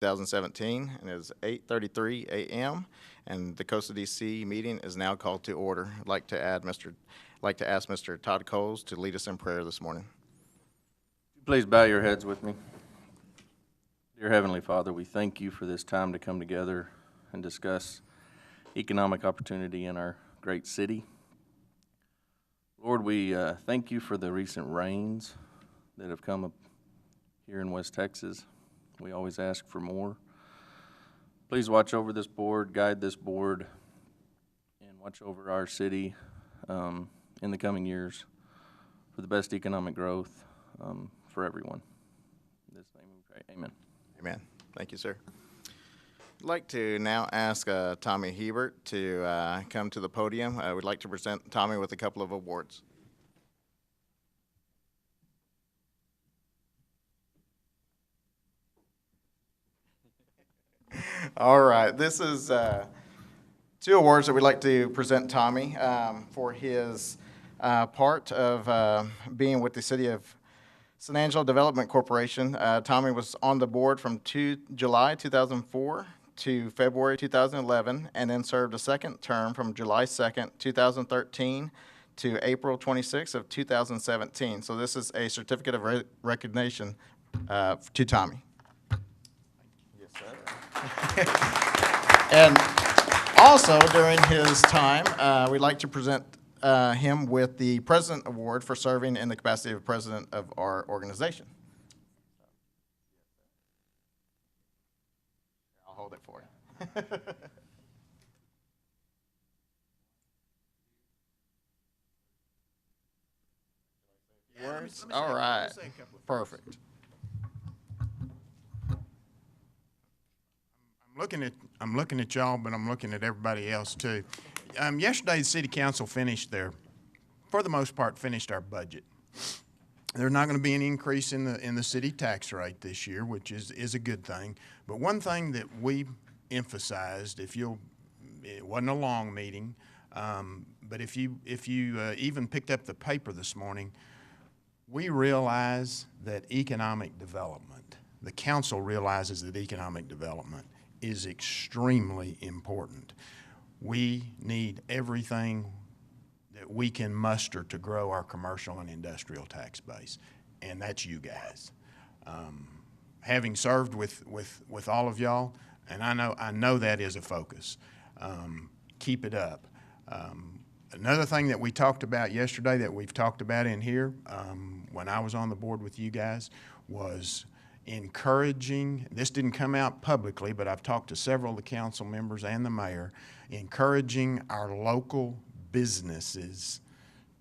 2017, and it is 8:33 a.m. and the Coastal DC meeting is now called to order. I'd like to ask Mr. Todd Coles to lead us in prayer this morning. Please bow your heads with me. Dear Heavenly Father, we thank you for this time to come together and discuss economic opportunity in our great city. Lord, we thank you for the recent rains that have come up here in West Texas. We always ask for more. Please watch over this board, guide this board, and watch over our city in the coming years for the best economic growth for everyone. In this name we pray, amen. Amen. Thank you, sir. I'd like to now ask Tommy Hebert to come to the podium. We'd like to present Tommy with a couple of awards. All right, this is two awards that we'd like to present Tommy for his part of being with the City of San Angelo Development Corporation. Tommy was on the board from July 2004 to February 2011, and then served a second term from July 2nd, 2013 to April 26th of 2017. So this is a certificate of recognition to Tommy. Yes, sir. And also during his time, we'd like to present him with the President Award for serving in the capacity of President of our organization. I'll hold it for you. Words? All right. Perfect. I'm looking at y'all, but I'm looking at everybody else too. Yesterday, the City Council finished for the most part, finished our budget. There's not going to be an increase in the city tax rate this year, which is a good thing. But one thing that we emphasized, it wasn't a long meeting, but if you even picked up the paper this morning, we realize that economic development, the council realizes that economic development is extremely important. We need everything that we can muster to grow our commercial and industrial tax base, and that's you guys. Having served with all of y'all, and I know that is a focus. Keep it up. Another thing that we talked about yesterday that we've talked about in here when I was on the board with you guys was encouraging, this didn't come out publicly, but I've talked to several of the council members and the mayor, encouraging our local businesses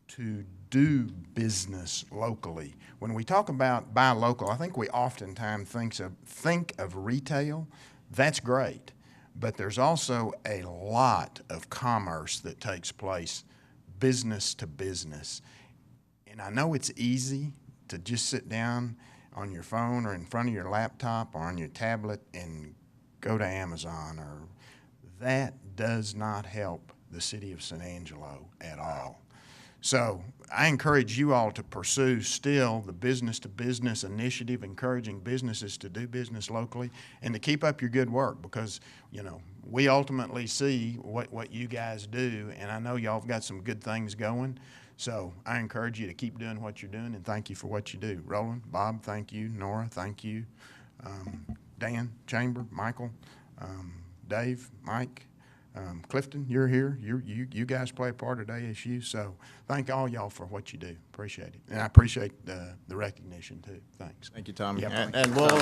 to do business locally. When we talk about buy local, I think we oftentimes think of retail. That's great, but there's also a lot of commerce that takes place business to business. And I know it's easy to just sit down on your phone or in front of your laptop or on your tablet and go to Amazon, or that does not help the city of San Angelo at all. So I encourage you all to pursue still the business-to-business initiative, encouraging businesses to do business locally and to keep up your good work, because, you know, we ultimately see what you guys do, and I know y'all have got some good things going. So I encourage you to keep doing what you're doing, and thank you for what you do. Roland, Bob, thank you. Nora, thank you. Dan, Chamber, Michael, Dave, Mike, Clifton, you're here. You guys play a part of ASU, so thank all y'all for what you do. Appreciate it. And I appreciate the recognition, too. Thanks. Thank you, Tommy. Yeah, and we'll,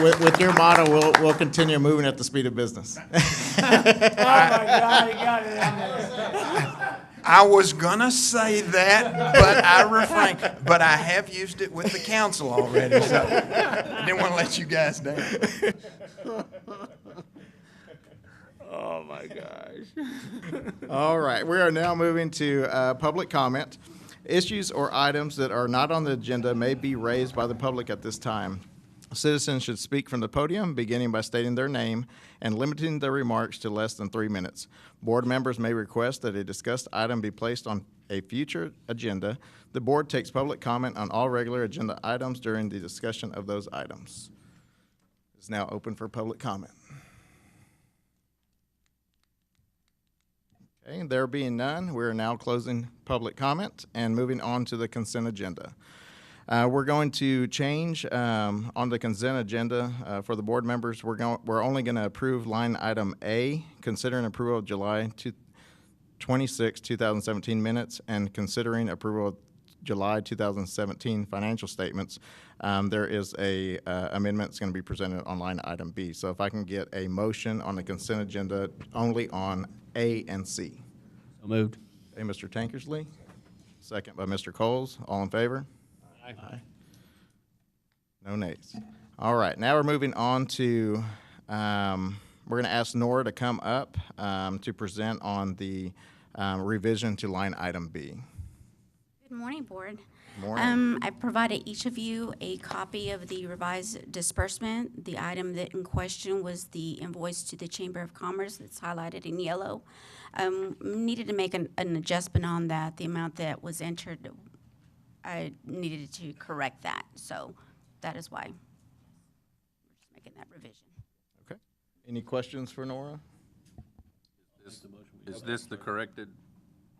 with your motto, we'll continue moving at the speed of business. Oh, my God, he got it in there. I was gonna say that, but I refrained. But I have used it with the council already, so I didn't want to let you guys down. Oh, my gosh. All right, we are now moving to public comment. Issues or items that are not on the agenda may be raised by the public at this time. Citizens should speak from the podium, beginning by stating their name and limiting their remarks to less than 3 minutes. Board members may request that a discussed item be placed on a future agenda. The board takes public comment on all regular agenda items during the discussion of those items. is now open for public comment. Okay, there being none, we're now closing public comment and moving on to the consent agenda. We're going to change on the consent agenda for the board members. We're only going to approve line item A, considering approval of July 26, 2017 minutes, and considering approval of July 2017 financial statements. There is a amendment that's going to be presented on line item B. So if I can get a motion on the consent agenda only on A and C. So moved. Okay, Mr. Tankersley, second by Mr. Coles. All in favor? Aye. No nays. All right, now we're moving on to, we're going to ask Nora to come up to present on the revision to line item B. Good morning, Board. Morning. I provided each of you a copy of the revised disbursement. The item that in question was the invoice to the Chamber of Commerce that's highlighted in yellow. Needed to make an adjustment on that. The amount that was entered, I needed to correct that. So that is why we're just making that revision. Okay. Any questions for Nora? Is this the corrected?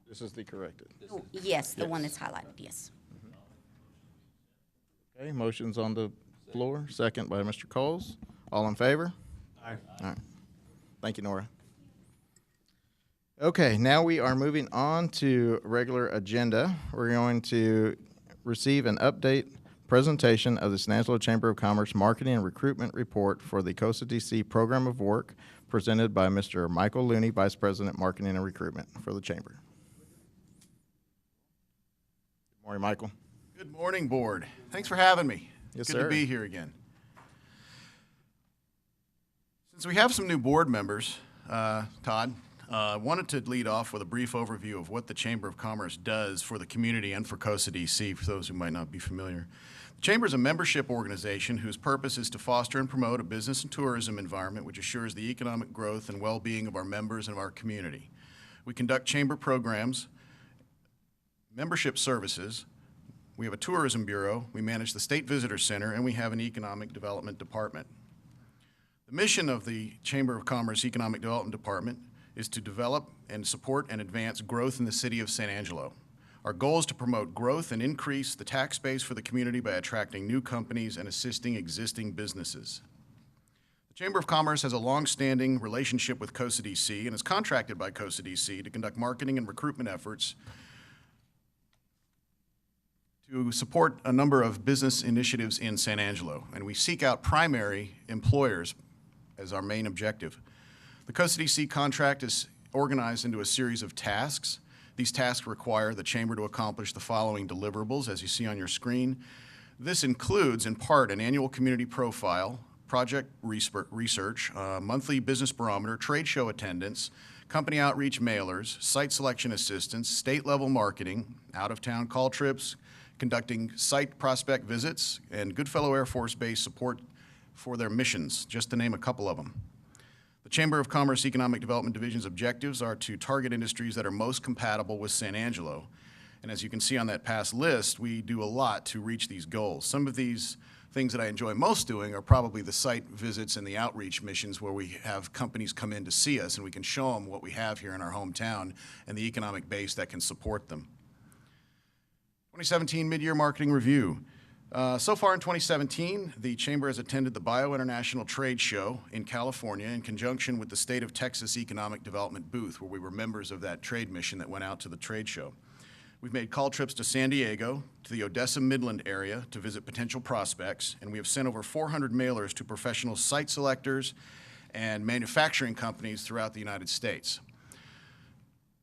This is the corrected. Oh, yes, the one that's highlighted, yes. Okay, motion's on the floor, second by Mr. Coles. All in favor? Aye. All right. Thank you, Nora. Okay, now we are moving on to regular agenda. We're going to receive an update presentation of the San Angelo Chamber of Commerce Marketing and Recruitment Report for the COSA DC Program of Work, presented by Mr. Michael Looney, Vice President, Marketing and Recruitment for the Chamber. Good morning, Michael. Good morning, Board. Thanks for having me. Yes, Good sir. to be here again. Since we have some new board members, Todd, wanted to lead off with a brief overview of what the Chamber of Commerce does for the community and for COSA DC, for those who might not be familiar. The Chamber is a membership organization whose purpose is to foster and promote a business and tourism environment which assures the economic growth and well-being of our members and of our community. We conduct Chamber programs, membership services. We have a tourism bureau, we manage the State Visitor Center, and we have an economic development department. The mission of the Chamber of Commerce Economic Development Department is to develop and support and advance growth in the city of San Angelo. Our goal is to promote growth and increase the tax base for the community by attracting new companies and assisting existing businesses. The Chamber of Commerce has a long-standing relationship with COSA DC and is contracted by COSA DC to conduct marketing and recruitment efforts to support a number of business initiatives in San Angelo, and we seek out primary employers as our main objective. The COSA DC contract is organized into a series of tasks. These tasks require the Chamber to accomplish the following deliverables, as you see on your screen. This includes, in part, an annual community profile, project research, monthly business barometer, trade show attendance, company outreach mailers, site selection assistance, state-level marketing, out-of-town call trips, conducting site prospect visits, and Goodfellow Air Force Base support for their missions, just to name a couple of them. The Chamber of Commerce Economic Development Division's objectives are to target industries that are most compatible with San Angelo. And as you can see on that past list, we do a lot to reach these goals. Some of these things that I enjoy most doing are probably the site visits and the outreach missions where we have companies come in to see us and we can show them what we have here in our hometown and the economic base that can support them. 2017 Mid-Year Marketing Review. So far in 2017, the Chamber has attended the Bio International Trade Show in California in conjunction with the State of Texas Economic Development booth, where we were members of that trade mission that went out to the trade show. We've made call trips to San Diego, to the Odessa Midland area to visit potential prospects, and we have sent over 400 mailers to professional site selectors and manufacturing companies throughout the United States.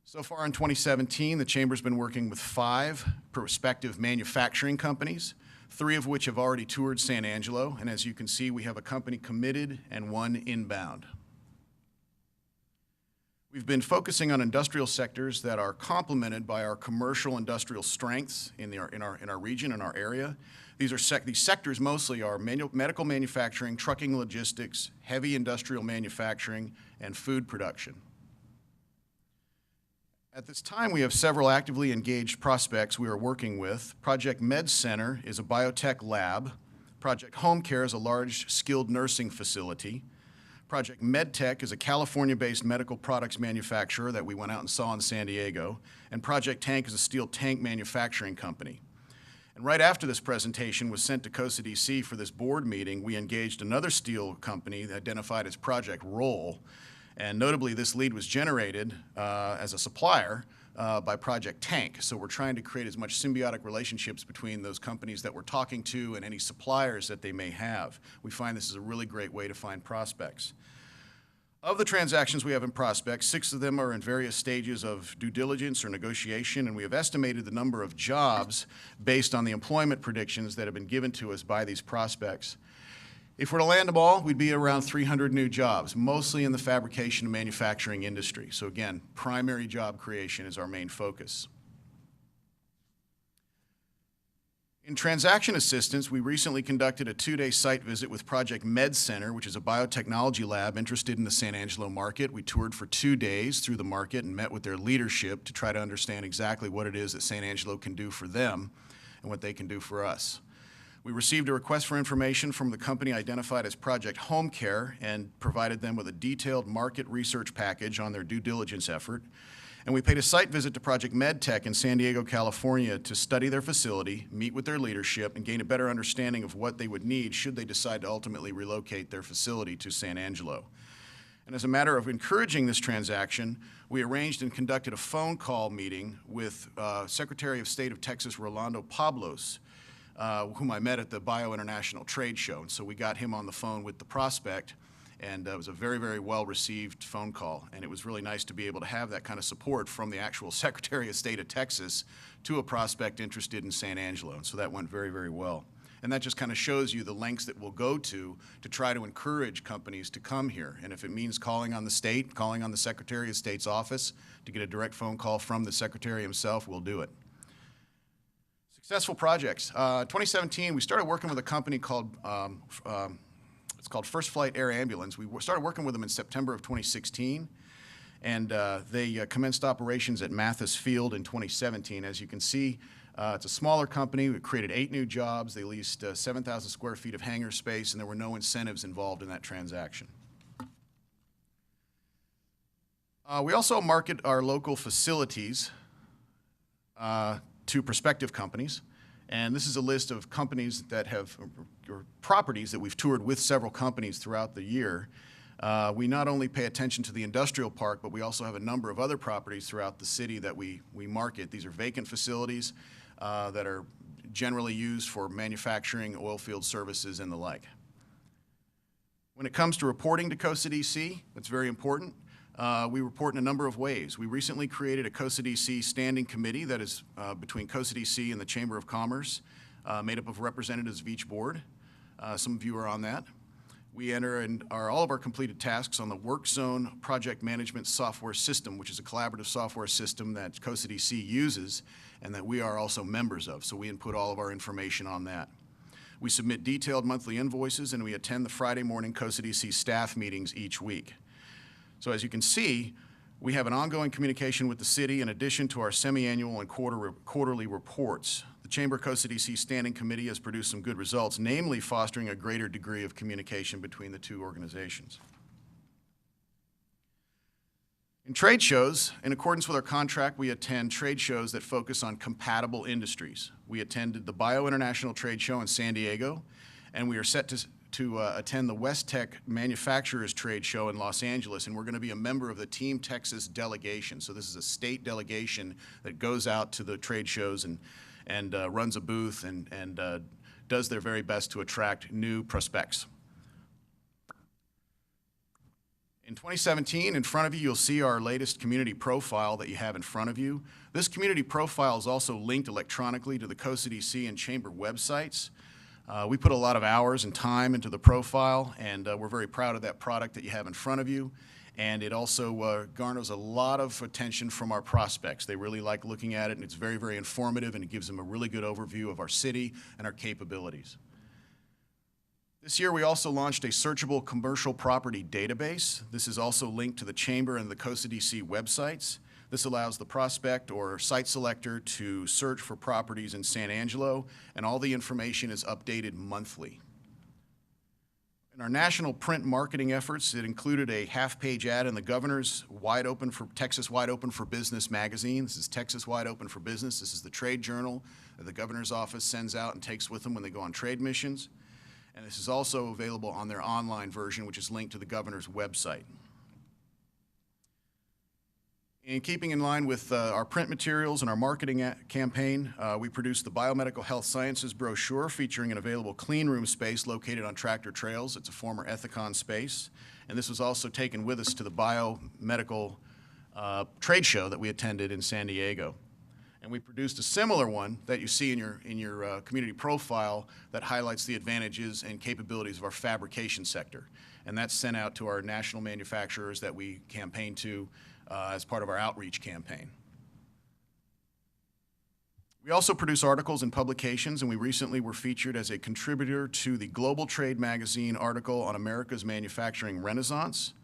So far in 2017, the Chamber's been working with 5 prospective manufacturing companies, 3 of which have already toured San Angelo, and as you can see, we have a company committed and 1 inbound. We've been focusing on industrial sectors that are complemented by our commercial industrial strengths in our region, in our area. These sectors mostly are medical manufacturing, trucking logistics, heavy industrial manufacturing, and food production. At this time, we have several actively engaged prospects we are working with. Project Med Center is a biotech lab Project Home Care is a large skilled nursing facility. Project MedTech is a California-based medical products manufacturer that we went out and saw in San Diego. And Project Tank is a steel tank manufacturing company. And right after this presentation was sent to COSA DC for this board meeting, we engaged another steel company identified as Project Roll. And notably, this lead was generated as a supplier by Project Tank. So we're trying to create as much symbiotic relationships between those companies that we're talking to and any suppliers that they may have. We find this is a really great way to find prospects. Of the transactions we have in prospects, 6 of them are in various stages of due diligence or negotiation, and we have estimated the number of jobs based on the employment predictions that have been given to us by these prospects. If we're to land them all, we'd be around 300 new jobs, mostly in the fabrication and manufacturing industry. So again, primary job creation is our main focus. In transaction assistance, we recently conducted a 2-day site visit with Project Med Center, which is a biotechnology lab interested in the San Angelo market. We toured for 2 days through the market and met with their leadership to try to understand exactly what it is that San Angelo can do for them and what they can do for us. We received a request for information from the company identified as Project Home Care and provided them with a detailed market research package on their due diligence effort. And we paid a site visit to Project MedTech in San Diego, California to study their facility, meet with their leadership, and gain a better understanding of what they would need should they decide to ultimately relocate their facility to San Angelo. And as a matter of encouraging this transaction, we arranged and conducted a phone call meeting with Secretary of State of Texas, Rolando Pablos, whom I met at the Bio International Trade Show. And so we got him on the phone with the prospect, and it was a very, very well-received phone call. And it was really nice to be able to have that kind of support from the actual Secretary of State of Texas to a prospect interested in San Angelo. And so that went very, very well. And that just kind of shows you the lengths that we'll go to try to encourage companies to come here. And if it means calling on the state, calling on the Secretary of State's office to get a direct phone call from the Secretary himself, we'll do it. Successful projects. 2017, we started working with a company called, it's called First Flight Air Ambulance. We started working with them in September of 2016, and they commenced operations at Mathis Field in 2017. As you can see, it's a smaller company. We created 8 new jobs. They leased 7,000 square feet of hangar space, and there were no incentives involved in that transaction. We also market our local facilities to prospective companies. And this is a list of companies that have, or properties that we've toured with several companies throughout the year. We not only pay attention to the industrial park, but we also have a number of other properties throughout the city that we market. These are vacant facilities that are generally used for manufacturing, oil field services, and the like. When it comes to reporting to COSA DC, that's very important. We report in a number of ways. We recently created a COSA DC standing committee that is between COSA DC and the Chamber of Commerce, made up of representatives of each board. Some of you are on that. We enter in all of our completed tasks on the WorkZone project management software system, which is a collaborative software system that COSA DC uses and that we are also members of. So we input all of our information on that. We submit detailed monthly invoices, and we attend the Friday morning COSA DC staff meetings each week. So as you can see, we have an ongoing communication with the city in addition to our semi-annual and quarterly reports. The Chamber COSA DC Standing Committee has produced some good results, namely fostering a greater degree of communication between the two organizations. In trade shows, in accordance with our contract, we attend trade shows that focus on compatible industries. We attended the Bio International Trade Show in San Diego, and we are set to attend the West Tech Manufacturers Trade Show in Los Angeles, and we're going to be a member of the Team Texas delegation. So this is a state delegation that goes out to the trade shows and runs a booth and does their very best to attract new prospects. In 2017, in front of you, you'll see our latest community profile that you have in front of you. This community profile is also linked electronically to the COSA DC and Chamber websites. We put a lot of hours and time into the profile, and we're very proud of that product that you have in front of you. And it also garners a lot of attention from our prospects. They really like looking at it, and it's very, very informative, and it gives them a really good overview of our city and our capabilities. This year, we also launched a searchable commercial property database. This is also linked to the Chamber and the COSA DC websites. This allows the prospect or site selector to search for properties in San Angelo, and all the information is updated monthly. In our national print marketing efforts, it included a half-page ad in the Governor's Texas Wide Open for Business magazine. This is Texas Wide Open for Business. This is the trade journal that the Governor's office sends out and takes with them when they go on trade missions. And this is also available on their online version, which is linked to the Governor's website. In keeping in line with our print materials and our marketing campaign, we produced the Biomedical Health Sciences brochure featuring an available clean room space located on Tractor Trails. It's a former Ethicon space. And this was also taken with us to the biomedical trade show that we attended in San Diego. And we produced a similar one that you see in your community profile that highlights the advantages and capabilities of our fabrication sector. And that's sent out to our national manufacturers that we campaign to as part of our outreach campaign. We also produce articles and publications, and we recently were featured as a contributor to the Global Trade magazine article on America's Manufacturing Renaissance.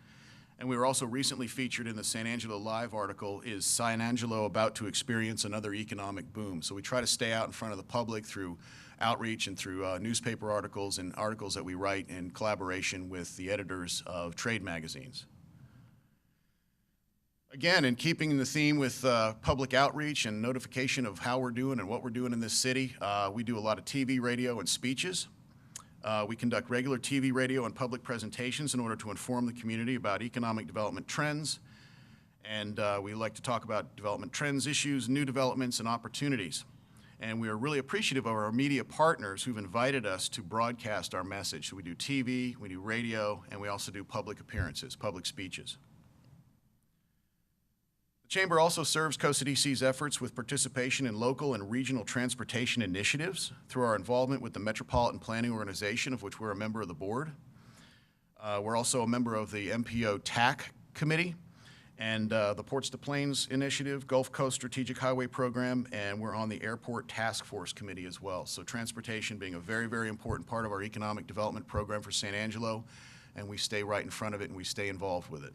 And we were also recently featured in the San Angelo Live article, Is San Angelo About to Experience Another Economic Boom? So we try to stay out in front of the public through outreach and through newspaper articles and articles that we write in collaboration with the editors of trade magazines. Again, in keeping the theme with public outreach and notification of how we're doing and what we're doing in this city, we do a lot of TV, radio, and speeches. We conduct regular TV, radio, and public presentations in order to inform the community about economic development trends. And we like to talk about development trends, issues, new developments, and opportunities. And we are really appreciative of our media partners who've invited us to broadcast our message. So we do TV, we do radio, and we also do public appearances, public speeches. The Chamber also serves Costa DC's efforts with participation in local and regional transportation initiatives through our involvement with the Metropolitan Planning Organization, of which we're a member of the board. We're also a member of the MPO TAC Committee and the Ports to Plains Initiative, Gulf Coast Strategic Highway Program, and we're on the Airport Task Force Committee as well. So transportation being a very, very important part of our economic development program for San Angelo, and we stay right in front of it and we stay involved with it.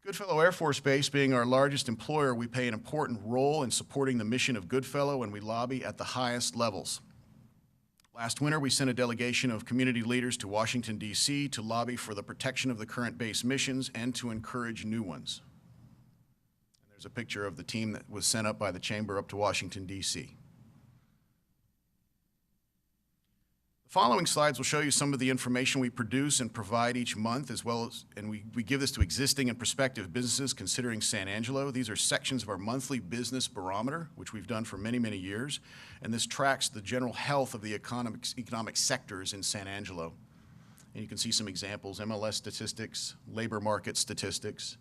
Goodfellow Air Force Base being our largest employer, we play an important role in supporting the mission of Goodfellow, and we lobby at the highest levels. Last winter, we sent a delegation of community leaders to Washington, D.C. to lobby for the protection of the current base missions and to encourage new ones. And there's a picture of the team that was sent up by the Chamber up to Washington, D.C. The following slides will show you some of the information we produce and provide each month, as well as, and we give this to existing and prospective businesses considering San Angelo. These are sections of our monthly business barometer, which we've done for many, many years, and this tracks the general health of the economic sectors in San Angelo. And you can see some examples: MLS statistics, labor market statistics,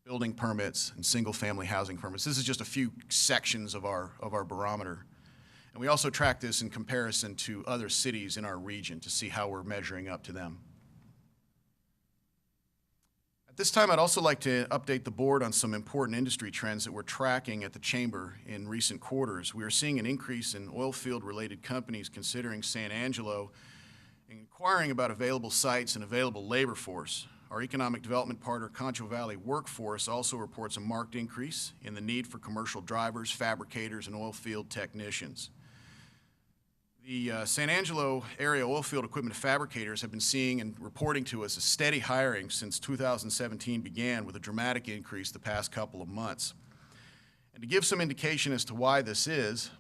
building permits, and single-family housing permits. This is just a few sections of our barometer. And we also track this in comparison to other cities in our region to see how we're measuring up to them. At this time, I'd also like to update the board on some important industry trends that we're tracking at the Chamber in recent quarters. We are seeing an increase in oil field-related companies considering San Angelo and inquiring about available sites and available labor force. Our economic development partner, Concho Valley Workforce, also reports a marked increase in the need for commercial drivers, fabricators, and oil field technicians. The San Angelo area oilfield equipment fabricators have been seeing and reporting to us a steady hiring since 2017 began, with a dramatic increase the past couple of months. And to give some indication as to why this is,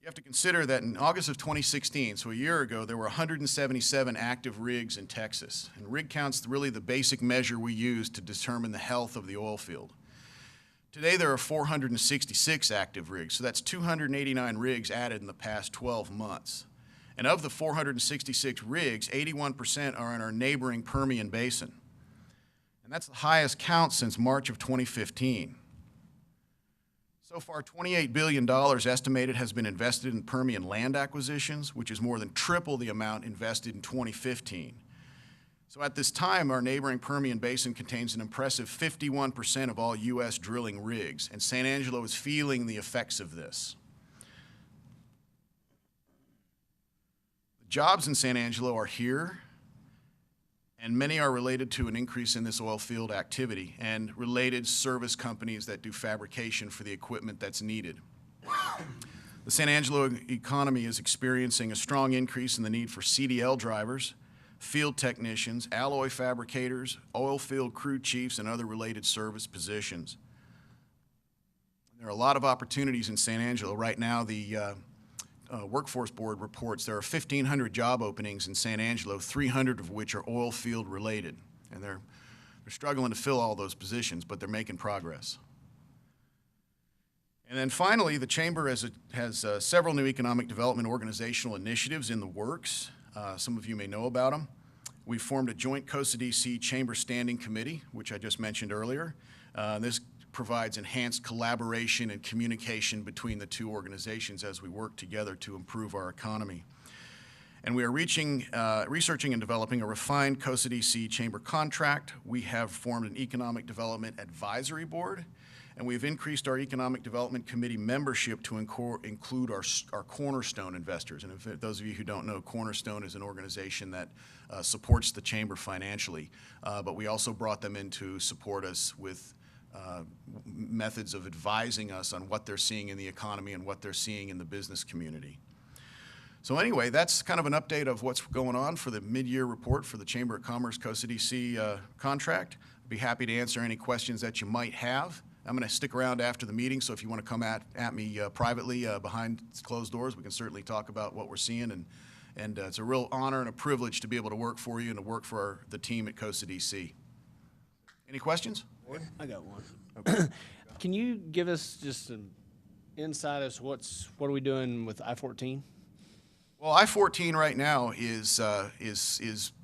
you have to consider that in August of 2016, so a year ago, there were 177 active rigs in Texas. And rig count's really the basic measure we use to determine the health of the oil field. Today, there are 466 active rigs, so that's 289 rigs added in the past 12 months. And of the 466 rigs, 81% are in our neighboring Permian Basin. And that's the highest count since March of 2015. So far, $28 billion estimated has been invested in Permian land acquisitions, which is more than triple the amount invested in 2015. So at this time, our neighboring Permian Basin contains an impressive 51% of all U.S. drilling rigs, and San Angelo is feeling the effects of this. The jobs in San Angelo are here, and many are related to an increase in this oil field activity and related service companies that do fabrication for the equipment that's needed. The The San Angelo economy is experiencing a strong increase in the need for CDL drivers, field technicians, alloy fabricators, oil field crew chiefs, and other related service positions. There are a lot of opportunities in San Angelo. Right now, the Workforce Board reports there are 1,500 job openings in San Angelo, 300 of which are oil field related. And they're struggling to fill all those positions, but they're making progress. And then finally, the Chamber has several new economic development organizational initiatives in the works. Some of you may know about them. We formed a joint Costa DC Chamber Standing Committee, which I just mentioned earlier. This provides enhanced collaboration and communication between the two organizations as we work together to improve our economy. And we are researching and developing a refined Costa DC Chamber contract. We have formed an Economic Development Advisory Board, and we've increased our Economic Development Committee membership to include our Cornerstone investors. And if those of you who don't know, Cornerstone is an organization that supports the Chamber financially, but we also brought them in to support us with methods of advising us on what they're seeing in the economy and what they're seeing in the business community. So anyway, that's kind of an update of what's going on for the mid-year report for the Chamber of Commerce Costa DC contract. I'd be happy to answer any questions that you might have. I'm going to stick around after the meeting, so if you want to come at me privately behind closed doors, we can certainly talk about what we're seeing. And it's a real honor and a privilege to be able to work for you and to work for the team at Costa DC. Any questions? I got one. Can you give us just some insight as what are we doing with I-14? Well, I-14 right now is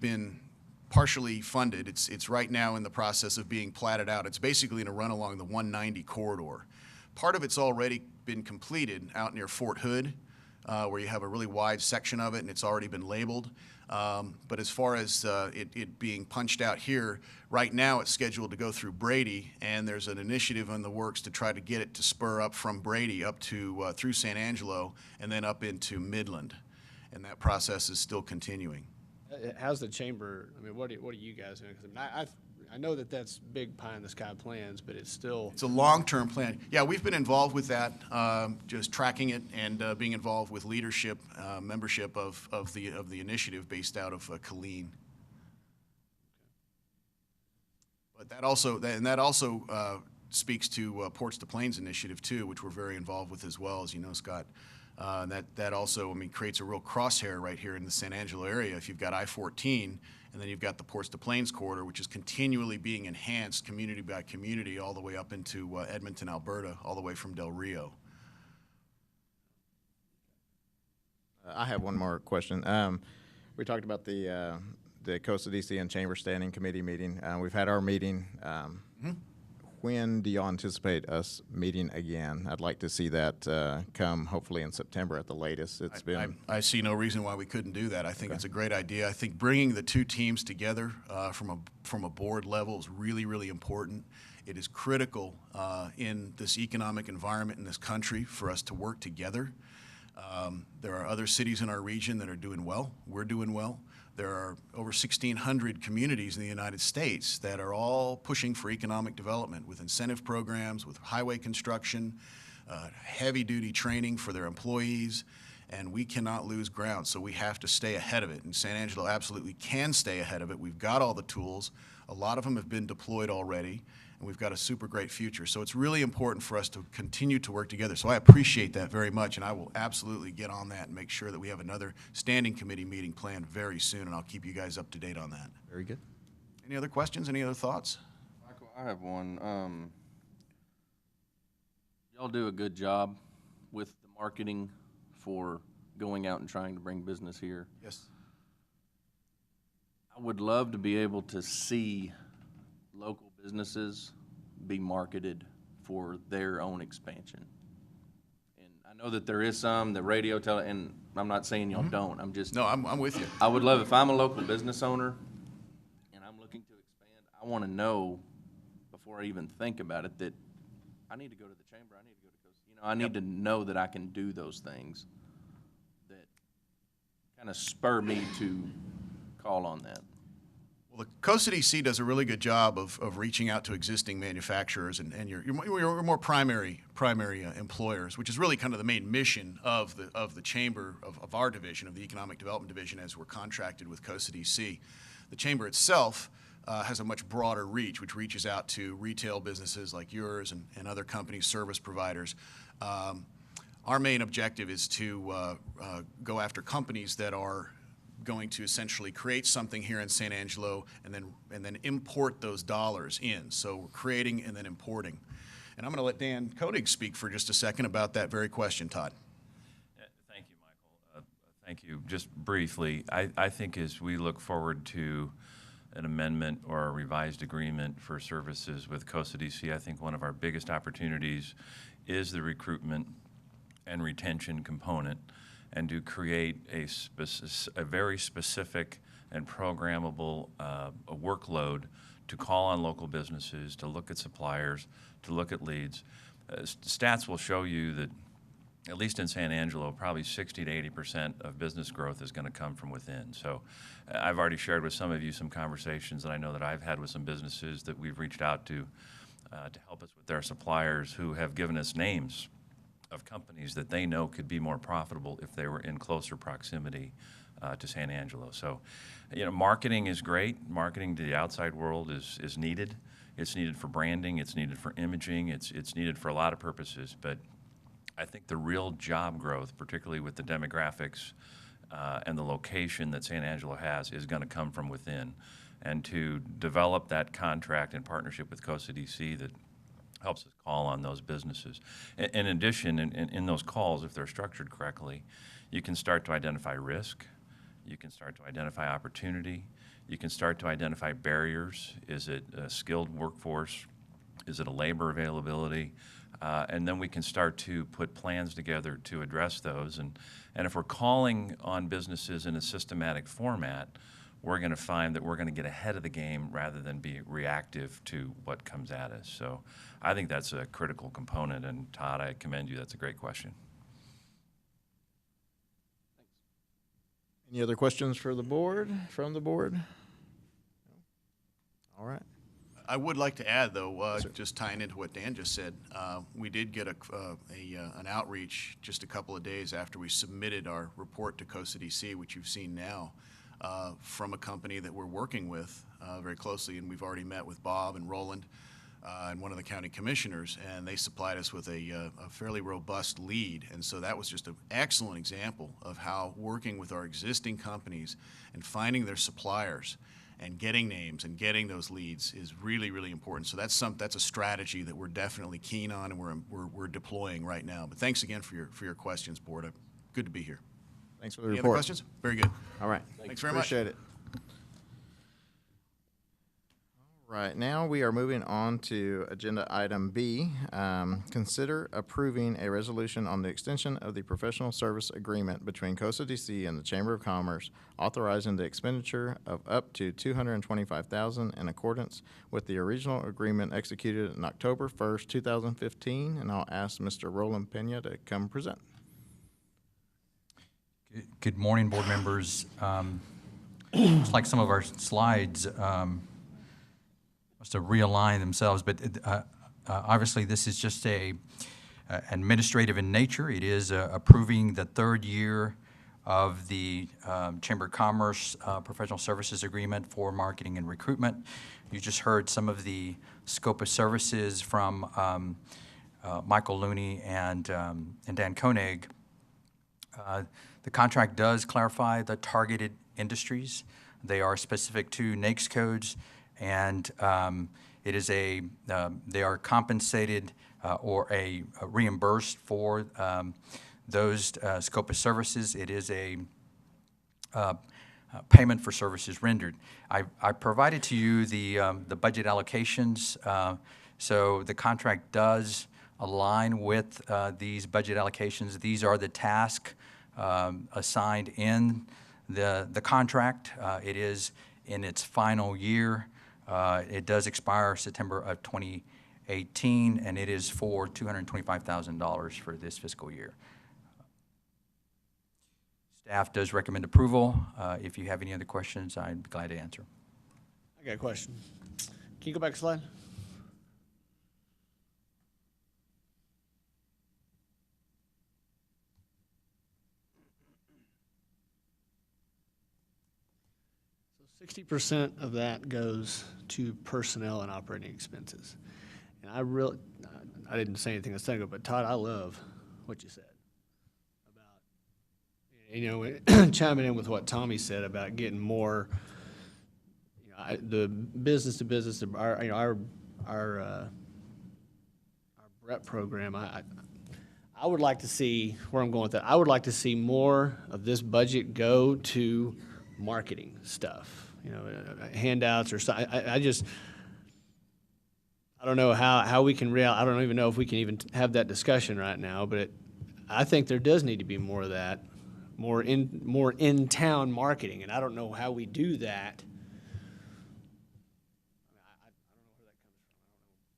been partially funded. It's right now in the process of being platted out. It's basically going to run along the 190 corridor. Part of it's already been completed out near Fort Hood, where you have a really wide section of it, and it's already been labeled. But as far as it being punched out here, right now it's scheduled to go through Brady, and there's an initiative in the works to try to get it to spur up from Brady up to through San Angelo and then up into Midland. And that process is still continuing. How's the chamber? I mean, what are you guys doing? 'Cause I know that that's big pie in the sky plans, but it's still. It's a long-term plan. Yeah, we've been involved with that, just tracking it and being involved with leadership, membership of the initiative based out of Killeen. But that also speaks to Ports to Plains initiative too, which we're very involved with as well, as you know, Scott. That also, I mean, creates a real crosshair right here in the San Angelo area. If you've got I-14, and then you've got the Ports to Plains corridor, which is continually being enhanced community by community all the way up into Edmonton, Alberta, all the way from Del Rio. I have one more question. We talked about the Costa DC and Chamber Standing Committee meeting. We've had our meeting. When do you anticipate us meeting again? I'd like to see that come hopefully in September at the latest. It's been. I see no reason why we couldn't do that. I think it's a great idea. I think bringing the two teams together from a board level is really, really important. It is critical in this economic environment in this country for us to work together. There are other cities in our region that are doing well. We're doing well. There are over 1,600 communities in the United States that are all pushing for economic development with incentive programs, with highway construction, heavy-duty training for their employees, and we cannot lose ground, so we have to stay ahead of it. And San Angelo absolutely can stay ahead of it. We've got all the tools. A lot of them have been deployed already, and we've got a super great future. So it's really important for us to continue to work together. So I appreciate that very much, and I will absolutely get on that and make sure that we have another standing committee meeting planned very soon, and I'll keep you guys up to date on that. Very good. Any other questions? Any other thoughts? Michael, I have one. Y'all do a good job with the marketing for going out and trying to bring business here. Yes. I would love to be able to see local businesses be marketed for their own expansion. And I know that there is some, the radio, and I'm not saying y'all don't, I'm just. No, I'm with you. I would love, if I'm a local business owner and I'm looking to expand, I want to know before I even think about it that I need to go to the chamber, I need to go to Costa. I need to know that I can do those things that kind of spur me to call on that. Well, the Coast DC does a really good job of reaching out to existing manufacturers and your more primary employers, which is really kind of the main mission of the chamber of our division, of the Economic Development Division, as we're contracted with Coast DC. The chamber itself has a much broader reach, which reaches out to retail businesses like yours and other companies, service providers. Our main objective is to go after companies that are going to essentially create something here in San Angelo and then import those dollars in. So we're creating and then importing. And I'm going to let Dan Koenig speak for just a second about that very question, Todd. Thank you, Michael. Thank you. Just briefly, I think as we look forward to an amendment or a revised agreement for services with Costa DC, I think one of our biggest opportunities is the recruitment and retention component, and to create a very specific and programmable workload to call on local businesses, to look at suppliers, to look at leads. Stats will show you that, at least in San Angelo, probably 60 to 80% of business growth is going to come from within. So I've already shared with some of you some conversations that I know that I've had with some businesses that we've reached out to help us with their suppliers, who have given us names of companies that they know could be more profitable if they were in closer proximity to San Angelo. So, marketing is great. Marketing to the outside world is needed. It's needed for branding. It's needed for imaging. It's needed for a lot of purposes. But I think the real job growth, particularly with the demographics and the location that San Angelo has, is going to come from within. And to develop that contract in partnership with Costa DC that helps us call on those businesses. In addition, in those calls, if they're structured correctly, you can start to identify risk, you can start to identify opportunity, you can start to identify barriers. Is it a skilled workforce? Is it a labor availability? And then we can start to put plans together to address those. And if we're calling on businesses in a systematic format, we're going to find that we're going to get ahead of the game rather than be reactive to what comes at us. So I think that's a critical component, and Todd, I commend you. That's a great question. Any other questions for the board, from the board? All right. I would like to add, though, just tying into what Dan just said, we did get an outreach just a couple of days after we submitted our report to Costa DC, which you've seen now, from a company that we're working with very closely, and we've already met with Bob and Roland and one of the county commissioners, and they supplied us with a fairly robust lead. And so that was just an excellent example of how working with our existing companies and finding their suppliers and getting names and getting those leads is really, really important. So that's a strategy that we're definitely keen on, and we're deploying right now. But thanks again for your questions, board. Good to be here. Thanks for the Any report. other questions? Very good. All right. Thanks very much. Appreciate it. All right, now we are moving on to agenda item B. Consider approving a resolution on the extension of the professional service agreement between Costa DC and the Chamber of Commerce, authorizing the expenditure of up to $225,000 in accordance with the original agreement executed on October 1st, 2015. And I'll ask Mr. Roland Pena to come present. Good morning, board members. Looks like some of our slides must have realigned themselves, but obviously this is just administrative in nature. It is approving the third year of the Chamber of Commerce Professional Services Agreement for marketing and recruitment. You just heard some of the scope of services from Michael Looney and Dan Koenig. The contract does clarify the targeted industries. They are specific to NAICS codes, and it is they are compensated or reimbursed for those scope of services. It is a payment for services rendered. I provided to you the budget allocations, so the contract does align with these budget allocations. These are the tasks assigned in the contract. It is in its final year. It does expire September of 2018, and it is for $225,000 for this fiscal year. Staff does recommend approval. If you have any other questions, I'd be glad to answer. I got a question. Can you go back a slide? So 60% of that goes to personnel and operating expenses. And I didn't say anything a second ago, but Todd, I love what you said about, chiming in with what Tommy said about getting more, the business to business, our BREP program. I would like to see where I'm going with that. I would like to see more of this budget go to marketing stuff, handouts or something. I don't know how we can I don't even know if we can even have that discussion right now, but I think there does need to be more of that, more in-town marketing, and I don't know how we do that. I don't know where that comes from.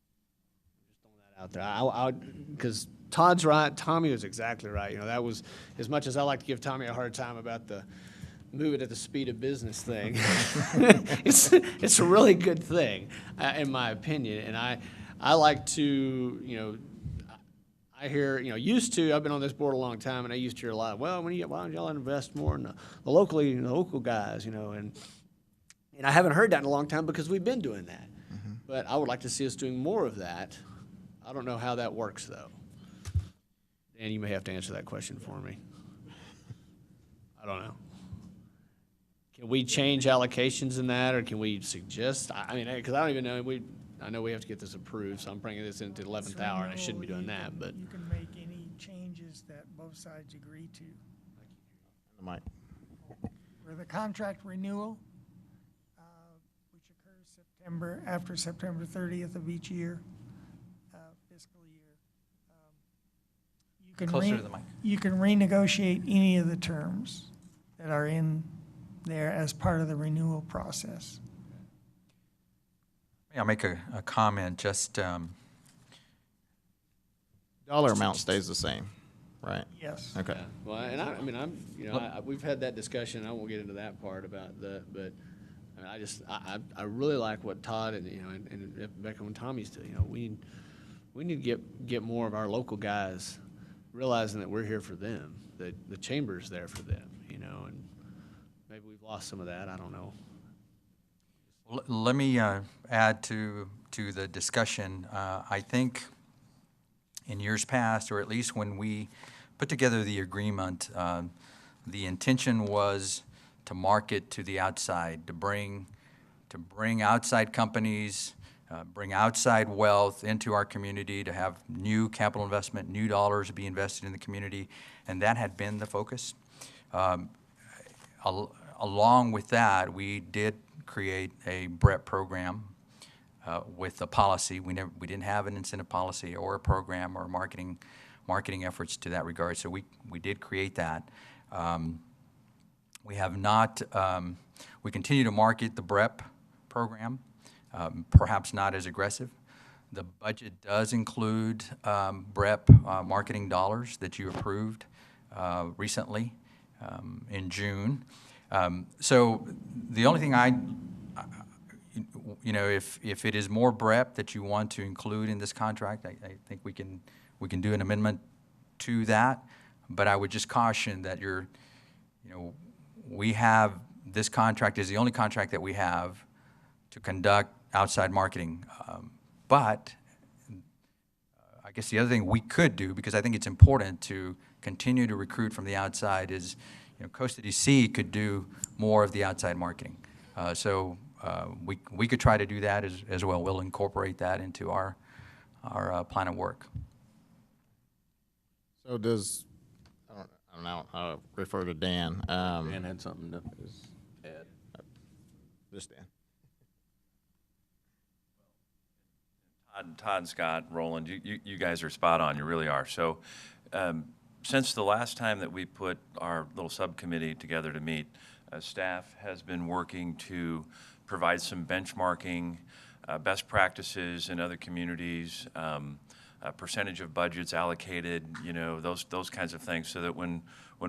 I'm just throwing that out there. Because Todd's right, Tommy was exactly right. That was, as much as I like to give Tommy a hard time about the move it at the speed of business thing. It's a really good thing, in my opinion. And I like to, I hear, used to, I've been on this board a long time, and I used to hear a lot, well, why don't y'all invest more in the local guys, and I haven't heard that in a long time because we've been doing that. Mm-hmm. But I would like to see us doing more of that. I don't know how that works, though. Dan, you may have to answer that question for me. I don't know. Can we change allocations in that, or can we suggest? I mean, because I don't even know. I know we have to get this approved, so I'm bringing this into the 11th hour, and I shouldn't be doing that. But you can make any changes that both sides agree to. Mike. For the contract renewal, which occurs after September 30th of each year, fiscal year, Closer to the mic. You can renegotiate any of the terms that are in there as part of the renewal process. May I make a comment? Just Dollar amount stays the same, right? Yes. Okay. yeah. Well, and we've had that discussion. I won't get into that part about that, but I really like what Todd and Becca and Tommy's doing. We need to get more of our local guys realizing that we're here for them, that the chamber's there for them, and maybe we've lost some of that. I don't know. Let me add to the discussion. I think in years past, or at least when we put together the agreement, the intention was to market to the outside, to bring outside companies, bring outside wealth into our community, to have new capital investment, new dollars be invested in the community, and that had been the focus. Along with that, we did create a BREP program with a policy. We didn't have an incentive policy or a program or marketing efforts to that regard. So we did create that. We have not. We continue to market the BREP program, perhaps not as aggressive. The budget does include BREP marketing dollars that you approved recently in June. So the only thing if it is more BREP that you want to include in this contract, I think we can do an amendment to that. But I would just caution that we have, this contract is the only contract that we have to conduct outside marketing. But I guess the other thing we could do, because I think it's important to continue to recruit from the outside, is Costa DC could do more of the outside marketing. So we could try to do that as well. We'll incorporate that into our plan of work. So I don't know, I'll refer to Dan. Dan had something to add. Just Dan. Todd, Scott, Roland, you guys are spot on. You really are. So since the last time that we put our little subcommittee together to meet, staff has been working to provide some benchmarking, best practices in other communities, percentage of budgets allocated, those kinds of things, so that when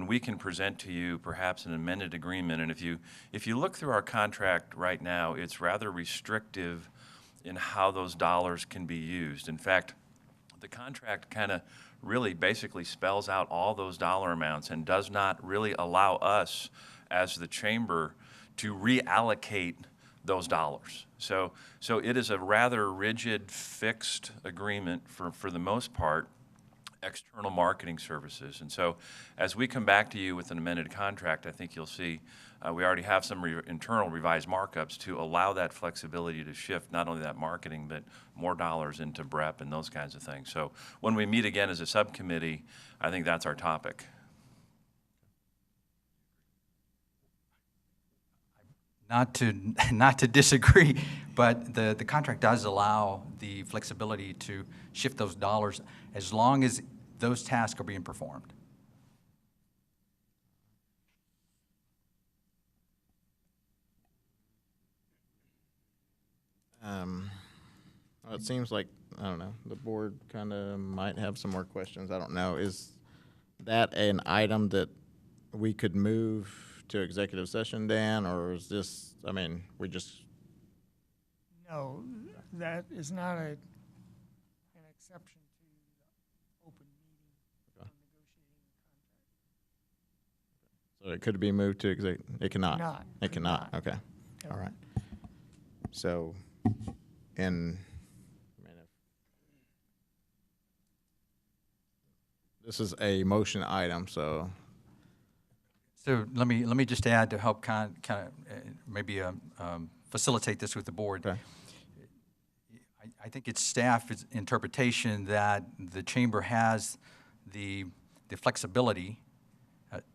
we can present to you perhaps an amended agreement, and if you look through our contract right now, it's rather restrictive in how those dollars can be used. In fact, the contract kind of really basically spells out all those dollar amounts and does not really allow us as the chamber to reallocate those dollars. So it is a rather rigid, fixed agreement for the most part, external marketing services. And so as we come back to you with an amended contract, I think you'll see we already have some internal revised markups to allow that flexibility to shift not only that marketing, but more dollars into BREP and those kinds of things. So when we meet again as a subcommittee, I think that's our topic. Not to disagree, but the contract does allow the flexibility to shift those dollars as long as those tasks are being performed. Well, it seems like, I don't know, the board kind of might have some more questions. I don't know. Is that an item that we could move to executive session, Dan, or is this, I mean, we just, No, that is not an exception to the open meeting on negotiating so it could be moved to exec, it cannot? Cannot. It cannot, Cannot. okay. Yep. All right. So, and, I mean, this is a motion item, so, So let me just add to help kind of maybe facilitate this with the board. okay. I think it's staff's interpretation that the chamber has the flexibility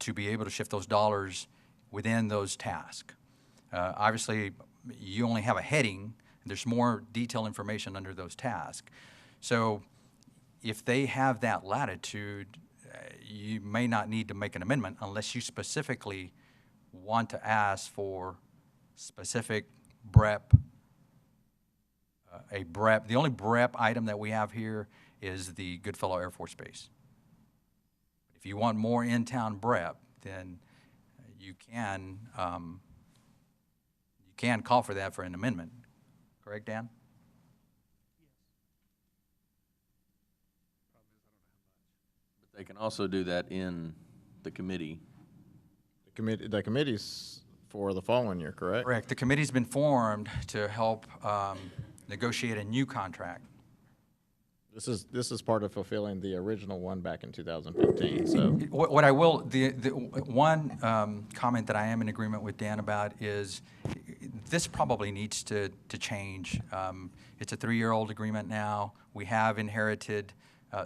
to be able to shift those dollars within those tasks. Obviously, you only have a heading. There's more detailed information under those tasks. So if they have that latitude, you may not need to make an amendment unless you specifically want to ask for specific BREP. A BREP, the only BREP item that we have here is the Goodfellow Air Force Base. If you want more in-town BREP, then you can call for that for an amendment. Correct, Dan? But they can also do that in the committee. The committee's for the following year, correct? Correct. The committee's been formed to help negotiate a new contract. This is part of fulfilling the original one back in 2015, so. What I will, the one comment that I am in agreement with Dan about is this probably needs to change. It's a 3-year-old agreement now. We have inherited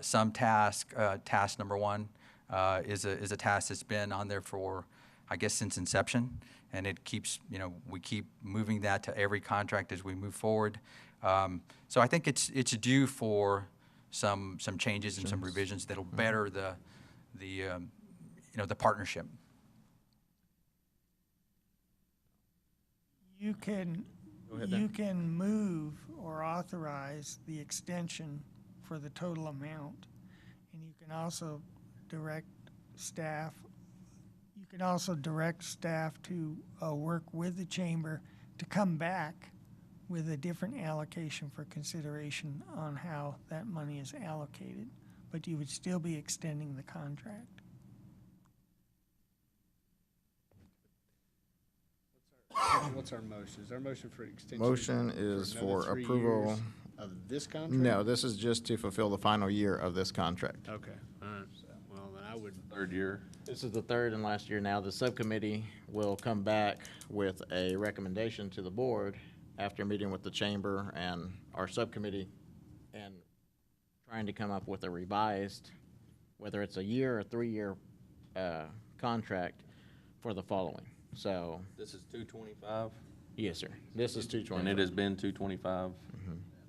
some task. Task number 1 is a task that's been on there for, I guess, since inception, and it keeps, we keep moving that to every contract as we move forward. So I think it's due for some changes and some revisions that'll better the partnership. You can move or authorize the extension for the total amount, and you can also direct staff. You can also direct staff to work with the chamber to come back with a different allocation for consideration on how that money is allocated, but you would still be extending the contract. What's our motion? Is our motion for extension? Motion is another for 3 approval. years of this contract? No, this is just to fulfill the final year of this contract. Okay, all right. Well, then I would. 3rd year. This is the third and last year now. The subcommittee will come back with a recommendation to the board after meeting with the chamber and our subcommittee and trying to come up with a revised, whether it's a year or 3-year contract for the following. So, This is 225, yes, sir. This is 220. and it has been 225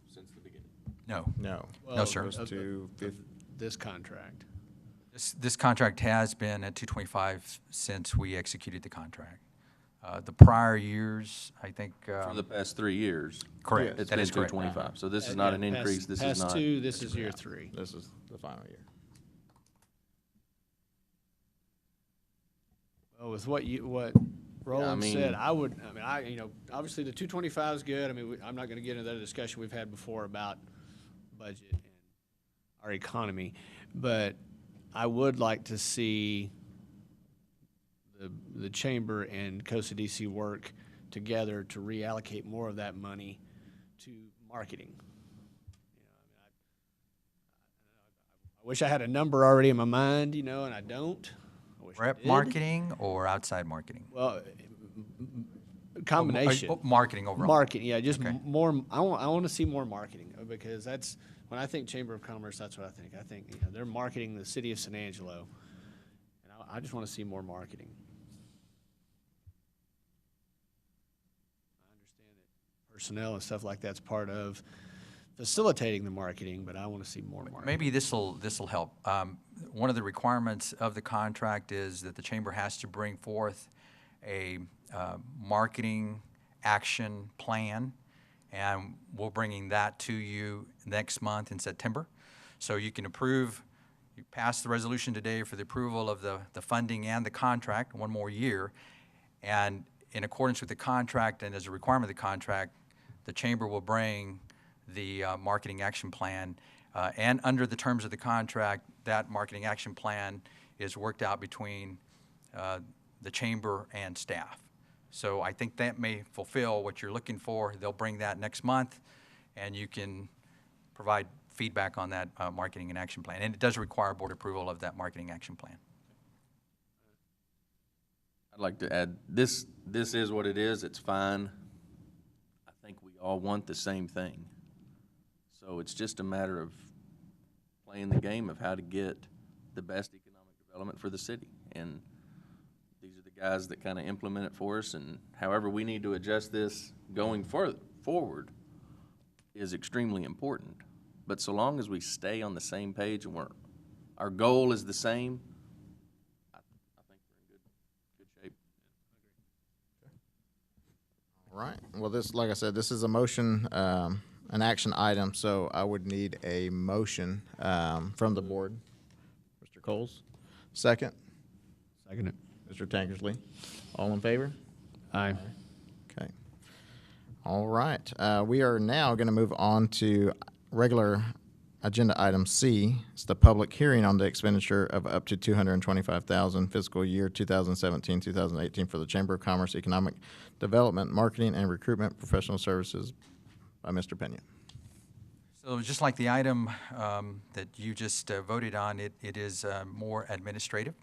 since the beginning. No. No. No, sir. It was 250. This contract. This contract has been at 225 since we executed the contract. The prior years, I think. For the past 3 years. Correct. It's That been is correct. 225. So this is not an increase, this is Past not. two, this is year three. This is the final year. Well, with what Roland mean- said, obviously the 225 is good. I mean, I'm not gonna get into that discussion we've had before about budget and our economy, but I would like to see the chamber and COSA DC work together to reallocate more of that money to marketing. I wish I had a number already in my mind, and I don't. I wish I Rep did. marketing or outside marketing? Well, combination. Marketing overall. Marketing, yeah, just Okay. more. I want to see more marketing because that's when I think Chamber of Commerce. That's what I think. I think they're marketing the city of San Angelo, and I just want to see more marketing. I understand that personnel and stuff like that's part of facilitating the marketing, but I want to see more marketing. Maybe this'll help. One of the requirements of the contract is that the chamber has to bring forth a marketing action plan, and we're bringing that to you next month in September. So you can you pass the resolution today for the approval of the funding and the contract, one more year. And in accordance with the contract and as a requirement of the contract, the chamber will bring the marketing action plan. And under the terms of the contract, that marketing action plan is worked out between the chamber and staff. So I think that may fulfill what you're looking for. They'll bring that next month, and you can provide feedback on that marketing and action plan. And it does require board approval of that marketing action plan. I'd like to add, this is what it is, it's fine. I think we all want the same thing. So it's just a matter of playing the game of how to get the best economic development for the city. And these are the guys that kind of implement it for us, and however we need to adjust this going forward is extremely important. But so long as we stay on the same page and our goal is the same, I think we're in good shape. All right. Well, like I said, this is a motion, an action item, so I would need a motion from the board. Mr. Coles, second. Second it. Mr. Tankersley, all in favor? Aye. Okay. All right. We are now going to move on to regular agenda item C. It's the public hearing on the expenditure of up to $225,000 fiscal year 2017-2018 for the Chamber of Commerce Economic Development, Marketing, and Recruitment Professional Services by Mr. Pena. So just like the item that you just voted on, it is more administrative.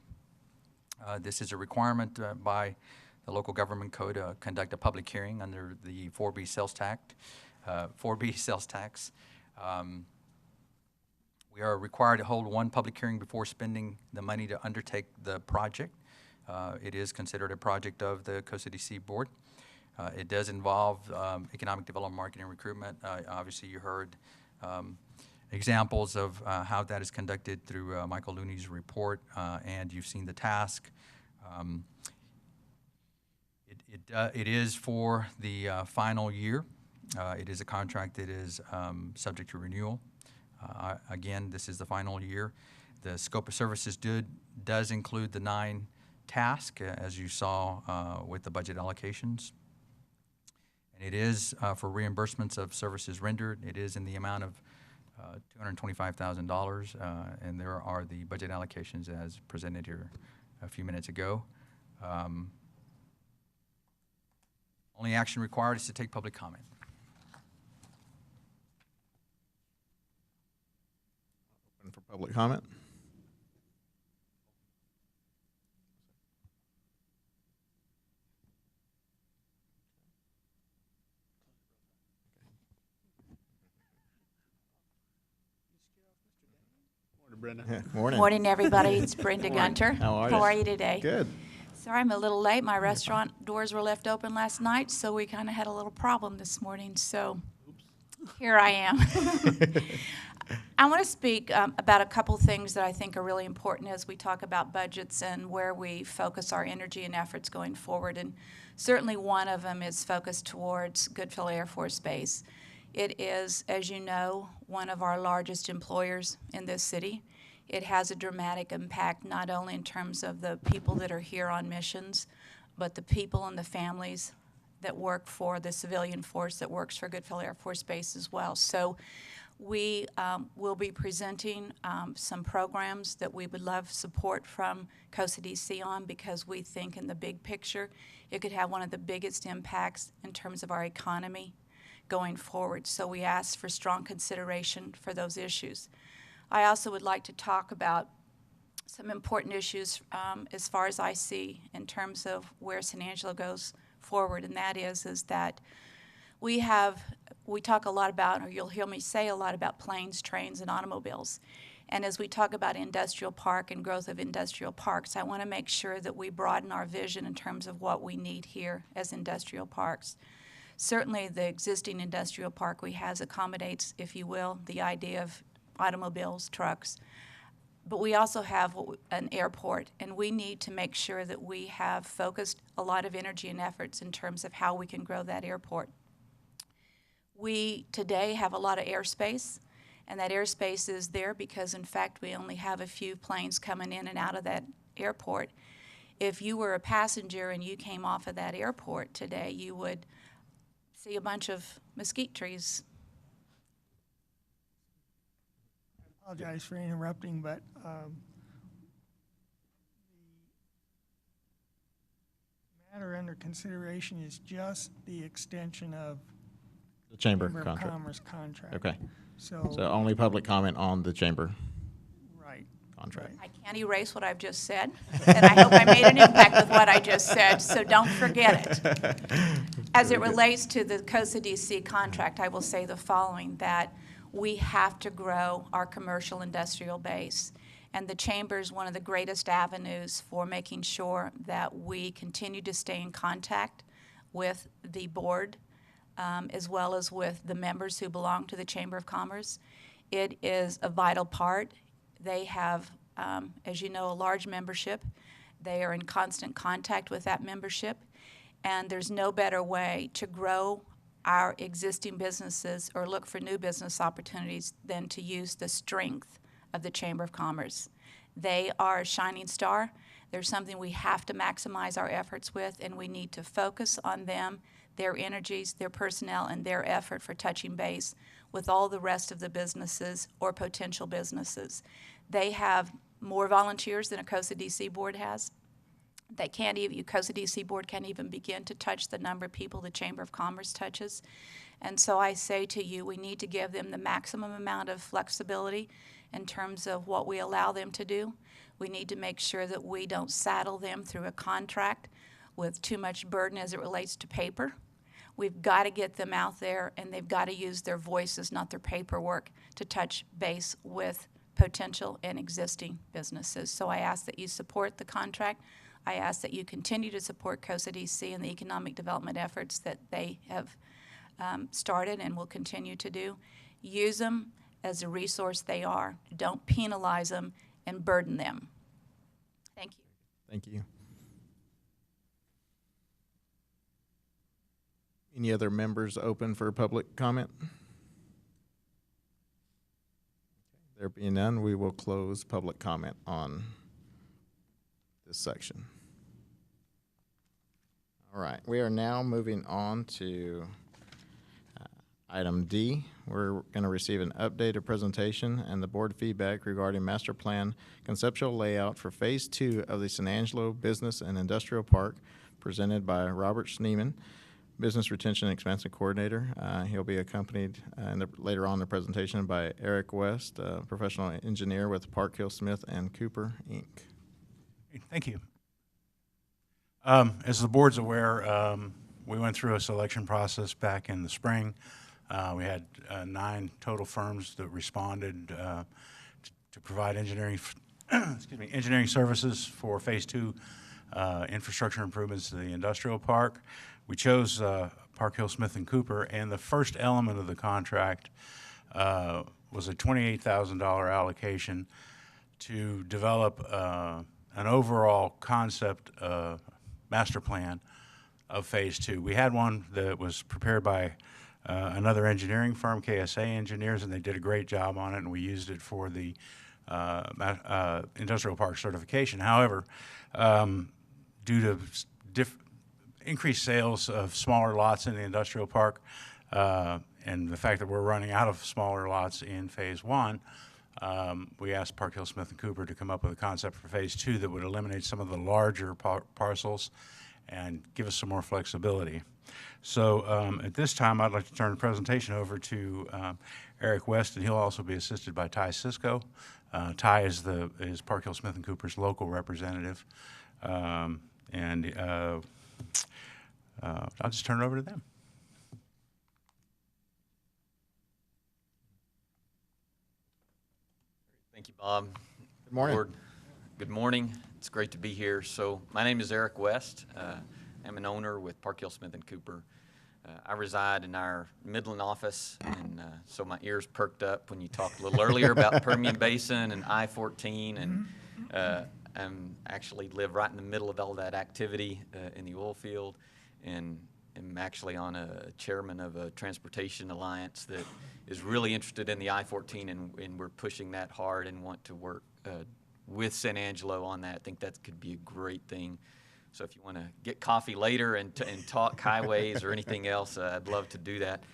This is a requirement by the local government code to conduct a public hearing under the 4B sales tax. We are required to hold one public hearing before spending the money to undertake the project. It is considered a project of the COSA DC board. It does involve economic development, marketing, and recruitment. Obviously, you heard examples of how that is conducted through Michael Looney's report, and you've seen the task. It is for the final year. It is a contract that is subject to renewal. Again, this is the final year. The scope of services does include the 9 tasks, as you saw with the budget allocations. And it is for reimbursements of services rendered. It is in the amount of $225,000, and there are the budget allocations as presented here a few minutes ago. Only action required is to take public comment. Open for public comment. Brenda. Morning. Morning, everybody. It's Brenda Gunter. How are you? How are you today? Good. Sorry I'm a little late. My restaurant doors were left open last night, so we kind of had a little problem this morning. So here I am. I want to speak about a couple things that I think are really important as we talk about budgets and where we focus our energy and efforts going forward. And certainly one of them is focused towards Goodfellow Air Force Base. It is, as you know, one of our largest employers in this city. It has a dramatic impact not only in terms of the people that are here on missions, but the people and the families that work for the civilian force that works for Goodfellow Air Force Base as well. So we will be presenting some programs that we would love support from COSA DC on, because we think in the big picture it could have one of the biggest impacts in terms of our economy going forward. So we ask for strong consideration for those issues. I also would like to talk about some important issues as far as I see in terms of where San Angelo goes forward, and that is that we talk a lot about, or you'll hear me say a lot about planes, trains, and automobiles. And as we talk about industrial park and growth of industrial parks, I want to make sure that we broaden our vision in terms of what we need here as industrial parks. Certainly the existing industrial park we have accommodates, if you will, the idea of automobiles, trucks, but we also have an airport, and we need to make sure that we have focused a lot of energy and efforts in terms of how we can grow that airport. We today have a lot of airspace, and that airspace is there because, in fact, we only have a few planes coming in and out of that airport. If you were a passenger and you came off of that airport today, you would see a bunch of mesquite trees. I apologize for interrupting, but the matter under consideration is just the extension of The chamber of contract. Commerce contract. Okay. So, So only public comment on the chamber right. contract. Right. I can't erase what I've just said, and I hope I made an impact with what I just said, so don't forget it. As it relates to the COSA DC contract, I will say the following, that we have to grow our commercial industrial base. And the chamber is one of the greatest avenues for making sure that we continue to stay in contact with the board, as well as with the members who belong to the Chamber of Commerce. It is a vital part. They have, as you know, a large membership. They are in constant contact with that membership. And there's no better way to grow our existing businesses or look for new business opportunities than to use the strength of the Chamber of Commerce. They are a shining star. They're something we have to maximize our efforts with, and we need to focus on them, their energies, their personnel, and their effort for touching base with all the rest of the businesses or potential businesses. They have more volunteers than a COSA DC board has. They can't even, COSA DC board can't even begin to touch the number of people the Chamber of Commerce touches. And so I say to you, we need to give them the maximum amount of flexibility in terms of what we allow them to do. We need to make sure that we don't saddle them through a contract with too much burden as it relates to paper. We've got to get them out there, and they've got to use their voices, not their paperwork, to touch base with potential and existing businesses. So I ask that you support the contract. I ask that you continue to support COSA DC and the economic development efforts that they have started and will continue to do. Use them as a resource they are. Don't penalize them and burden them. Thank you. Thank you. Any other members open for public comment? There being none, we will close public comment on this section. All right, we are now moving on to item D. We're going to receive an updated presentation and the board feedback regarding master plan conceptual layout for Phase 2 of the San Angelo Business and Industrial Park, presented by Robert Schneeman, Business Retention and Expansion Coordinator. He'll be accompanied later on in the presentation by Eric West, professional engineer with Park Hill Smith and Cooper, Inc. Thank you. As the board's aware, we went through a selection process back in the spring. We had 9 total firms that responded to provide engineering, engineering services for Phase 2 infrastructure improvements to the industrial park. We chose Park Hill Smith and Cooper, and the first element of the contract was was a $28,000 allocation to develop an overall concept master plan of Phase 2. We had one that was prepared by another engineering firm, KSA Engineers, and they did a great job on it, and we used it for the industrial park certification. However, due to increased sales of smaller lots in the industrial park, and the fact that we're running out of smaller lots in Phase 1, we asked Park Hill Smith & Cooper to come up with a concept for Phase 2 that would eliminate some of the larger parcels and give us some more flexibility. So at this time, I'd like to turn the presentation over to Eric West, and he'll also be assisted by Ty Cisco. Ty is Park Hill Smith & Cooper's local representative, and I'll just turn it over to them. Thank you, Bob. Good morning. Lord, good morning. It's great to be here. So my name is Eric West. I'm an owner with Park Hill Smith & Cooper. I reside in our Midland office, and so my ears perked up when you talked a little earlier about the Permian Basin and I-14, and I actually live right in the middle of all that activity in the oil field, and am actually on a chairman of a transportation alliance that is really interested in the I-14, and we're pushing that hard and want to work with San Angelo on that. I think that could be a great thing. So if you want to get coffee later and talk highways or anything else, I'd love to do that.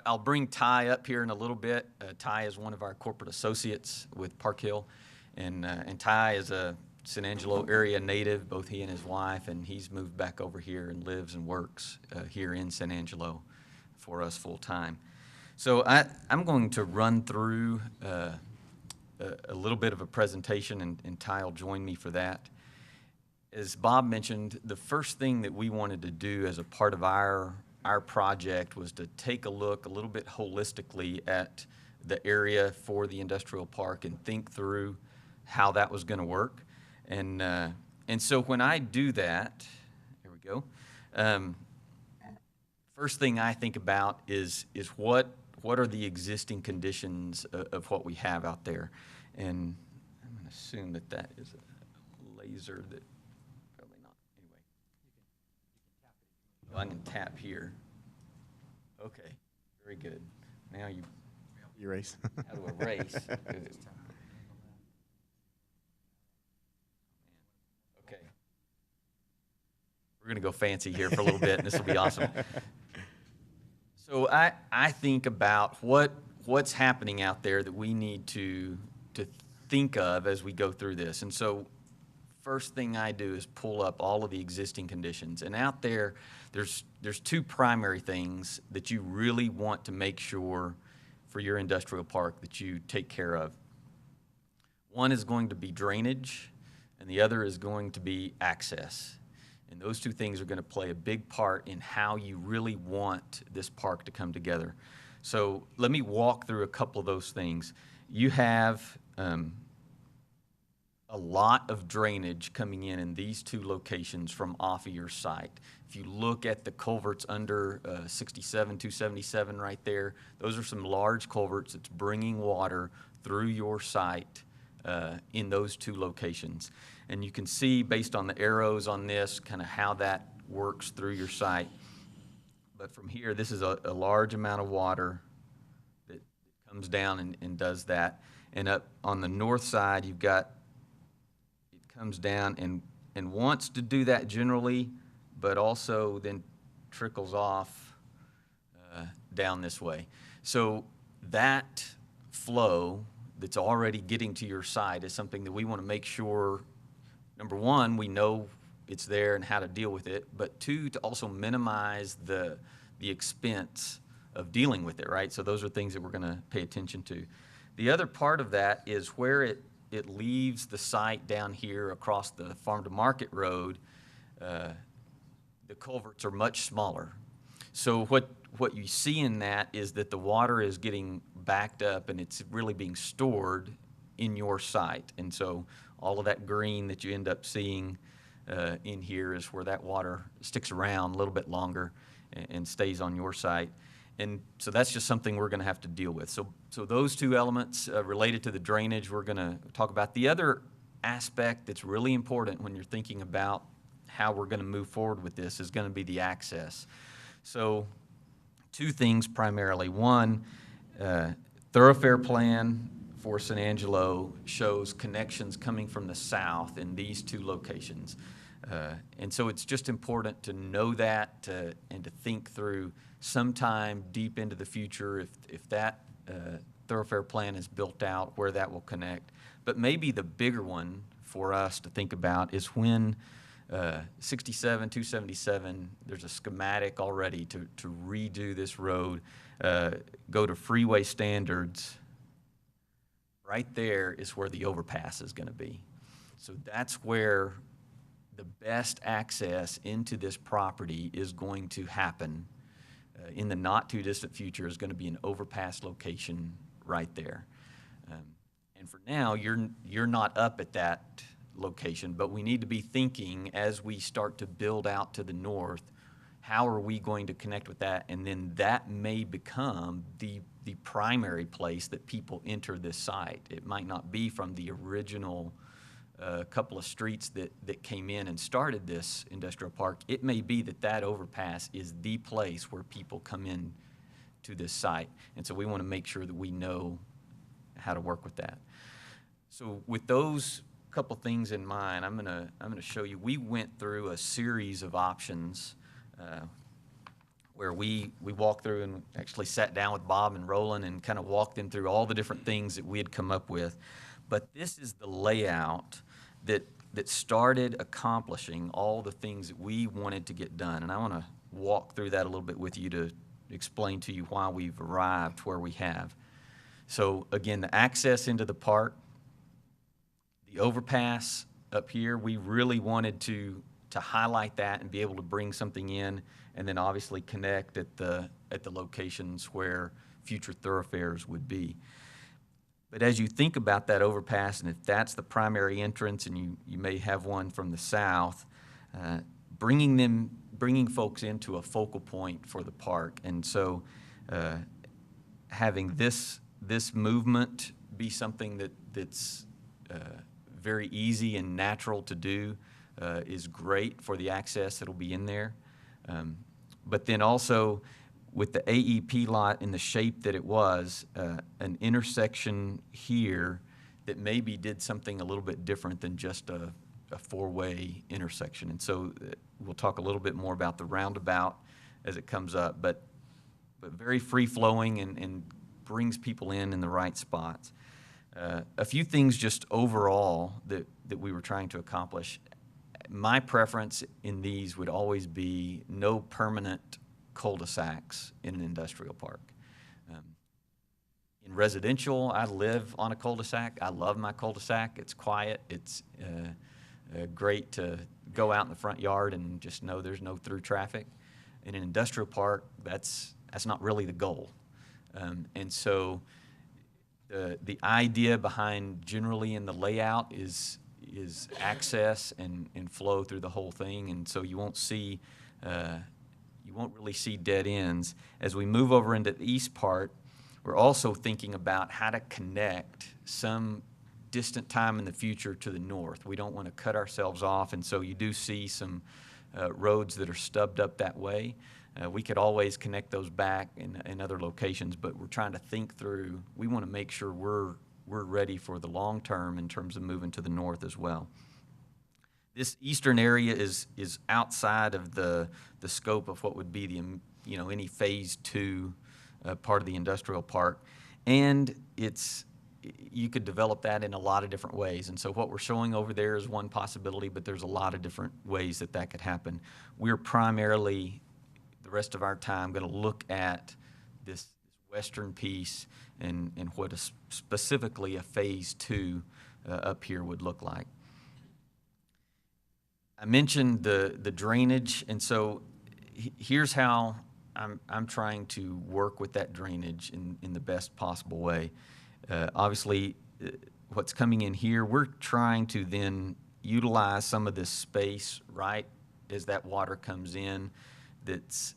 I'll bring Ty up here in a little bit. Ty is one of our corporate associates with Park Hill, and Ty is a San Angelo area native, both he and his wife, and he's moved back over here and lives and works here in San Angelo for us full time. So I'm going to run through a little bit of a presentation, and Ty will join me for that. As Bob mentioned, the first thing that we wanted to do as a part of our project was to take a look a little bit holistically at the area for the industrial park and think through how that was going to work. And so when I do that, here we go. First thing I think about is what are the existing conditions of what we have out there, and I'm going to assume that is a laser that. I can tap here. Okay, very good. Now you Erase. how to erase. Okay. We're going to go fancy here for a little bit, and this will be awesome. So I think about what's happening out there that we need to think of as we go through this. And so first thing I do is pull up all of the existing conditions. And out there's two primary things that you really want to make sure for your industrial park that you take care of. One is going to be drainage, and the other is going to be access. And those two things are going to play a big part in how you really want this park to come together. So let me walk through a couple of those things. You have a lot of drainage coming in these two locations from off of your site. If you look at the culverts under 277 right there, those are some large culverts that's bringing water through your site in those two locations. And you can see based on the arrows on this kind of how that works through your site. But from here, this is a large amount of water that comes down and does that. And up on the north side, you've got comes down and wants to do that generally, but also then trickles off down this way. So that flow that's already getting to your site is something that we want to make sure, number one, we know it's there and how to deal with it, but two, to also minimize the expense of dealing with it, right? So those are things that we're going to pay attention to. The other part of that is where it leaves the site down here across the Farm to Market Road. The culverts are much smaller. So what you see in that is that the water is getting backed up and it's really being stored in your site. And so all of that green that you end up seeing in here is where that water sticks around a little bit longer and stays on your site. And so that's just something we're going to have to deal with. So those two elements related to the drainage, we're going to talk about. The other aspect that's really important when you're thinking about how we're going to move forward with this is going to be the access. So two things primarily. One, thoroughfare plan for San Angelo shows connections coming from the south in these two locations. And so it's just important to know that and to think through sometime deep into the future if that thoroughfare plan is built out, where that will connect. But maybe the bigger one for us to think about is when 67, 277, there's a schematic already to redo this road, go to freeway standards. Right there is where the overpass is going to be. So that's where the best access into this property is going to happen in the not too distant future. Is going to be an overpass location right there. And for now, you're not up at that location, but we need to be thinking as we start to build out to the north, how are we going to connect with that? And then that may become the primary place that people enter this site. It might not be from the original couple of streets that came in and started this industrial park. It may be that overpass is the place where people come in to this site. And so we want to make sure that we know how to work with that. So with those couple things in mind, I'm gonna show you. We went through a series of options where we walked through and actually sat down with Bob and Roland and kind of walked them through all the different things that we had come up with. But this is the layout that started accomplishing all the things that we wanted to get done. And I want to walk through that a little bit with you to explain to you why we've arrived where we have. So again, the access into the park, the overpass up here, we really wanted to highlight that and be able to bring something in, and then obviously connect at the locations where future thoroughfares would be. But as you think about that overpass, and if that's the primary entrance, and you may have one from the south, bringing folks into a focal point for the park, and so having this movement be something that's very easy and natural to do is great for the access that'll be in there. But then also with the AEP lot in the shape that it was, an intersection here that maybe did something a little bit different than just a four-way intersection. And so we'll talk a little bit more about the roundabout as it comes up, but very free-flowing and brings people in the right spots. A few things just overall that we were trying to accomplish. My preference in these would always be no permanent cul-de-sacs in an industrial park. In residential, I live on a cul-de-sac. I love my cul-de-sac. It's quiet. It's great to go out in the front yard and just know there's no through traffic. In an industrial park, that's not really the goal. And so the idea behind generally in the layout is access and flow through the whole thing, and so you won't really see dead ends. As we move over into the east part, we're also thinking about how to connect some distant time in the future to the north. We don't want to cut ourselves off, and so you do see some roads that are stubbed up that way. We could always connect those back in other locations, but we're trying to think through. We want to make sure we're ready for the long term in terms of moving to the north as well. This eastern area is outside of the scope of what would be any phase 2 part of the industrial park, and you could develop that in a lot of different ways. And so what we're showing over there is one possibility, but there's a lot of different ways that could happen. We're primarily, the rest of our time, going to look at this western piece and what specifically a phase 2 up here would look like. I mentioned the drainage, and so here's how I'm trying to work with that drainage in the best possible way. Obviously, what's coming in here, we're trying to then utilize some of this space right as that water comes in that's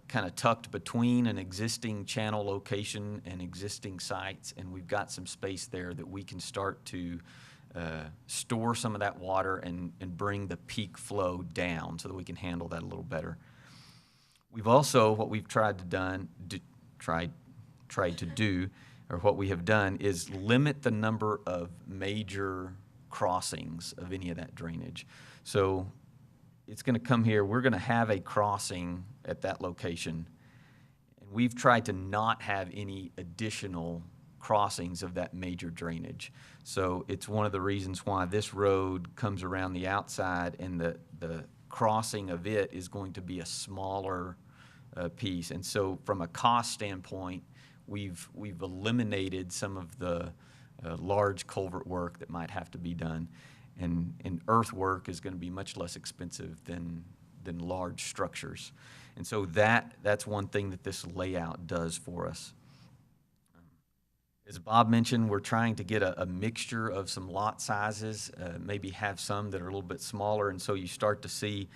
kind of tucked between an existing channel location and existing sites, and we've got some space there that we can start to store some of that water and bring the peak flow down so that we can handle that a little better. We've also, what we've tried to do, or what we have done, is limit the number of major crossings of any of that drainage. So it's going to come here, we're going to have a crossing at that location, and we've tried to not have any additional crossings of that major drainage. So it's one of the reasons why this road comes around the outside, and the crossing of it is going to be a smaller piece. And so from a cost standpoint, we've eliminated some of the large culvert work that might have to be done. And earthwork is going to be much less expensive than large structures. And so that's one thing that this layout does for us. As Bob mentioned, we're trying to get a mixture of some lot sizes, maybe have some that are a little bit smaller, and so you start to see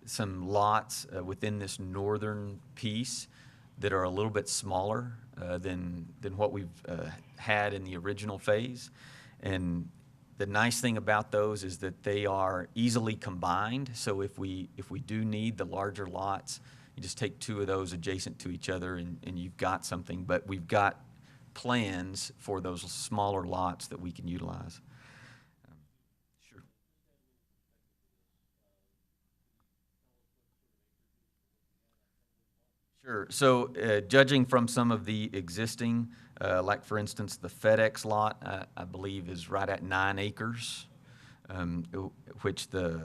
some lots within this northern piece that are a little bit smaller than what we've had in the original phase. And the nice thing about those is that they are easily combined. So if we do need the larger lots, you just take two of those adjacent to each other and you've got something. But we've got plans for those smaller lots that we can utilize. Sure. Sure. So judging from some of the existing, like for instance, the FedEx lot, I believe is right at 9 acres, which I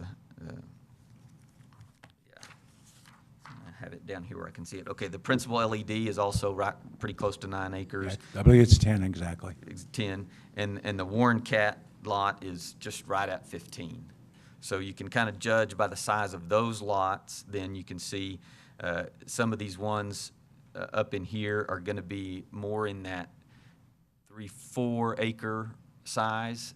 have it down here where I can see it. Okay, the principal LED is also right pretty close to 9 acres. I believe it's 10 exactly. It's 10, and the Warren Cat lot is just right at 15. So you can kind of judge by the size of those lots, then you can see some of these ones up in here are going to be more in that 3-4 acre size,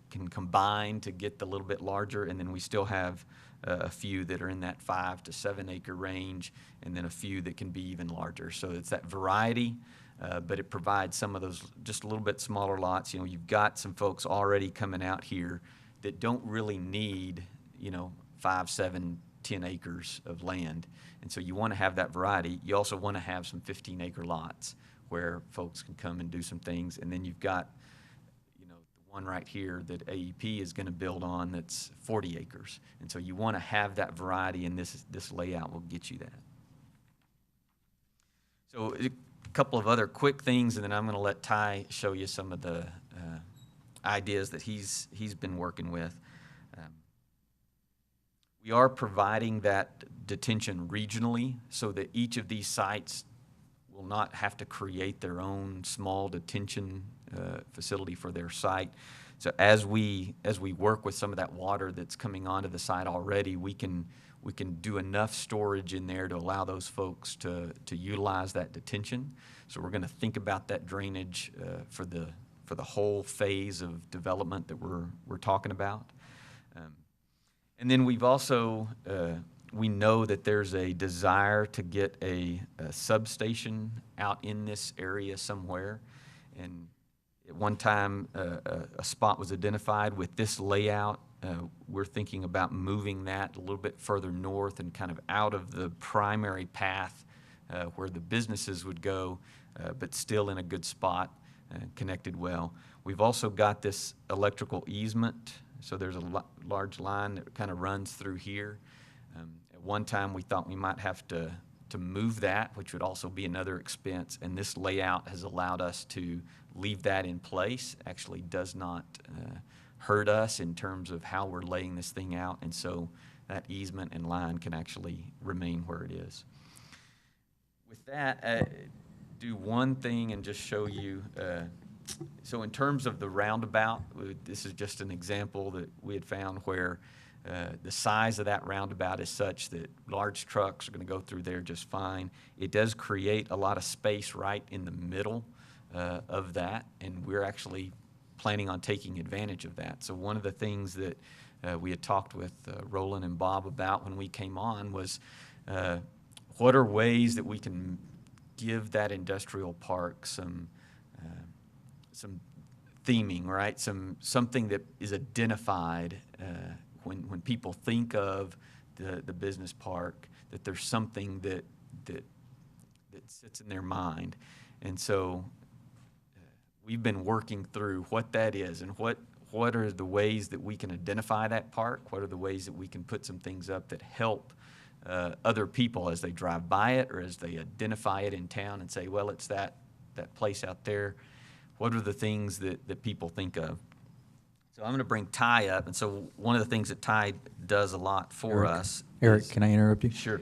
can combine to get the little bit larger, and then we still have a few that are in that 5 to 7 acre range, and then a few that can be even larger. So it's that variety, but it provides some of those just a little bit smaller lots. You know, you've got some folks already coming out here that don't really need, 5, 7, 10 acres of land. And so you want to have that variety. You also want to have some 15-acre lots where folks can come and do some things. And then you've got, the one right here that AEP is going to build on that's 40 acres. And so you want to have that variety, and this layout will get you that. So a couple of other quick things, and then I'm going to let Ty show you some of the ideas that he's been working with. We are providing that detention regionally so that each of these sites will not have to create their own small detention facility for their site. So as we work with some of that water that's coming onto the site already, we can do enough storage in there to allow those folks to utilize that detention. So we're going to think about that drainage for the whole phase of development that we're talking about. And then we've also, we know that there's a desire to get a substation out in this area somewhere. And at one time, a spot was identified with this layout. We're thinking about moving that a little bit further north and kind of out of the primary path where the businesses would go, but still in a good spot, connected well. We've also got this electrical easement. So there's a large line that kind of runs through here. At one time, we thought we might have to move that, which would also be another expense. And this layout has allowed us to leave that in place. Actually does not hurt us in terms of how we're laying this thing out. And so that easement and line can actually remain where it is. With that, do one thing and just show you. So in terms of the roundabout, this is just an example that we had found where the size of that roundabout is such that large trucks are going to go through there just fine. It does create a lot of space right in the middle of that, and we're actually planning on taking advantage of that. So one of the things that we had talked with Roland and Bob about when we came on was what are ways that we can give that industrial park some theming, right? Something that is identified when people think of the business park, that there's something that sits in their mind. And so we've been working through what that is and what are the ways that we can identify that park, what are the ways that we can put some things up that help other people as they drive by it or as they identify it in town and say, well, it's that place out there. What are the things that people think of? So I'm going to bring Ty up. And so one of the things that Ty does a lot for us. Eric, can I interrupt you? Sure.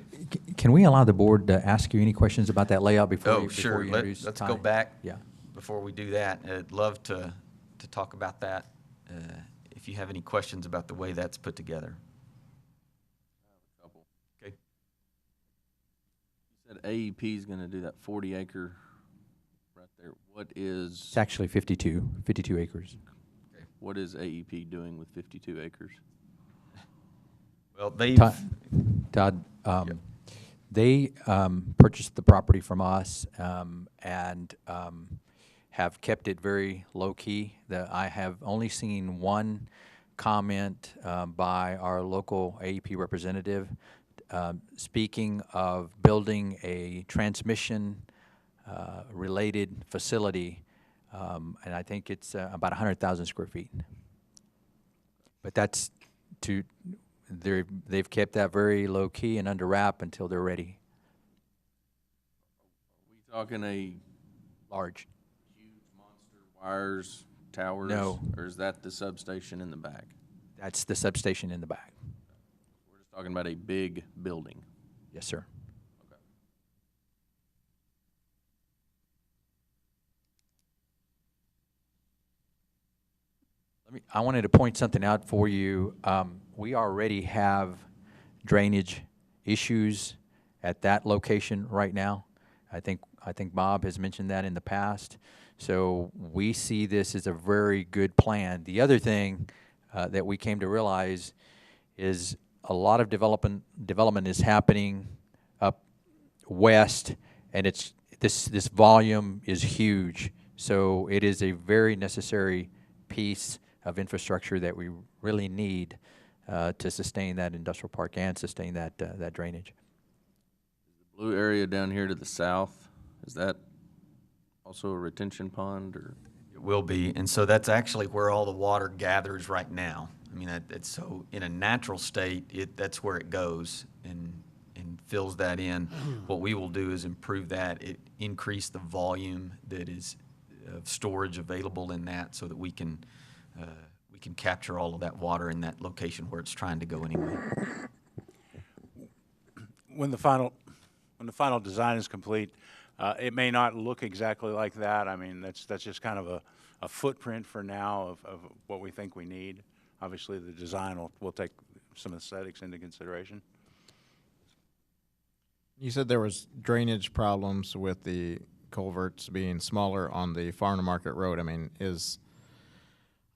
Can we allow the board to ask you any questions about that layout before you Sure. introduce Let's Ty? go back. Yeah. Before we do that, I'd love to talk about that. If you have any questions about the way that's put together. Okay. You said AEP is going to do that 40-acre right there. What is? It's actually 52 acres. Okay. What is AEP doing with 52 acres? Well, they've Todd, Yep. they purchased the property from us and have kept it very low-key. I have only seen one comment by our local AEP representative speaking of building a transmission-related facility, and I think it's about 100,000 square feet. But that's they've kept that very low-key and under wrap until they're ready. Are we talking a Large. wires, towers? No. Or is that the substation in the back? That's the substation in the back. We're just talking about a big building. Yes, sir. Okay. I wanted to point something out for you. We already have drainage issues at that location right now. I think Bob has mentioned that in the past. So we see this as a very good plan. The other thing that we came to realize is a lot of development is happening up west, and this volume is huge. So it is a very necessary piece of infrastructure that we really need to sustain that industrial park and sustain that drainage. The blue area down here to the south, is that also a retention pond, or? It will be, and so that's actually where all the water gathers right now. I mean, it's so in a natural state, that's where it goes and fills that in. What we will do is improve that, increase the volume that is of storage available in that, so that we can capture all of that water in that location where it's trying to go anyway. When the final design is complete, it may not look exactly like that. I mean, that's just kind of a footprint for now of what we think we need. Obviously, the design will take some aesthetics into consideration. You said there was drainage problems with the culverts being smaller on the farm to market road. I mean,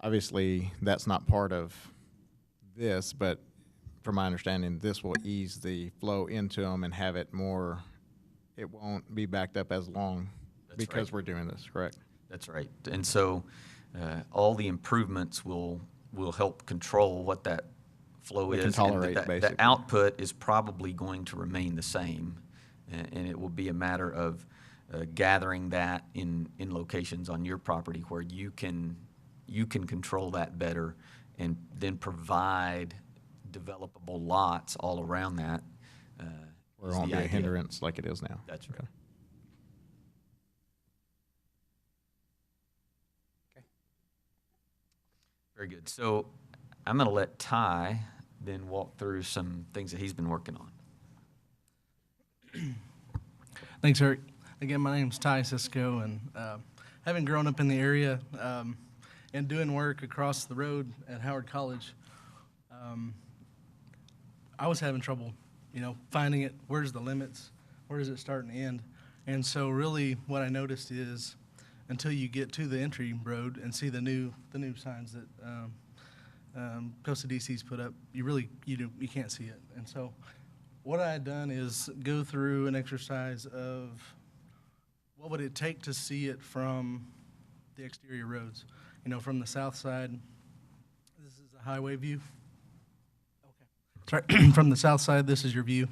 obviously that's not part of this, but from my understanding, this will ease the flow into them and have it more, it won't be backed up as long because we're doing this, correct? That's right. And so all the improvements will help control what that flow We is. can tolerate, and basically. the output is probably going to remain the same, and it will be a matter of gathering that in locations on your property where you can control that better and then provide developable lots all around that. Or it won't be a hindrance like it is now. That's right. Okay. Very good. So I'm going to let Ty then walk through some things that he's been working on. Thanks, Eric. Again, my name's Ty Cisco, and having grown up in the area and doing work across the road at Howard College, I was having trouble, finding it. Where's the limits? Where does it start and end? And so really what I noticed is until you get to the entry road and see the new signs that Costa DC's put up, you can't see it. And so what I had done is go through an exercise of what would it take to see it from the exterior roads. You know, from the south side, this is a highway view. Okay. Sorry, from the south side, this is your view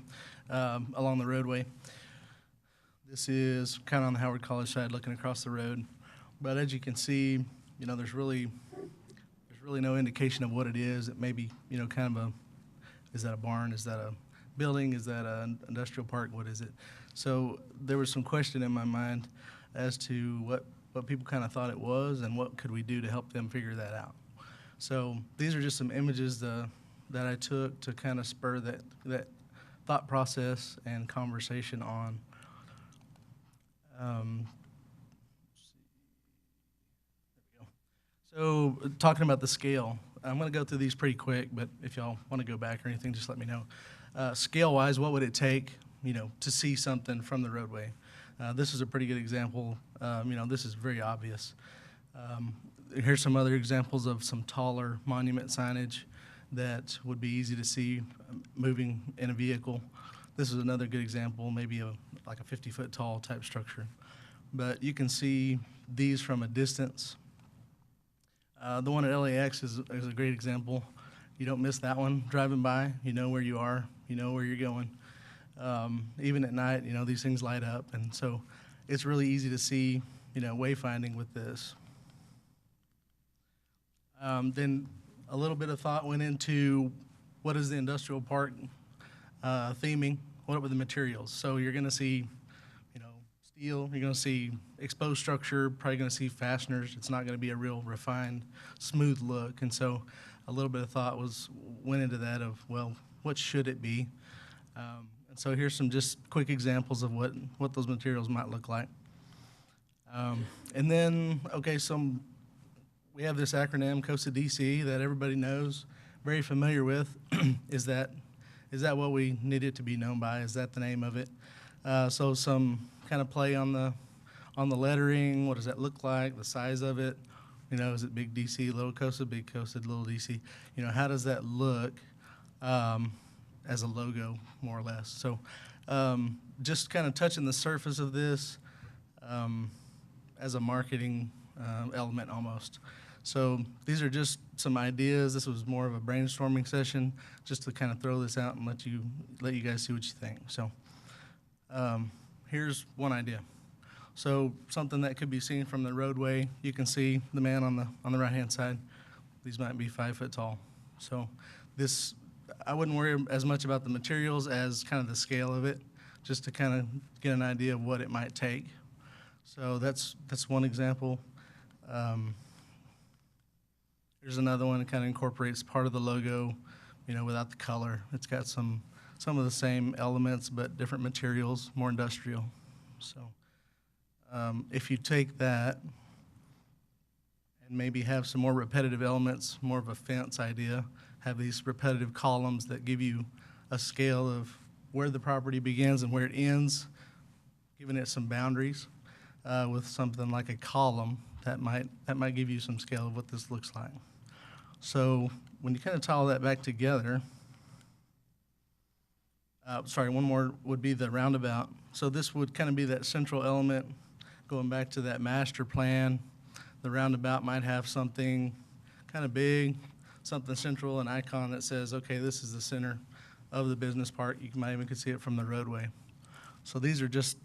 along the roadway. This is kind of on the Howard College side looking across the road. But as you can see, you know, there's really no indication of what it is. It may be, you know, kind of a, is that a barn? Is that a building? Is that an industrial park? What is it? So there was some question in my mind as to what people kind of thought it was and what could we do to help them figure that out. So these are just some images that I took to kind of spur that thought process and conversation on. So talking about the scale, I'm going to go through these pretty quick, but if y'all want to go back or anything, just let me know. Scale-wise, what would it take, you know, to see something from the roadway? This is a pretty good example. You know, this is very obvious. Here's some other examples of some taller monument signage that would be easy to see moving in a vehicle. This is another good example, maybe like a 50-foot tall type structure. But you can see these from a distance. The one at LAX is a great example. You don't miss that one driving by. You know where you are. You know where you're going. Even at night, you know, these things light up. And so it's really easy to see, you know, wayfinding with this. Then a little bit of thought went into what is the industrial park theming, what were the materials. So you're going to see, you know, steel, you're going to see exposed structure, probably going to see fasteners. It's not going to be a real refined, smooth look. And so a little bit of thought went into that of, well, what should it be? And so here's some just quick examples of what those materials might look like. And then, okay, we have this acronym, COSA DC, that everybody knows, very familiar with. Is that what we need it to be known by? Is that the name of it? So some kind of play on the lettering. What does that look like? The size of it. You know, is it big DC, little COSA, big COSA, little DC? You know, how does that look as a logo, more or less? So just kind of touching the surface of this as a marketing element almost. So these are just some ideas. This was more of a brainstorming session just to kind of throw this out and let you guys see what you think. So here's one idea. So something that could be seen from the roadway, you can see the man on the right-hand side. These might be 5 foot tall. So this, I wouldn't worry as much about the materials as kind of the scale of it, just to kind of get an idea of what it might take. So that's one example. Here's another one that kind of incorporates part of the logo, you know, without the color. It's got some of the same elements, but different materials, more industrial. So if you take that and maybe have some more repetitive elements, more of a fence idea, have these repetitive columns that give you a scale of where the property begins and where it ends, giving it some boundaries with something like a column, that might give you some scale of what this looks like. So when you kind of tie all that back together, one more would be the roundabout. So this would kind of be that central element going back to that master plan. The roundabout might have something kind of big, something central, an icon that says, okay, this is the center of the business park. You might even could see it from the roadway. So these are just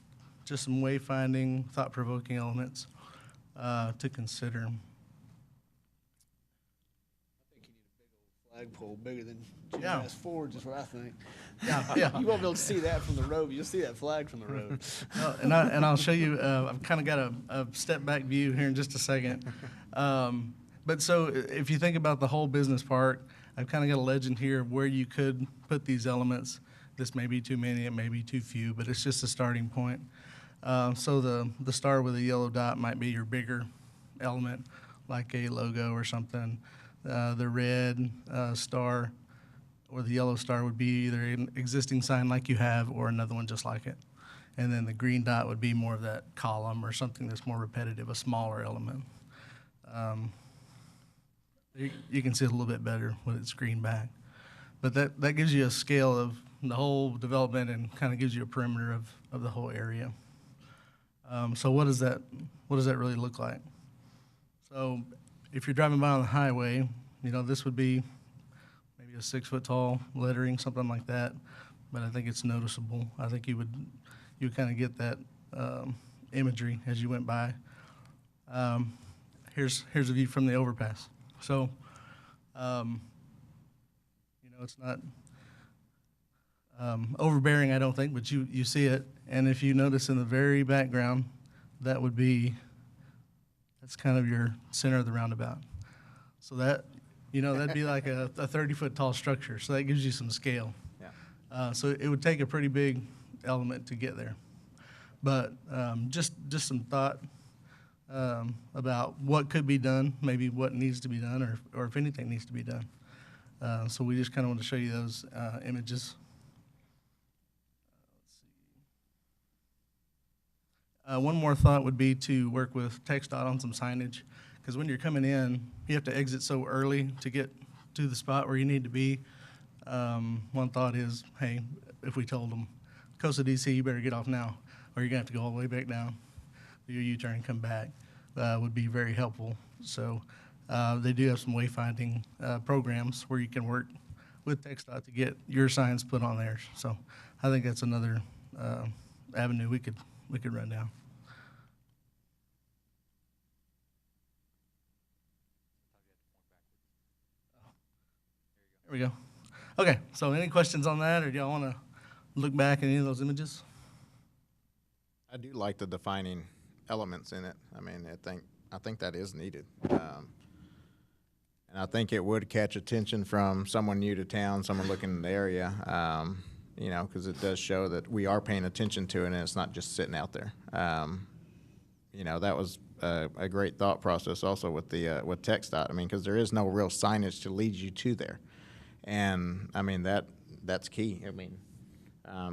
some wayfinding, thought-provoking elements to consider. Flagpole bigger than Yeah. GMS Forge is what I think. Yeah. You won't be able to see that from the road. You'll see that flag from the road. And I'll show you, I've kind of got a step back view here in just a second. But so if you think about the whole business park, I've kind of got a legend here of where you could put these elements. This may be too many, it may be too few, but it's just a starting point. So the star with a yellow dot might be your bigger element, like a logo or something. The red star or the yellow star would be either an existing sign like you have or another one just like it. And then the green dot would be more of that column or something that's more repetitive, a smaller element. You can see it a little bit better when it's green back. But that gives you a scale of, the whole development and kind of gives you a perimeter of the whole area. So what does that really look like? So if you're driving by on the highway, you know, this would be maybe a 6-foot tall lettering, something like that. But I think it's noticeable. I think you would kind of get that imagery as you went by. Here's a view from the overpass. So, you know, it's not overbearing, I don't think, but you see it. And if you notice in the very background, that's kind of your center of the roundabout. So that, you know, that'd be like a 30-foot tall structure. So that gives you some scale. Yeah. So it would take a pretty big element to get there. But just some thought about what could be done, maybe what needs to be done, or if anything needs to be done. So we just kind of want to show you those images. One more thought would be to work with TxDOT on some signage, because when you're coming in, you have to exit so early to get to the spot where you need to be. One thought is, hey, if we told them, Costa DC, you better get off now, or you're going to have to go all the way back down, do your U-turn and come back, would be very helpful. So they do have some wayfinding programs where you can work with TxDOT to get your signs put on there. So I think that's another avenue we could run down. There we go. Okay, so any questions on that, or do y'all want to look back at any of those images? I do like the defining elements in it. I mean, I think that is needed. And I think it would catch attention from someone new to town, someone looking in the area, you know, because it does show that we are paying attention to it and it's not just sitting out there. You know, that was a great thought process also with with TxDOT. I mean, because there is no real signage to lead you to there. And I mean, that's key. I mean,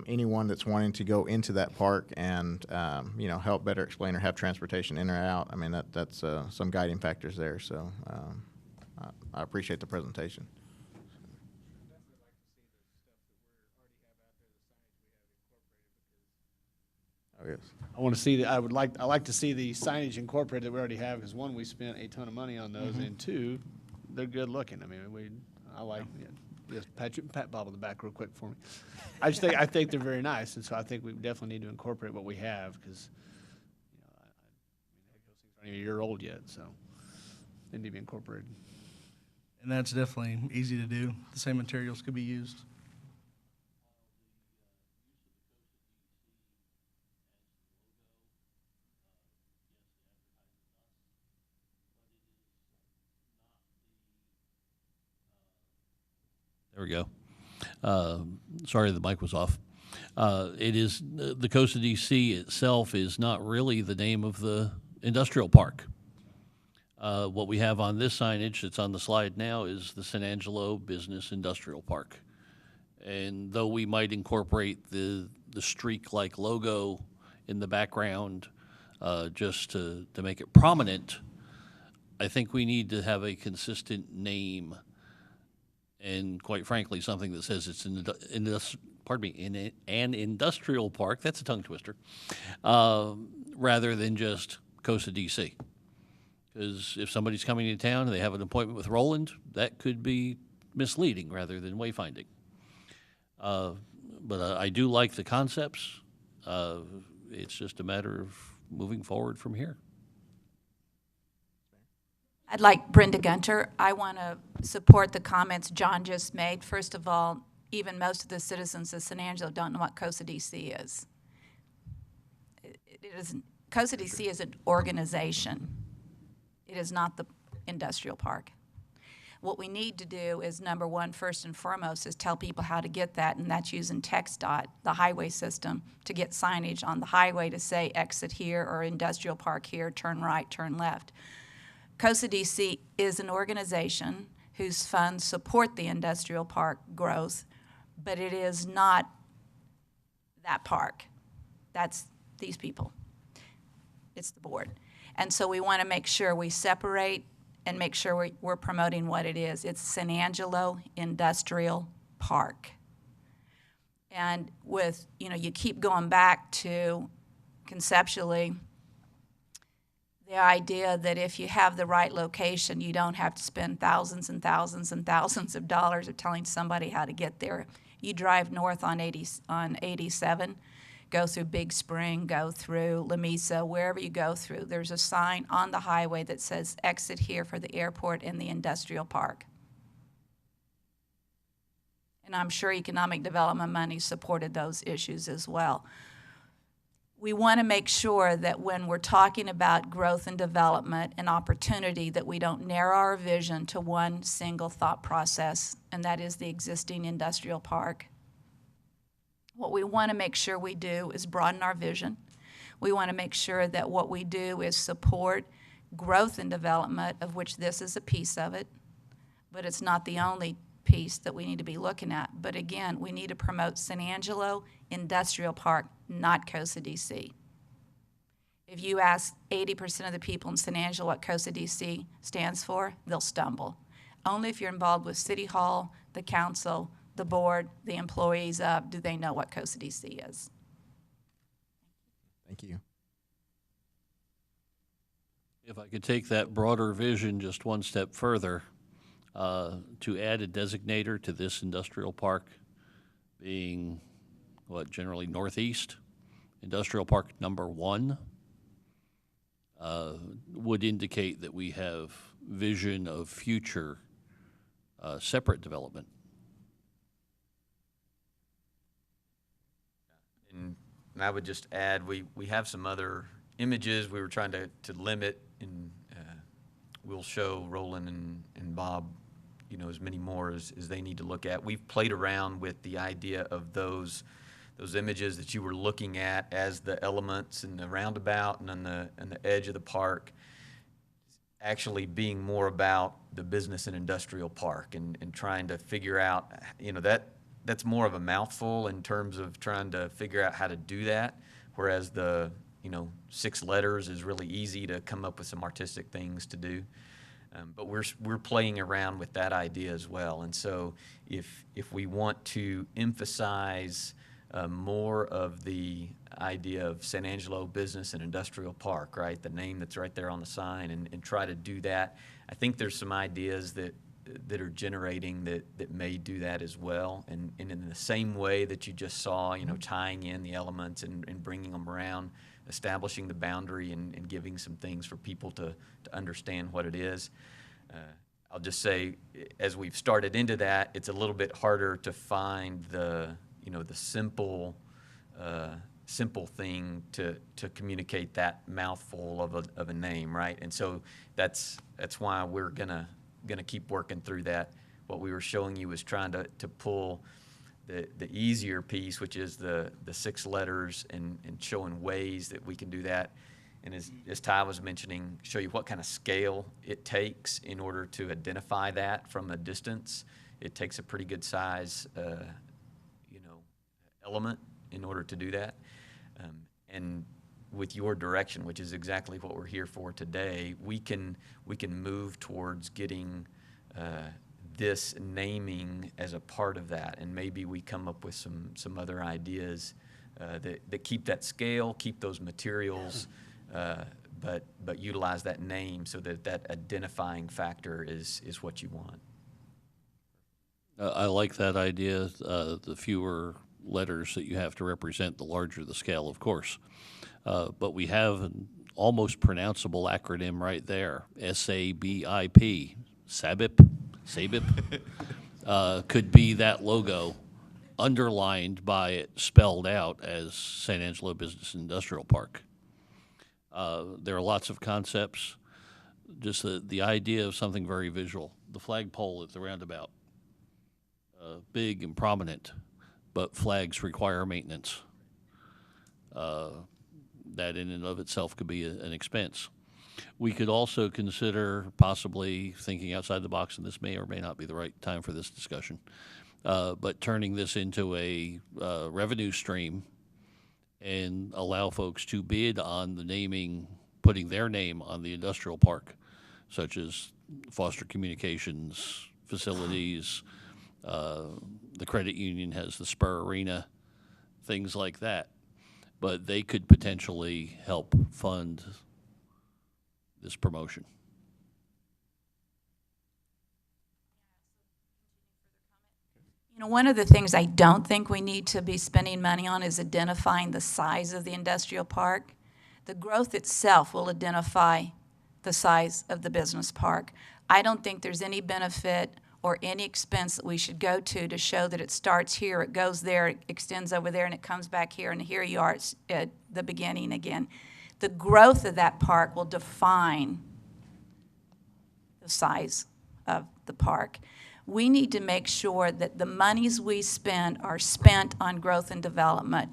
anyone that's wanting to go into that park and, you know, help better explain or have transportation in or out, I mean, that's some guiding factors there. So I appreciate the presentation. Oh, yes. I want to see I like to see the signage incorporated that we already have, because one, we spent a ton of money on those, and two, they're good looking. I mean, I like it. Just pat Bob on the back real quick for me. I think they're very nice, and so I think we definitely need to incorporate what we have, because you know, those things aren't even a year old yet, so they need to be incorporated. And that's definitely easy to do. The same materials could be used. There we go. Sorry, the mic was off. It is the Costa DC itself is not really the name of the industrial park. What we have on this signage that's on the slide now is the San Angelo Business Industrial Park. And though we might incorporate the streak-like logo in the background just to make it prominent, I think we need to have a consistent name, and quite frankly, something that says it's an industrial park. That's a tongue twister, rather than just Costa DC. Because if somebody's coming to town and they have an appointment with Roland, that could be misleading rather than wayfinding. But I do like the concepts. It's just a matter of moving forward from here. I'd like Brenda Gunter. I want to support the comments John just made. First of all, even most of the citizens of San Angelo don't know what Costa DC is. Costa DC is an organization. It is not the industrial park. What we need to do is, number one, first and foremost, is tell people how to get that, and that's using TxDOT, the highway system, to get signage on the highway to say exit here or industrial park here, turn right, turn left. Costa DC is an organization whose funds support the industrial park growth, but it is not that park. That's these people. It's the board. And so we want to make sure we separate and make sure we're promoting what it is. It's San Angelo Industrial Park. And with, you keep going back to conceptually the idea that if you have the right location, you don't have to spend thousands and thousands and thousands of dollars of telling somebody how to get there. You drive north on 87, go through Big Spring, go through Lamesa, wherever you go through, there's a sign on the highway that says exit here for the airport and the industrial park. And I'm sure economic development money supported those issues as well. We want to make sure that when we're talking about growth and development and opportunity, that we don't narrow our vision to one single thought process, and that is the existing industrial park. What we want to make sure we do is broaden our vision. We want to make sure that what we do is support growth and development, of which this is a piece of it, but it's not the only piece that we need to be looking at. But again, we need to promote San Angelo Industrial Park, not COSA DC. If you ask 80% of the people in San Angelo what COSA DC stands for, they'll stumble. Only if you're involved with City Hall, the council, the board, the employees do they know what COSA DC is. Thank you. If I could take that broader vision just one step further, to add a designator to this industrial park being, generally northeast, industrial park number 1, would indicate that we have vision of future separate development. And I would just add, we have some other images we were trying to limit, and we'll show Roland and Bob, as many more as they need to look at. We've played around with the idea of those images that you were looking at as the elements in the roundabout and on the edge of the park, actually being more about the business and industrial park, and trying to figure out, that's more of a mouthful in terms of trying to figure out how to do that, whereas the 6 letters is really easy to come up with some artistic things to do. But we're playing around with that idea as well. And so if we want to emphasize more of the idea of San Angelo Business and Industrial Park, right, the name that's right there on the sign, and try to do that, I think there's some ideas that are generating that may do that as well. And in the same way that you just saw, tying in the elements and bringing them around, establishing the boundary and giving some things for people to understand what it is. I'll just say, as we've started into that, it's a little bit harder to find the simple thing to communicate that mouthful of a name, right? And so that's why we're gonna keep working through that. What we were showing you was trying to pull the easier piece, which is the 6 letters, and showing ways that we can do that. And as Ty was mentioning, show you what kind of scale it takes in order to identify that from a distance. It takes a pretty good size, element in order to do that. And with your direction, which is exactly what we're here for today, we can move towards getting this naming as a part of that, and maybe we come up with some other ideas that keep that scale, keep those materials, but utilize that name so that identifying factor is what you want. I like that idea. The fewer letters that you have to represent, the larger the scale, of course. But we have an almost pronounceable acronym right there, SABIP, SABIP, could be that logo underlined by it, spelled out as San Angelo Business and Industrial Park. There are lots of concepts, just the idea of something very visual. The flagpole at the roundabout, big and prominent, but flags require maintenance. That in and of itself could be an expense. We could also consider possibly thinking outside the box, and this may or may not be the right time for this discussion, but turning this into a revenue stream and allow folks to bid on the naming, putting their name on the industrial park, such as Foster Communications facilities. The credit union has the Spur Arena. things like that. But they could potentially help fund this promotion. You know, one of the things I don't think we need to be spending money on is identifying the size of the industrial park. The growth itself will identify the size of the business park. I don't think there's any benefit or any expense that we should go to show that it starts here, it goes there, it extends over there, and it comes back here, and here you are at the beginning again. The growth of that park will define the size of the park. We need to make sure that the monies we spend are spent on growth and development.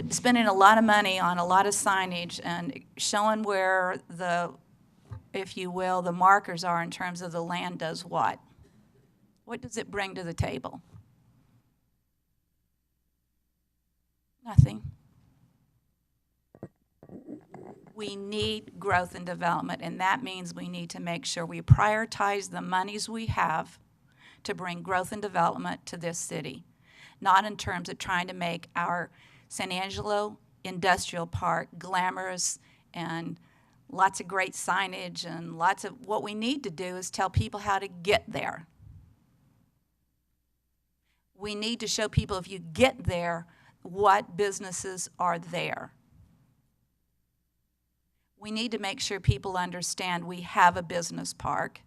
Spending a lot of money on a lot of signage and showing where the, if you will, the markers are in terms of the land does what? What does it bring to the table? Nothing. We need growth and development, and that means we need to make sure we prioritize the monies we have to bring growth and development to this city, not in terms of trying to make our San Angelo Industrial Park glamorous and lots of great signage and lots of, what we need to do is tell people how to get there. We need to show people if you get there, what businesses are there. We need to make sure people understand we have a business park.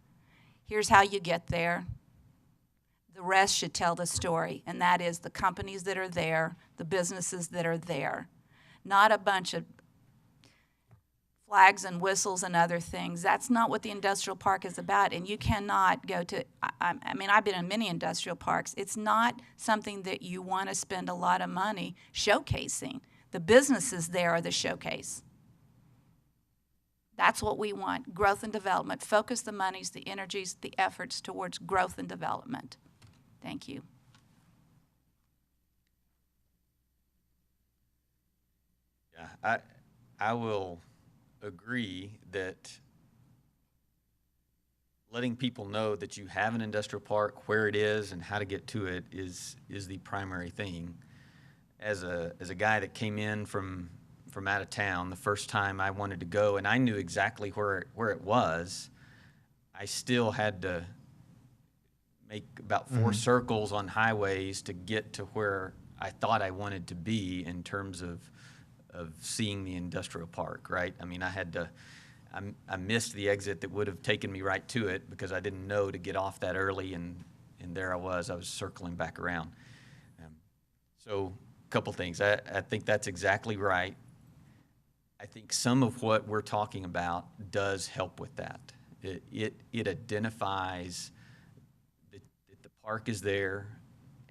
Here's how you get there. The rest should tell the story, and that is the companies that are there, the businesses that are there, not a bunch of flags and whistles and other things. That's not what the industrial park is about, and you cannot go to, I mean, I've been in many industrial parks. It's not something that you want to spend a lot of money showcasing. The businesses there are the showcase. That's what we want, growth and development. Focus the monies, the energies, the efforts towards growth and development. Thank you. Yeah, I will agree that letting people know that you have an industrial park, where it is, and how to get to it is the primary thing. As a guy that came in from out of town, the first time I wanted to go, and I knew exactly where it was, I still had to make about 4 circles on highways to get to where I thought I wanted to be in terms of seeing the industrial park, right? I mean, I missed the exit that would have taken me right to it because I didn't know to get off that early, and there I was circling back around. So a couple things. I think that's exactly right. I think some of what we're talking about does help with that. It identifies that the park is there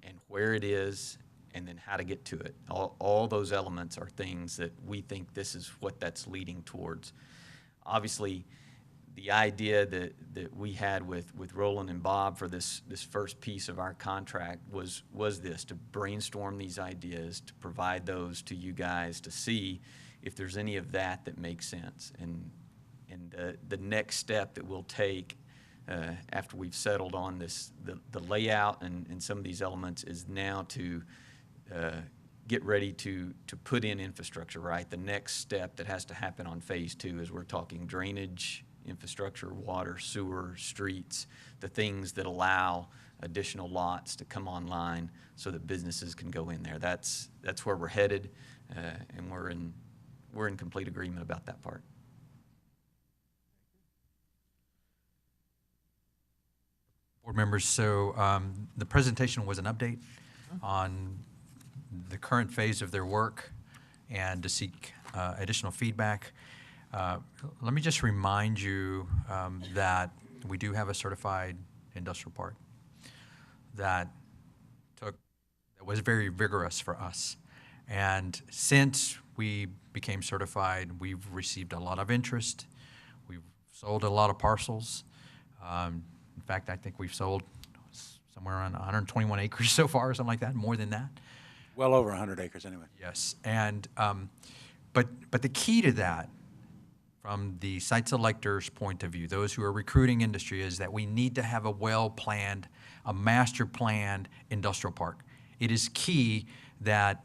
and where it is and then how to get to it. All those elements are things that we think this is what that's leading towards. Obviously, the idea that we had with Roland and Bob for this first piece of our contract was this, to brainstorm these ideas, to provide those to you guys to see if there's any of that makes sense. And the next step that we'll take after we've settled on the layout and some of these elements is now to get ready to put in infrastructure, right? The next step that has to happen on phase 2 is we're talking drainage, infrastructure, water, sewer, streets, the things that allow additional lots to come online so that businesses can go in there. That's where we're headed, and we're in complete agreement about that part. Board members, so the presentation was an update on the current phase of their work and to seek additional feedback. Let me just remind you that we do have a certified industrial park that was very vigorous for us. And since we became certified, we've received a lot of interest. We've sold a lot of parcels. In fact, I think we've sold somewhere around 121 acres so far, or something like that, more than that. Well over 100 acres anyway. Yes, and but the key to that, from the site selector's point of view, those who are recruiting industry, is that we need to have a well-planned, a master-planned industrial park. it is key that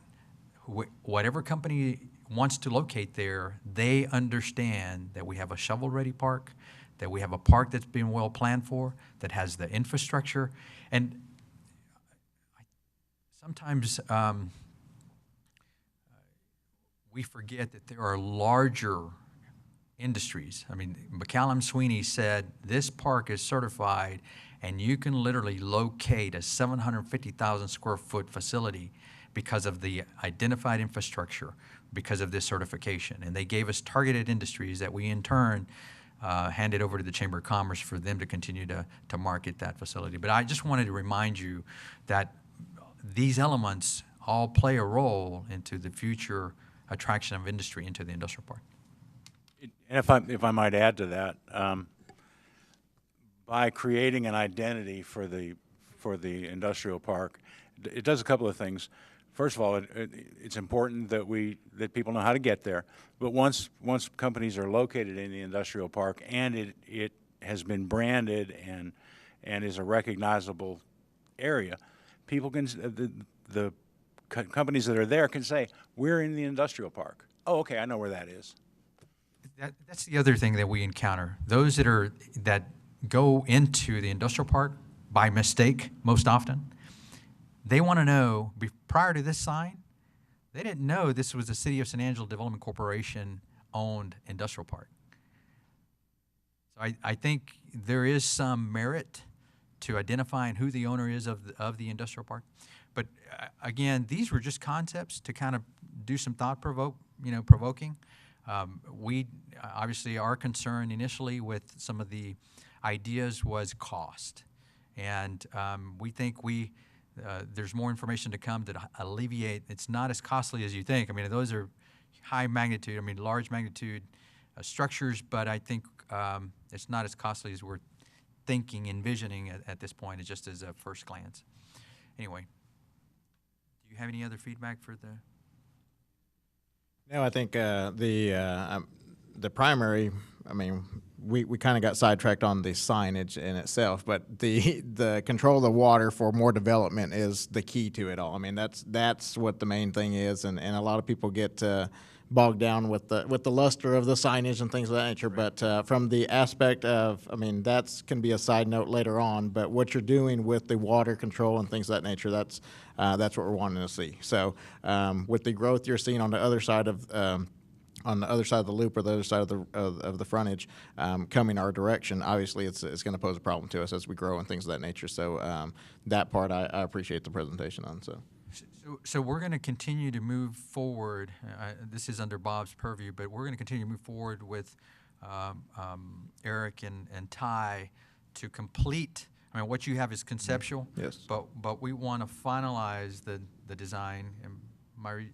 whatever company wants to locate there, they understand that we have a shovel-ready park, that we have a park that's been well planned for, that has the infrastructure. And sometimes we forget that there are larger industries. I mean, McCallum Sweeney said this park is certified and you can literally locate a 750,000 square foot facility because of the identified infrastructure, because of this certification. And they gave us targeted industries that we in turn handed over to the Chamber of Commerce for them to continue to market that facility. But I just wanted to remind you that these elements all play a role into the future attraction of industry into the industrial park. And if I might add to that, by creating an identity for the industrial park, it does a couple of things. First of all, it's important that people know how to get there. But once companies are located in the industrial park and it has been branded and is a recognizable area, people can the companies that are there can say, we're in the industrial park. Oh, okay, I know where that is. That's the other thing that we encounter. Those that go into the industrial park by mistake most often, they want to know, prior to this sign, they didn't know this was the City of San Angelo Development Corporation owned industrial park. So I think there is some merit to identifying who the owner is of the industrial park. But again, these were just concepts to kind of do some provoking. We obviously, our concern initially with some of the ideas was cost, and we think there's more information to come to alleviate. It's not as costly as you think. I mean, those are high magnitude. I mean, large magnitude structures, but I think it's not as costly as we're envisioning at this point. It's just as a first glance. Anyway, do you have any other feedback for the? No, I think the primary, I mean, we kind of got sidetracked on the signage in itself, but the control of the water for more development is the key to it all. I mean, that's what the main thing is, and a lot of people get bogged down with the luster of the signage and things of that nature. Right. But from the aspect of, I mean, that's can be a side note later on. But what you're doing with the water control and things of that nature, that's what we're wanting to see. So with the growth you're seeing on the other side of the loop or the other side of the frontage coming our direction, obviously it's going to pose a problem to us as we grow and things of that nature. So that part I appreciate the presentation on. So we're going to continue to move forward. This is under Bob's purview, but we're going to continue to move forward with Eric and Ty to complete. I mean, what you have is conceptual. Yes. But we want to finalize the design. Am I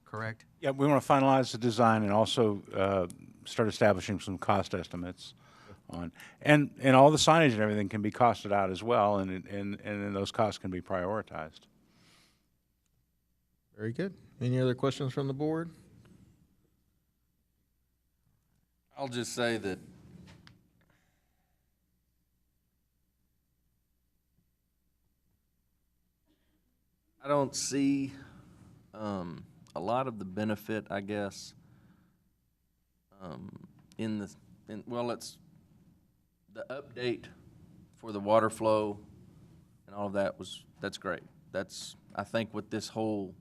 correct? Yeah, we want to finalize the design and also start establishing some cost estimates on, and all the signage and everything can be costed out as well, and then those costs can be prioritized. Very good. Any other questions from the board? I'll just say that I don't see a lot of the benefit, I guess, it's the update for the water flow and all of that's great. That's, I think, what this whole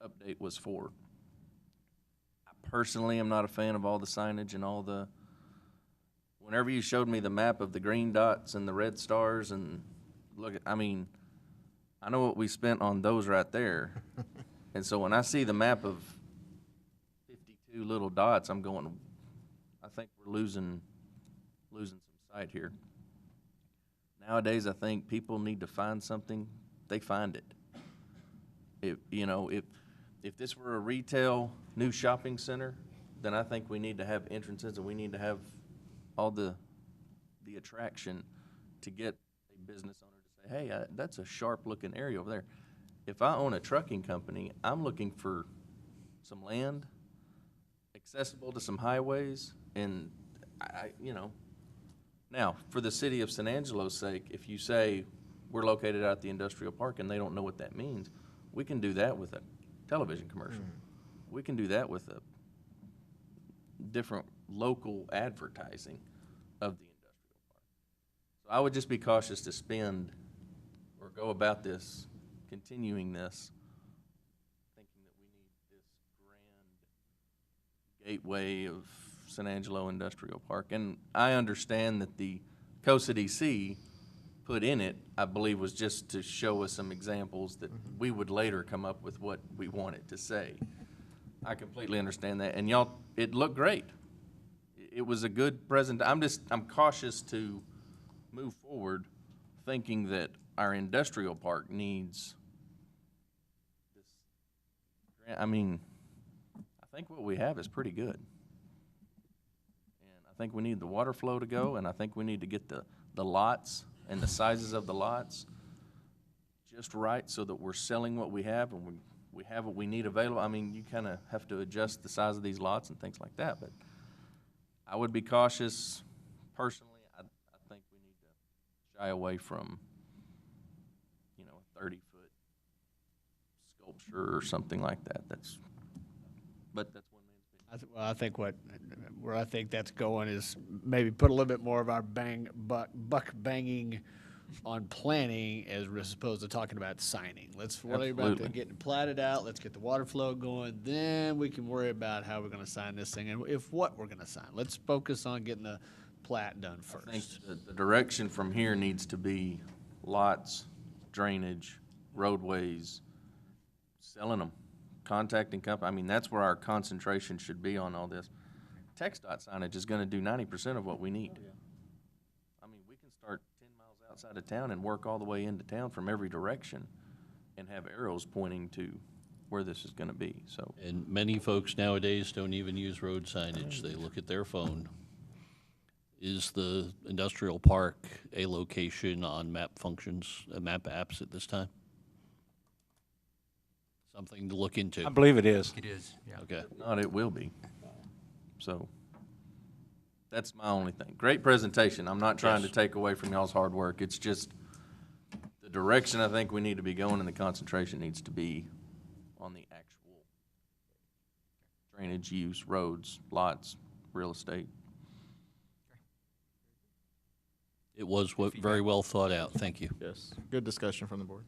update was for. I personally am not a fan of all the signage and whenever you showed me the map of the green dots and the red stars and I know what we spent on those right there. And so when I see the map of 52 little dots, I'm going, I think we're losing some sight here. Nowadays, I think people need to find something, they find it. If this were a retail new shopping center, then I think we need to have entrances and we need to have all the attraction to get a business owner to say, hey, that's a sharp-looking area over there. If I own a trucking company, I'm looking for some land, accessible to some highways, and Now, for the city of San Angelo's sake, if you say we're located out at the industrial park and they don't know what that means, we can do that with a television commercial. We can do that with a different local advertising of the industrial park. So I would just be cautious to spend or go about this, continuing this, thinking that we need this grand gateway of San Angelo Industrial Park. And I understand that the COSA-DC put in it, I believe, was just to show us some examples that we would later come up with what we wanted to say. I completely understand that. And y'all, it looked great. It was a good present. I'm cautious to move forward thinking that our industrial park needs this. I mean, I think what we have is pretty good. And I think we need the water flow to go, and I think we need to get the lots and the sizes of the lots just right so that we're selling what we have and we have what we need available. I mean, you kind of have to adjust the size of these lots and things like that, but I would be cautious personally. I think we need to shy away from, you know, a 30-foot sculpture or something like that. But that's one man's opinion. Well, I think where I think that's going is maybe put a little bit more of our buck banging on planning as opposed to talking about signing. Let's worry about getting platted out. Let's get the water flow going. Then we can worry about how we're going to sign this thing and what we're going to sign. Let's focus on getting the plat done first. I think the direction from here needs to be lots, drainage, roadways, selling them, contacting companies. I mean, that's where our concentration should be on all this. TxDOT signage is going to do 90% of what we need. I mean, we can start 10 miles outside of town and work all the way into town from every direction and have arrows pointing to where this is going to be. So, And many folks nowadays don't even use road signage. They look at their phone. Is the industrial park a location on map functions, map apps at this time? Something to look into. I believe it is. It is, yeah. Okay. if not, it will be. So that's my only thing. Great presentation. I'm not trying to take away from y'all's hard work. It's just the direction I think we need to be going and the concentration needs to be on the actual drainage use, roads, lots, real estate. It was very well thought out. Thank you. Yes, good discussion from the board.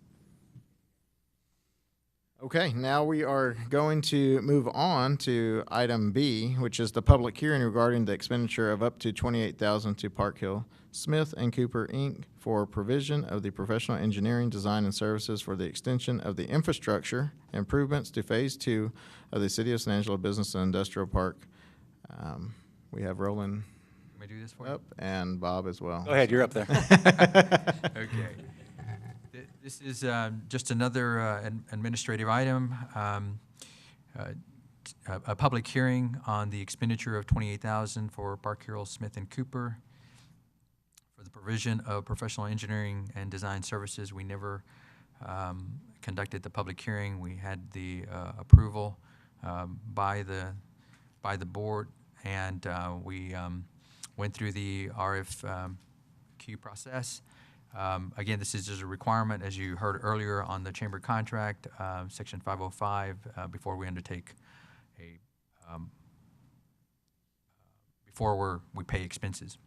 Okay, now we are going to move on to item B, which is the public hearing regarding the expenditure of up to $28,000 to Park Hill Smith and Cooper, Inc. for provision of the professional engineering design and services for the extension of the infrastructure improvements to Phase 2 of the City of San Angelo Business and Industrial Park. We have Roland Can we do this for you? up and Bob as well. Go ahead, you're up there. Okay. This is just another administrative item, a public hearing on the expenditure of $28,000 for Park Hill Smith and Cooper for the provision of professional engineering and design services. We never conducted the public hearing. We had the approval by the board, and we went through the RFQ process. Again, this is just a requirement, as you heard earlier on the chamber contract, Section 505, before we undertake before we pay expenses.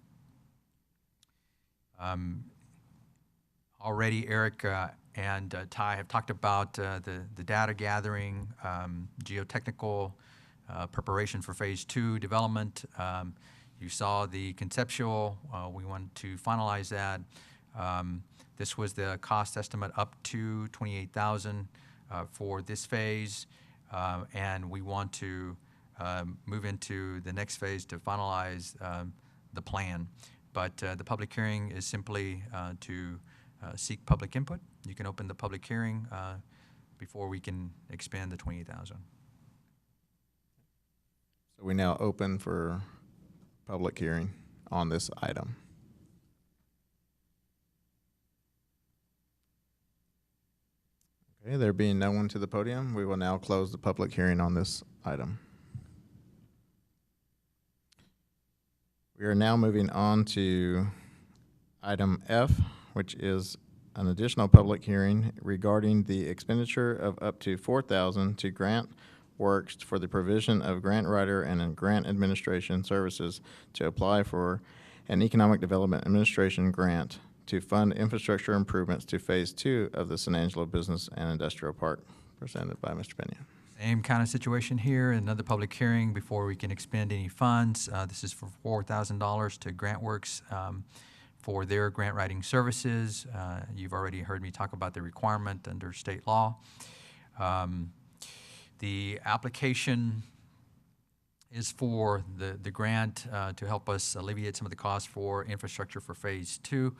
Already, Eric and Ty have talked about the data gathering, geotechnical preparation for Phase 2 development. You saw the conceptual. We want to finalize that. This was the cost estimate up to $28,000 for this phase, and we want to move into the next phase to finalize the plan. But the public hearing is simply to seek public input. You can open the public hearing before we can expend the $28,000. So we now open for public hearing on this item. Okay, there being no one to the podium, we will now close the public hearing on this item. We are now moving on to item F, which is an additional public hearing regarding the expenditure of up to $4,000 to grant works for the provision of grant writer and grant administration services to apply for an Economic Development Administration grant to fund infrastructure improvements to Phase 2 of the San Angelo Business and Industrial Park, presented by Mr. Pena. Same kind of situation here, another public hearing before we can expend any funds. This is for $4,000 to GrantWorks for their grant writing services. You've already heard me talk about the requirement under state law. The application is for the grant to help us alleviate some of the costs for infrastructure for Phase 2.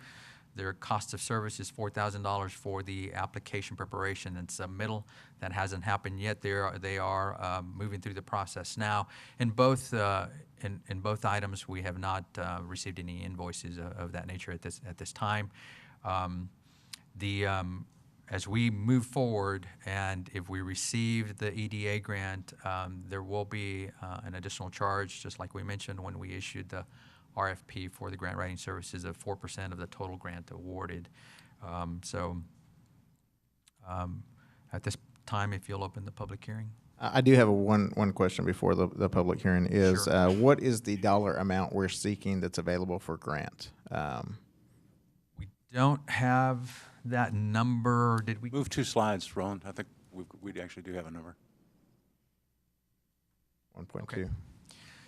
Their cost of service is $4,000 for the application preparation and submittal. That hasn't happened yet. They are moving through the process now. In both items, we have not received any invoices of that nature at this time. As we move forward, and if we receive the EDA grant, there will be an additional charge, just like we mentioned when we issued the RFP for the grant writing services of 4% of the total grant awarded. At this time, if you'll open the public hearing. I do have one question before the public hearing is, Sure. What is the dollar amount we're seeking that's available for grant? We don't have that number. Did we? Move 2 slides, Roland. I think we actually do have a number. 1.2. Okay.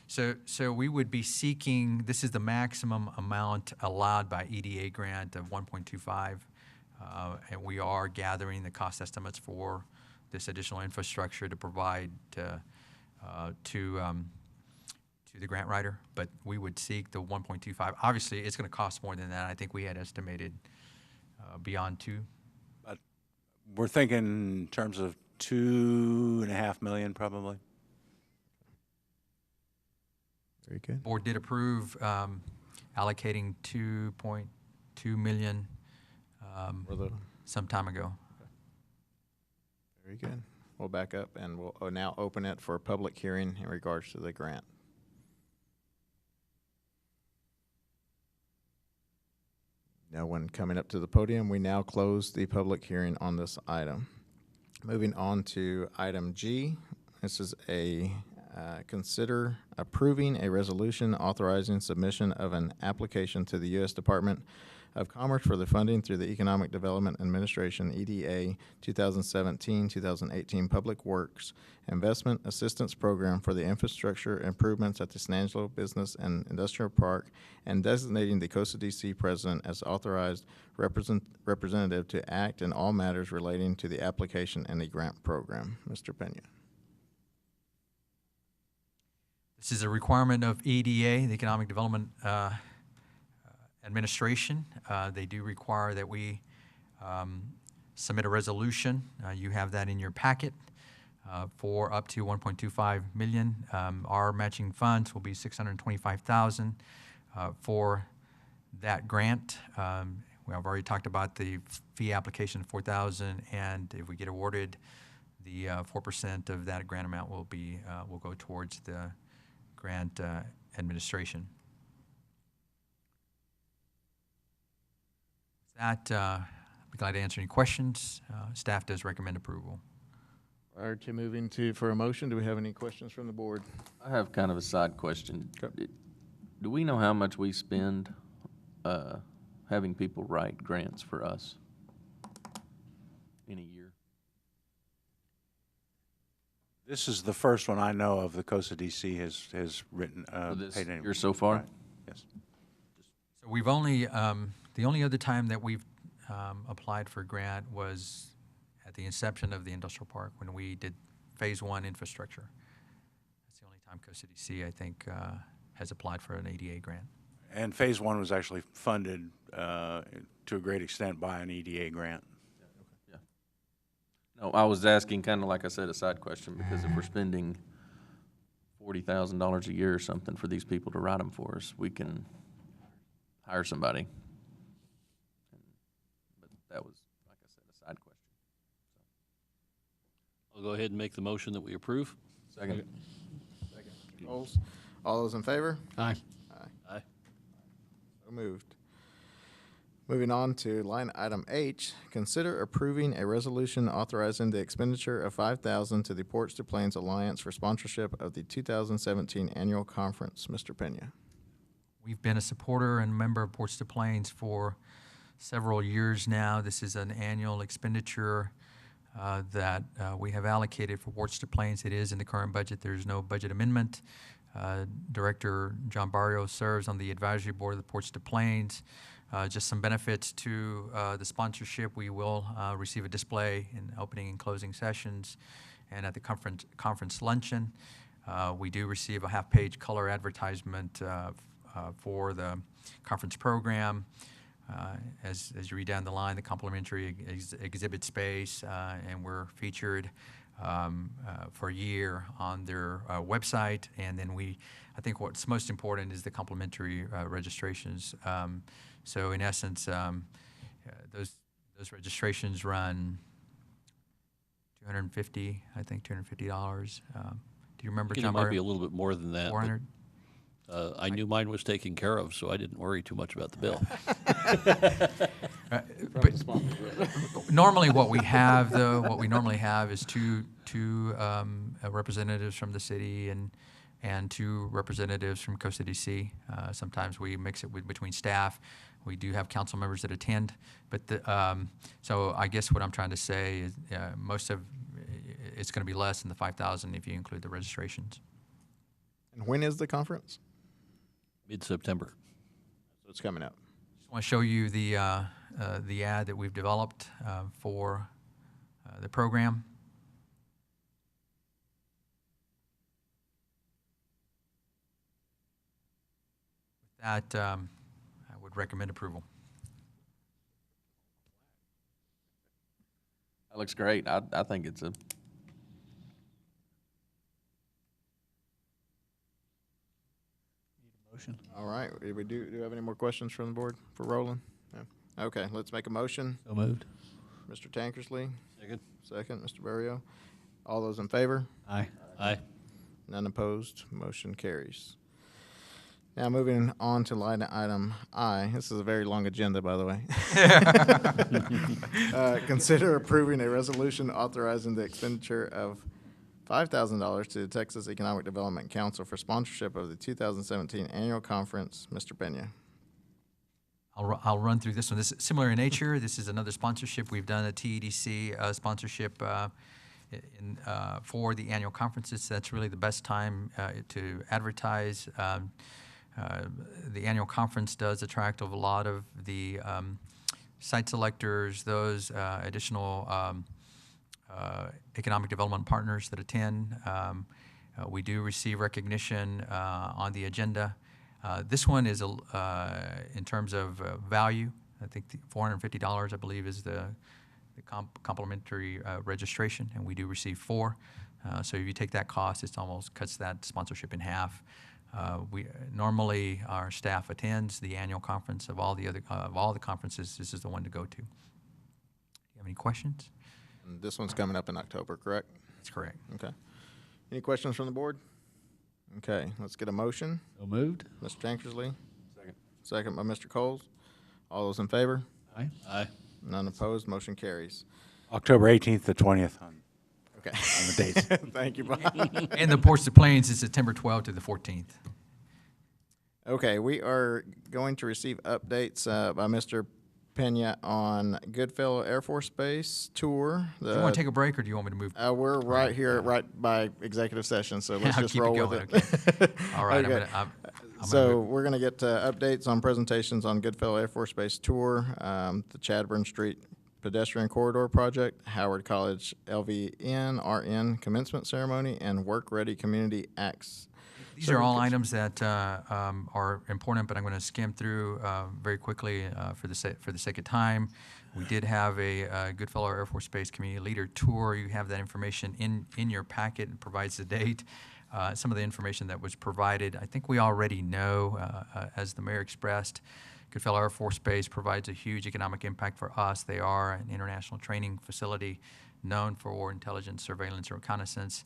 So we would be seeking, this is the maximum amount allowed by EDA grant of 1.25, and we are gathering the cost estimates for this additional infrastructure to provide to the grant writer, but we would seek the 1.25. Obviously, it's going to cost more than that. I think we had estimated beyond 2. But we're thinking in terms of $2.5 million, probably. Very good. Board did approve allocating $2.2 million some time ago. Very good. We'll back up and we'll now open it for public hearing in regards to the grant. No one coming up to the podium. We now close the public hearing on this item. Moving on to item G. This is a consider approving a resolution authorizing submission of an application to the U.S. Department of Commerce for the funding through the Economic Development Administration, EDA 2017-2018 Public Works Investment Assistance Program for the infrastructure improvements at the San Angelo Business and Industrial Park, and designating the Costa D.C. President as authorized representative to act in all matters relating to the application and the grant program. Mr. Pena. This is a requirement of EDA, the Economic Development Administration. They do require that we submit a resolution. You have that in your packet for up to $1.25 million. Our matching funds will be $625,000 for that grant. We have already talked about the fee application, $4,000, and if we get awarded, the 4% of that grant amount will go towards the grant administration. With that, I'd be glad to answer any questions. Staff does recommend approval. Prior to moving for a motion, do we have any questions from the board? I have kind of a side question. Okay. Do we know how much we spend having people write grants for us in a year? This is the first one I know of the Costa D.C. has written. This paid any- year so far? Right. Yes. So we've only, the only other time that we've applied for grant was at the inception of the industrial park when we did Phase 1 infrastructure. That's the only time Costa D.C., I think, has applied for an ADA grant. And Phase 1 was actually funded to a great extent by an EDA grant. No, I was asking kind of like I said, a side question, because if we're spending $40,000 a year or something for these people to write them for us, we can hire somebody. But that was, like I said, a side question. I'll go ahead and make the motion that we approve. Second. Knowles? All those in favor? Aye. Aye. So moved. Moving on to line item H, consider approving a resolution authorizing the expenditure of $5,000 to the Ports to Plains Alliance for sponsorship of the 2017 annual conference. Mr. Pena. We've been a supporter and member of Ports to Plains for several years now. This is an annual expenditure that we have allocated for Ports to Plains. It is in the current budget. There's no budget amendment. Director John Barrios serves on the advisory board of the Ports to Plains. Just some benefits to the sponsorship. We will receive a display in opening and closing sessions and at the conference luncheon. We do receive a half-page color advertisement for the conference program. As you read down the line, the complimentary exhibit space, and we're featured for a year on their website. And then I think what's most important is the complimentary registrations. So in essence, those registrations run $250, I think $250. Do you remember, I think John it might Barrio? be a little bit more than that. 400? I knew mine was taken care of, so I didn't worry too much about the bill. Normally what we have, though, what we normally have is two representatives from the city and two representatives from Costa DC. Sometimes we mix it between staff. We do have council members that attend. But so I guess what I'm trying to say is most of it's going to be less than the 5,000 if you include the registrations. And when is the conference? Mid-September. So it's coming up. Just want to show you the ad that we've developed for the program. With that, I would recommend approval. That looks great. I think it's a All right. Do we have any more questions from the board for Roland? No? Okay, let's make a motion. So moved. Mr. Tankersley, Second. second. Mr. Barrio. All those in favor? Aye. Aye. None opposed. Motion carries. Now moving on to line item I. This is a very long agenda, by the way. Consider approving a resolution authorizing the expenditure of $5,000 to the Texas Economic Development Council for sponsorship of the 2017 annual conference. Mr. Pena. I'll run through this one. This is similar in nature. This is another sponsorship. We've done a TEDC sponsorship for the annual conferences. That's really the best time to advertise. The annual conference does attract a lot of the site selectors, those additional economic development partners that attend. We do receive recognition on the agenda. This one is, in terms of value, I think $450, I believe, is the complimentary registration, and we do receive 4. So if you take that cost, it almost cuts that sponsorship in half. Normally our staff attends the annual conference of all the conferences. This is the one to go to. Do you have any questions? And this one's coming up in October, correct? That's correct. Okay. Any questions from the board? Okay, let's get a motion. So moved. Mr. Tankersley. Second. Second by Mr. Coles. All those in favor? Aye. Aye. None opposed. Motion carries. October 18th to 20th on Okay. the dates. Thank you, Bob. And the Ports to Plains is September 12th to the 14th. Okay, we are going to receive updates by Mr. Pena on Goodfellow Air Force Base tour. Do you want to take a break, or do you want me to move? We're right here, right by executive session, so let's I'll just keep it roll going, with it. All right, Okay. I'm So we're going to get updates on presentations on Goodfellow Air Force Base tour, the Chadburn Street pedestrian corridor project, Howard College LVN RN commencement ceremony, and Work Ready Community Acts. These are all items that are important, but I'm going to skim through very quickly for the sake of time. We did have a Goodfellow Air Force Base Community Leader Tour. You have that information in your packet. It provides the date. Some of the information that was provided, I think we already know, as the mayor expressed. Goodfellow Air Force Base provides a huge economic impact for us. They are an international training facility known for intelligence, surveillance, and reconnaissance.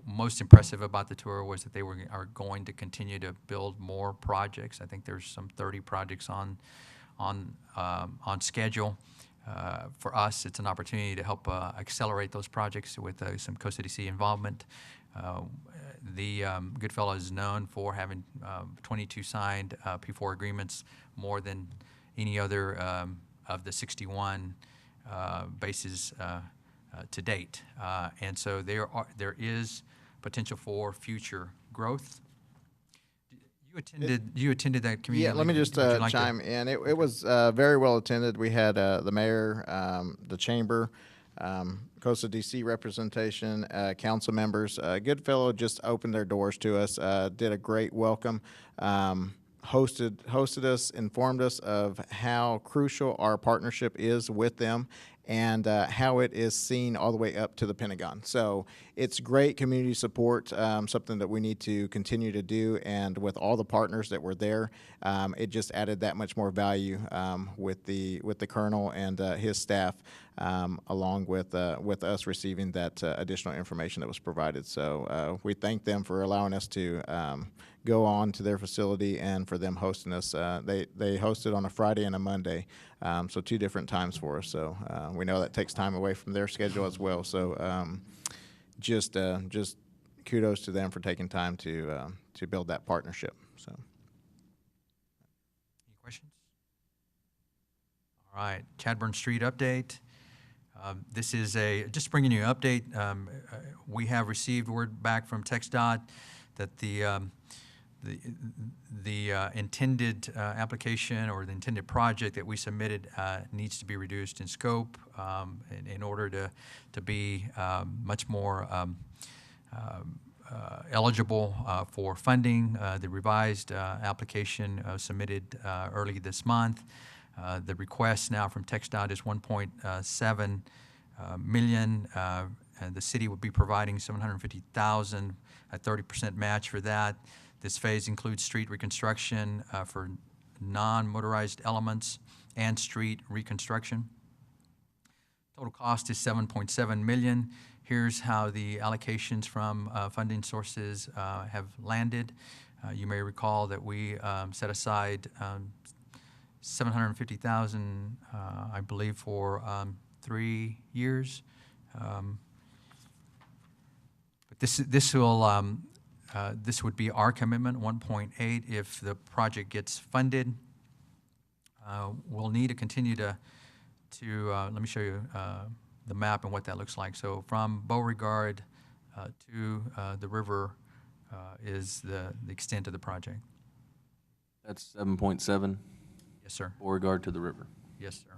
Most impressive about the tour was that they are going to continue to build more projects. I think there's some 30 projects on on schedule. For us, it's an opportunity to help accelerate those projects with some Co-City involvement. Goodfellow is known for having 22 signed P4 agreements, more than any other of the 61 bases to date. And so there is potential for future growth. You attended that community. Yeah, let me meeting. just Would you like to- chime in. It was very well attended. We had the mayor, the chamber, Coastal DC representation, council members. Goodfellow just opened their doors to us, did a great welcome, hosted us, informed us of how crucial our partnership is with them, and how it is seen all the way up to the Pentagon. So it's great community support, something that we need to continue to do. And with all the partners that were there, it just added that much more value with the colonel and his staff, along with us receiving that additional information that was provided. So we thank them for allowing us to go on to their facility and for them hosting us. They hosted on a Friday and a Monday, so 2 different times for us. So we know that takes time away from their schedule as well. So just kudos to them for taking time to build that partnership. So. Any questions? All right, Chadburn Street update. This is just bringing you an update. We have received word back from TxDOT that the intended application or the intended project that we submitted needs to be reduced in scope in order to be much more eligible for funding. The revised application submitted early this month. The request now from TxDOT is 1.7 million. And the city would be providing $750,000, a 30% match for that. This phase includes street reconstruction for non-motorized elements and street reconstruction. Total cost is $7.7 million. Here's how the allocations from funding sources have landed. You may recall that we set aside $750,000, I believe, for 3 years. But this would be our commitment, 1.8, if the project gets funded. We'll need to continue to let me show you the map and what that looks like. So from Beauregard to the river is the extent of the project. That's 7.7. Yes, sir. Beauregard to the river. Yes, sir.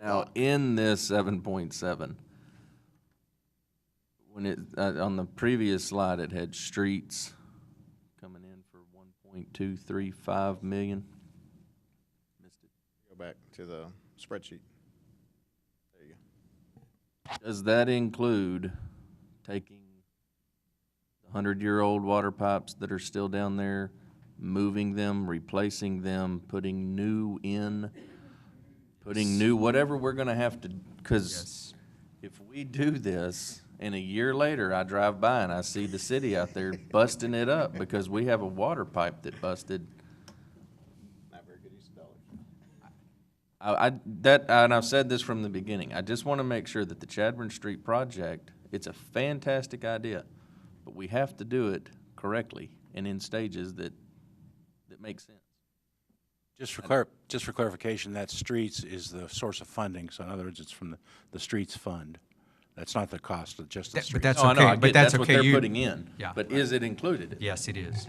Now, in this 7.7, when it on the previous slide, it had streets coming in for 1.235 million. Missed it. Go back to the spreadsheet. There you go. Does that include taking the 100-year-old water pipes that are still down there, moving them, replacing them, putting new in, putting new, whatever we're going to have to, because if we do this, and a year later I drive by and I see the city out there busting it up because we have a water pipe that busted. Not very good use of dollars. And I've said this from the beginning. I just want to make sure that the Chadburn Street project, it's a fantastic idea, but we have to do it correctly and in stages that make sense. Just for clarification, that streets is the source of funding. So in other words, it's from the streets fund. That's not the cost of just the streets. But that's No, I know, okay. I But get that's what okay. they're putting in. Yeah. But is it included? Yes, it is.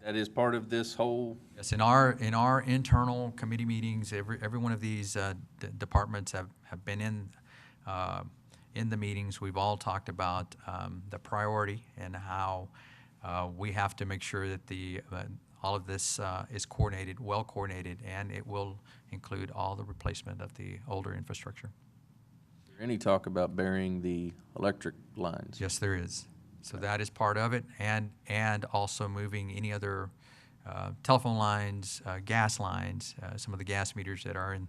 That is part of this whole. Yes, in our internal committee meetings, every one of these departments have been in the meetings. We've all talked about the priority and how we have to make sure that all of this is coordinated, well coordinated, and it will include all the replacement of the older infrastructure. Is there any talk about burying the electric lines? Yes, there is. So that is part of it, and also moving any other telephone lines, gas lines. Some of the gas meters that are in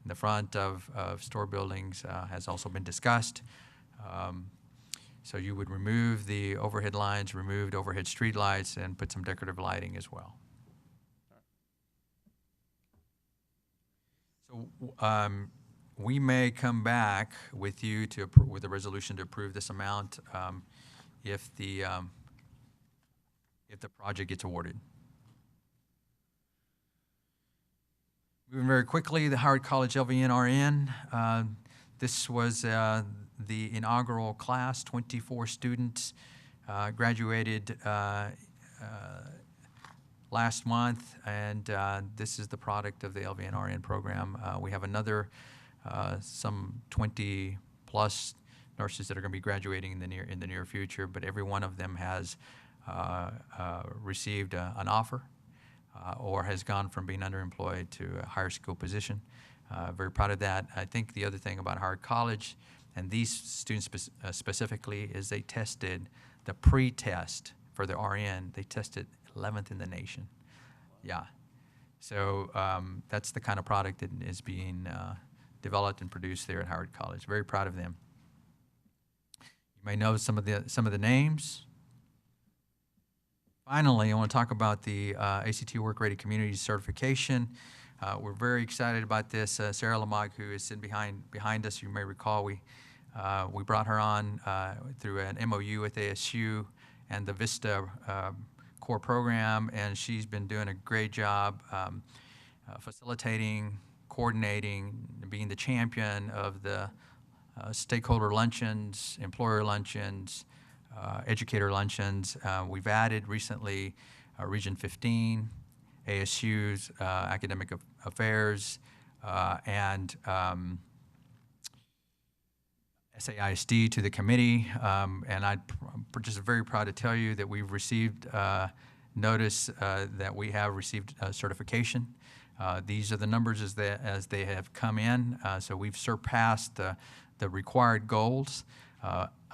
the front of store buildings has also been discussed. So you would remove the overhead lines, removed overhead street lights, and put some decorative lighting as well. So we may come back with you with a resolution to approve this amount if the project gets awarded. Moving very quickly, the Howard College LVN-RN. This was the inaugural class. 24 students graduated last month, and this is the product of the LVN-RN program. We have another some 20 plus nurses that are going to be graduating in the near future, but every one of them has received an offer or has gone from being underemployed to a higher skill position. Very proud of that. I think the other thing about Howard College and these students specifically is they tested the pre-test for the RN. They tested 11th in the nation. Yeah. So that's the kind of product that is being developed and produced there at Howard College. Very proud of them. You may know some of the names. Finally, I want to talk about the ACT Work Ready Communities certification. We're very excited about this. Sarah Lamag, who is sitting behind us, you may recall we brought her on through an MOU with ASU and the VISTA core program, and she's been doing a great job facilitating, coordinating, being the champion of the stakeholder luncheons, employer luncheons, educator luncheons. We've added recently Region 15, ASU's Academic Affairs, and SAISD to the committee. And I'm just very proud to tell you that we've received notice that we have received certification. These are the numbers as they have come in. So we've surpassed the required goals.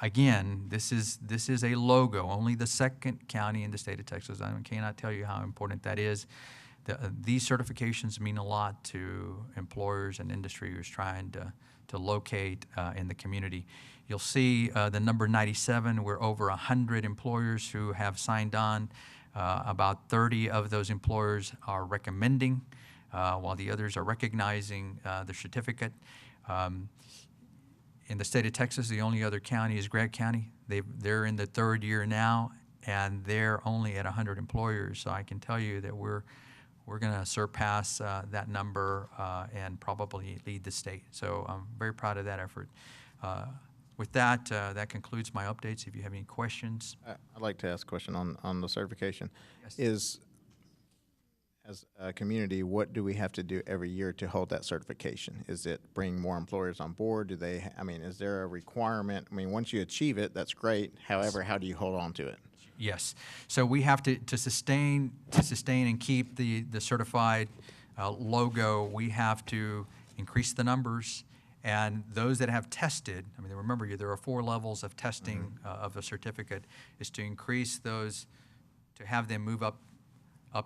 Again, this is a logo, only the second county in the state of Texas. I cannot tell you how important that is. These certifications mean a lot to employers and industry who's trying to locate in the community. You'll see the number 97, we're over 100 employers who have signed on. About 30 of those employers are recommending, while the others are recognizing the certificate. In the state of Texas, the only other county is Gregg County. They're in the third year now, and they're only at 100 employers. So I can tell you that we're going to surpass that number and probably lead the state. So I'm very proud of that effort. With that, that concludes my updates. If you have any questions. I'd like to ask a question on the certification. Yes. As a community, what do we have to do every year to hold that certification? Is it bring more employers on board? Is there a requirement? I mean, once you achieve it, that's great. However, how do you hold on to it? Yes. So we have to sustain and keep the certified logo. We have to increase the numbers, and those that have tested. I mean, remember, there are 4 levels of testing of a certificate. Is to increase those, to have them move up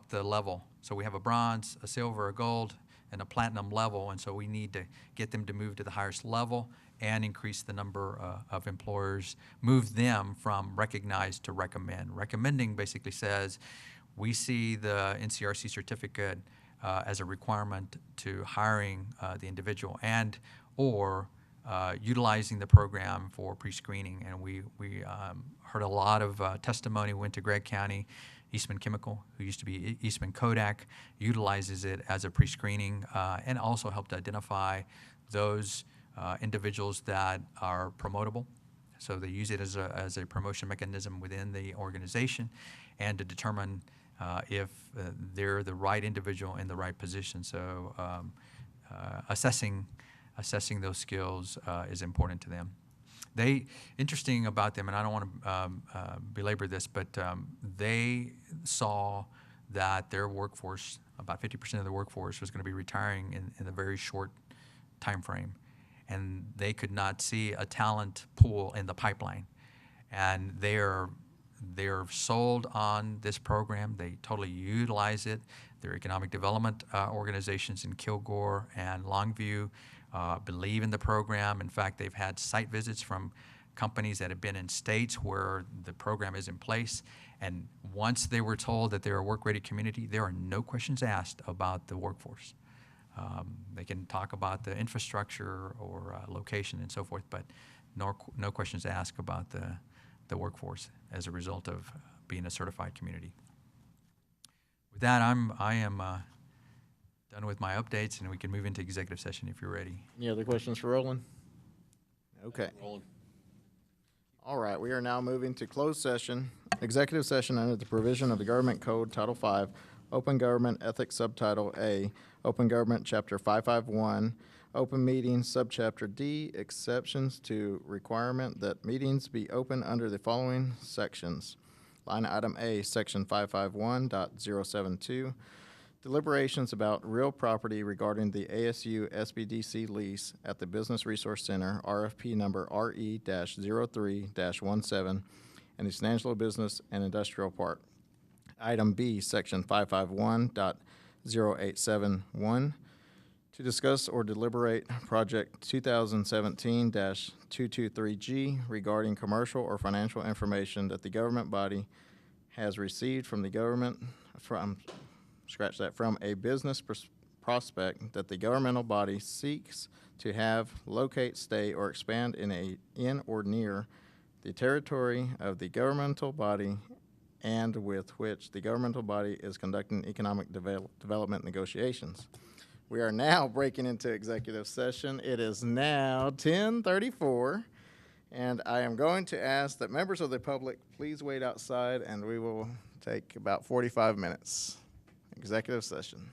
the level. So we have a bronze, a silver, a gold, and a platinum level, and so we need to get them to move to the highest level and increase the number of employers, move them from recognized to recommend. Recommending basically says we see the NCRC certificate as a requirement to hiring the individual and or utilizing the program for pre-screening. And we heard a lot of testimony, went to Gregg County. Eastman Chemical, who used to be Eastman Kodak, utilizes it as a pre-screening and also helped identify those individuals that are promotable. So they use it as a promotion mechanism within the organization and to determine if they're the right individual in the right position. So assessing those skills is important to them. Interesting about them, and I don't want to belabor this, but they saw that their workforce, about 50% of the workforce, was going to be retiring in a very short time frame, and they could not see a talent pool in the pipeline. And they're sold on this program. They totally utilize it. Their economic development organizations in Kilgore and Longview believe in the program. In fact, they've had site visits from companies that have been in states where the program is in place. And once they were told that they're a work-ready community, there are no questions asked about the workforce. They can talk about the infrastructure or location and so forth, but no questions asked about the workforce as a result of being a certified community. With that, I am done with my updates, and we can move into executive session if you're ready. Any other questions for Roland? Okay. All right, we are now moving to closed session, executive session under the provision of the Government Code, Title V, Open Government Ethics, Subtitle A, Open Government, Chapter 551, Open Meetings, Subchapter D, exceptions to requirement that meetings be open under the following sections. Line item A, Section 551.072, deliberations about real property regarding the ASU SBDC lease at the Business Resource Center, RFP number RE-03-17, and the San Angelo Business and Industrial Park. Item B, Section 551.0871, to discuss or deliberate Project 2017-223G regarding commercial or financial information that the government body has received from the government, from a business prospect that the governmental body seeks to have, locate, stay, or expand in or near the territory of the governmental body and with which the governmental body is conducting economic development negotiations. We are now breaking into executive session. It is now 10:34, and I am going to ask that members of the public please wait outside, and we will take about 45 minutes. Executive session.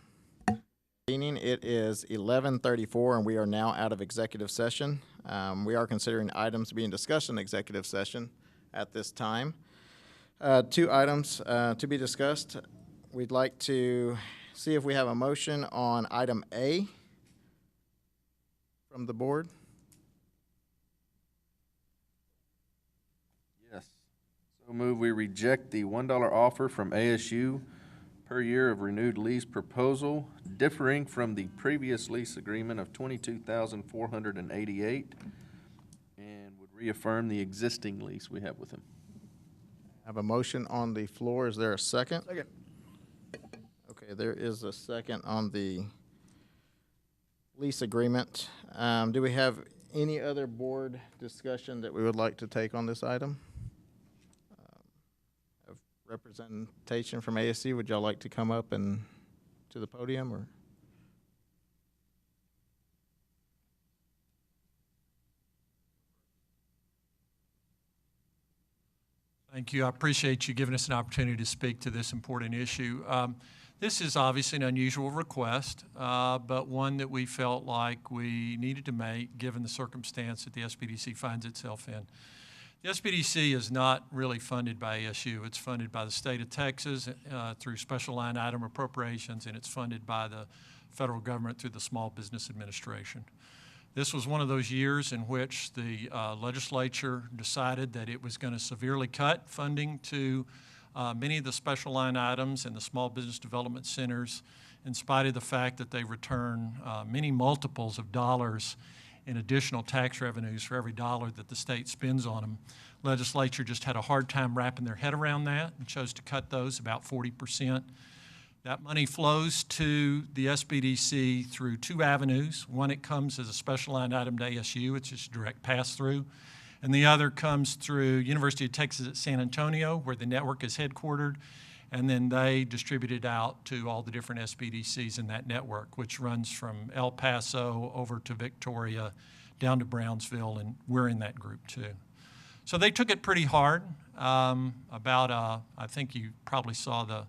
It is 11:34, and we are now out of executive session. We are considering items being discussed in executive session at this time. 2 items to be discussed. We'd like to see if we have a motion on item A from the board. Yes. So move we reject the $1 offer from ASU per year of renewed lease proposal differing from the previous lease agreement of $22,488 and would reaffirm the existing lease we have with him. I have a motion on the floor. Is there a second? Second. Okay, there is a second on the lease agreement. Do we have any other board discussion that we would like to take on this item? Representation from ASC, would y'all like to come up and to the podium, or? Thank you. I appreciate you giving us an opportunity to speak to this important issue. This is obviously an unusual request, but one that we felt like we needed to make given the circumstance that the SBDC finds itself in. The SBDC is not really funded by ASU. It's funded by the state of Texas through special line item appropriations, and it's funded by the federal government through the Small Business Administration. This was one of those years in which the legislature decided that it was going to severely cut funding to many of the special line items and the small business development centers, in spite of the fact that they return many multiples of dollars in additional tax revenues for every dollar that the state spends on them. Legislature just had a hard time wrapping their head around that and chose to cut those about 40%. That money flows to the SBDC through 2 avenues. One, it comes as a special line item to ASU, it's just direct pass-through. And the other comes through University of Texas at San Antonio, where the network is headquartered, and then they distribute it out to all the different SBDCs in that network, which runs from El Paso over to Victoria, down to Brownsville, and we're in that group too. So they took it pretty hard. I think you probably saw the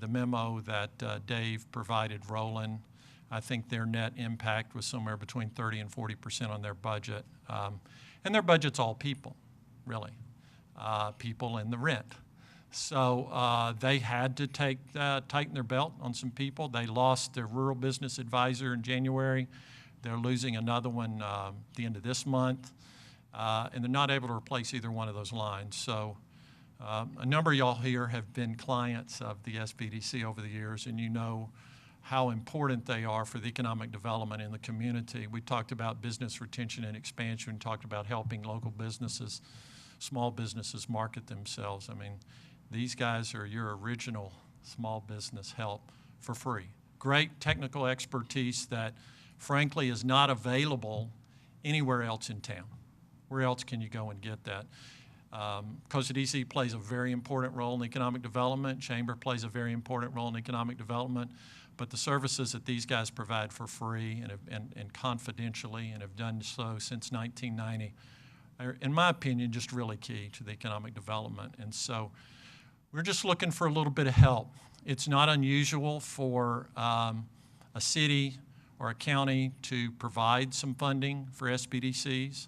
memo that Dave provided Roland. I think their net impact was somewhere between 30 and 40% on their budget. And their budget's all people, really, people and the rent. So they had to tighten their belt on some people. They lost their rural business advisor in January. They're losing another one at the end of this month. And they're not able to replace either one of those lines. So a number of y'all here have been clients of the SBDC over the years, and you know how important they are for the economic development in the community. We talked about business retention and expansion, talked about helping local businesses, small businesses market themselves. I mean, these guys are your original small business help for free. Great technical expertise that frankly is not available anywhere else in town. Where else can you go and get that? Costa DC plays a very important role in economic development. Chamber plays a very important role in economic development. But the services that these guys provide for free and confidentially and have done so since 1990 are, in my opinion, just really key to the economic development. And so we're just looking for a little bit of help. It's not unusual for a city or a county to provide some funding for SBDCs.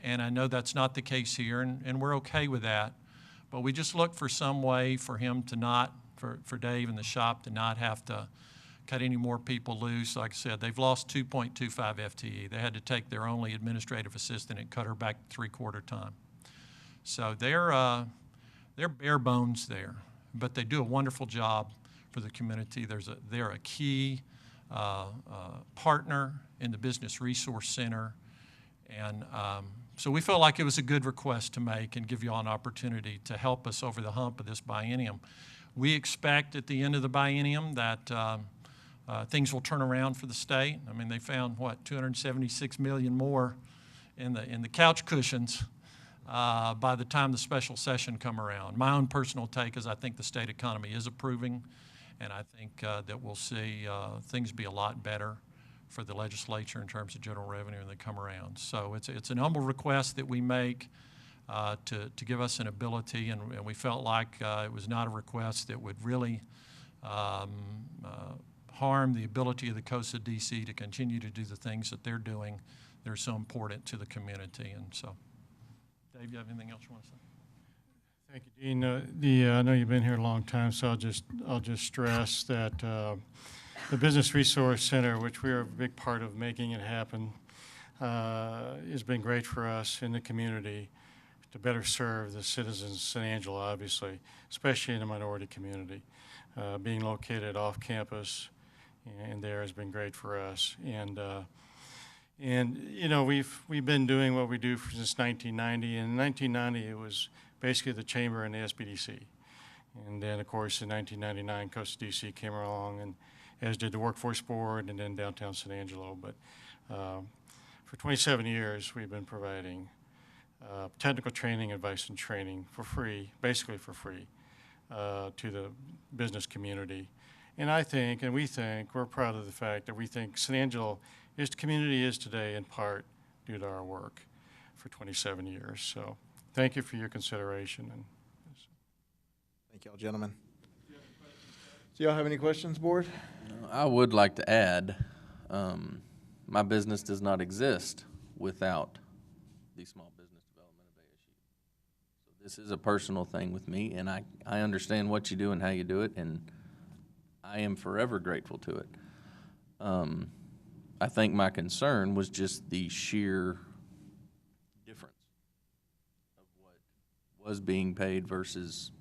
And I know that's not the case here, and we're okay with that. But we just look for some way for him to not, for Dave and the shop to not have to cut any more people loose. Like I said, they've lost 2.25 FTE. They had to take their only administrative assistant and cut her back to 3/4 time. So they're bare bones there, but they do a wonderful job for the community. They're a key partner in the Business Resource Center. And so we felt like it was a good request to make and give you all an opportunity to help us over the hump of this biennium. We expect at the end of the biennium that things will turn around for the state. I mean, they found, what, 276 million more in the couch cushions by the time the special session come around. My own personal take is I think the state economy is improving, and I think that we'll see things be a lot better for the legislature in terms of general revenue when they come around. So it's an humble request that we make to give us an ability, and we felt like it was not a request that would really harm the ability of the Costa DC to continue to do the things that they're doing. They're so important to the community. And so, Dave, you have anything else you want to say? Thank you, Dean. I know you've been here a long time, so I'll just stress that the Business Resource Center, which we are a big part of making it happen, has been great for us in the community to better serve the citizens of San Angelo, obviously, especially in the minority community. Being located off campus and there has been great for us. And you know, we've been doing what we do since 1990. In 1990, it was basically the Chamber and the SBDC. And then, of course, in 1999, Costa DC came along, and as did the Workforce Board and then downtown San Angelo. But for 27 years, we've been providing technical training, advice, and training for free, basically for free, to the business community. And I think, and we think, we're proud of the fact that we think San Angelo is the community is today in part due to our work for 27 years. So thank you for your consideration. And Thank y'all, gentlemen. Do y'all have any questions, board? I would like to add, my business does not exist without the Small Business Development of ASU. So this is a personal thing with me, and I understand what you do and how you do it, and I am forever grateful to it. I think my concern was just the sheer difference of what was being paid versus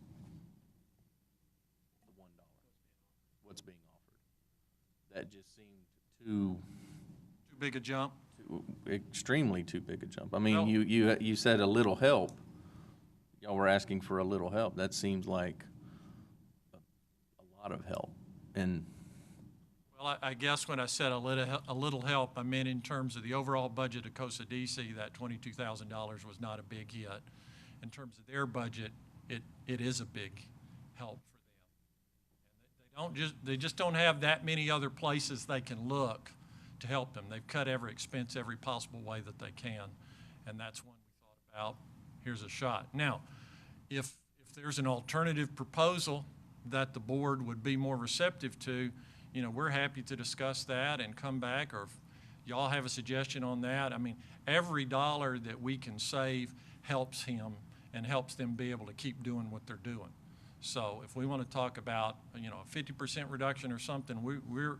the $1, what's being offered. That just seemed too big a jump? Extremely too big a jump. I mean, Well, you said a little help. Y'all were asking for a little help. That seems like a lot of help. And well, I guess when I said a little help, I meant in terms of the overall budget of Costa DC, that $22,000 was not a big hit. In terms of their budget, it is a big help for them. And they just don't have that many other places they can look to help them. They've cut every expense every possible way that they can, and that's when we thought about, here's a shot. Now, if there's an alternative proposal that the board would be more receptive to, you know, we're happy to discuss that and come back, or if y'all have a suggestion on that. I mean, every dollar that we can save helps him and helps them be able to keep doing what they're doing. So if we want to talk about, you know, a 50% reduction or something, we're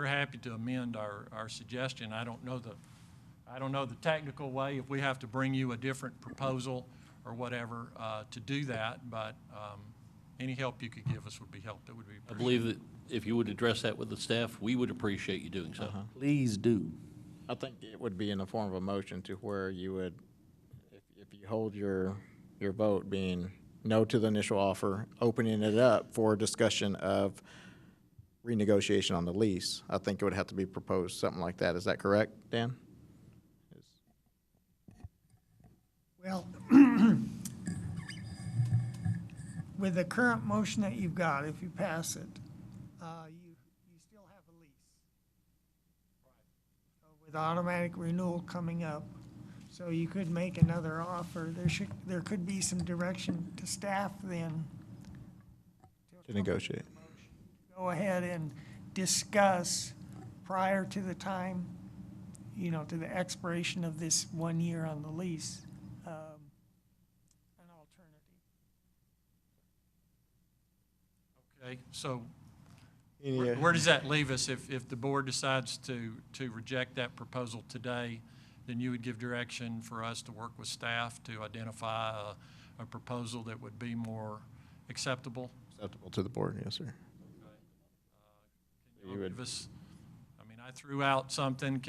happy to amend our suggestion. I don't know the technical way, if we have to bring you a different proposal or whatever to do that, but any help you could give us would be help. That would be I believe that if you would address that with the staff, we would appreciate you doing so. Please do. I think it would be in the form of a motion to where you would, if you hold your vote being no to the initial offer, opening it up for discussion of renegotiation on the lease, I think it would have to be proposed, something like that. Is that correct, Dan? Well, with the current motion that you've got, if you pass it, you still have a lease. So with automatic renewal coming up, so you could make another offer. There could be some direction to staff then. To negotiate. Go ahead and discuss prior to the time, to the expiration of this 1 year on the lease, an alternative. Okay, so where does that leave us? If the board decides to reject that proposal today, then you would give direction for us to work with staff to identify a proposal that would be more acceptable? Acceptable to the board, yes, sir. Can you give us, I threw out something.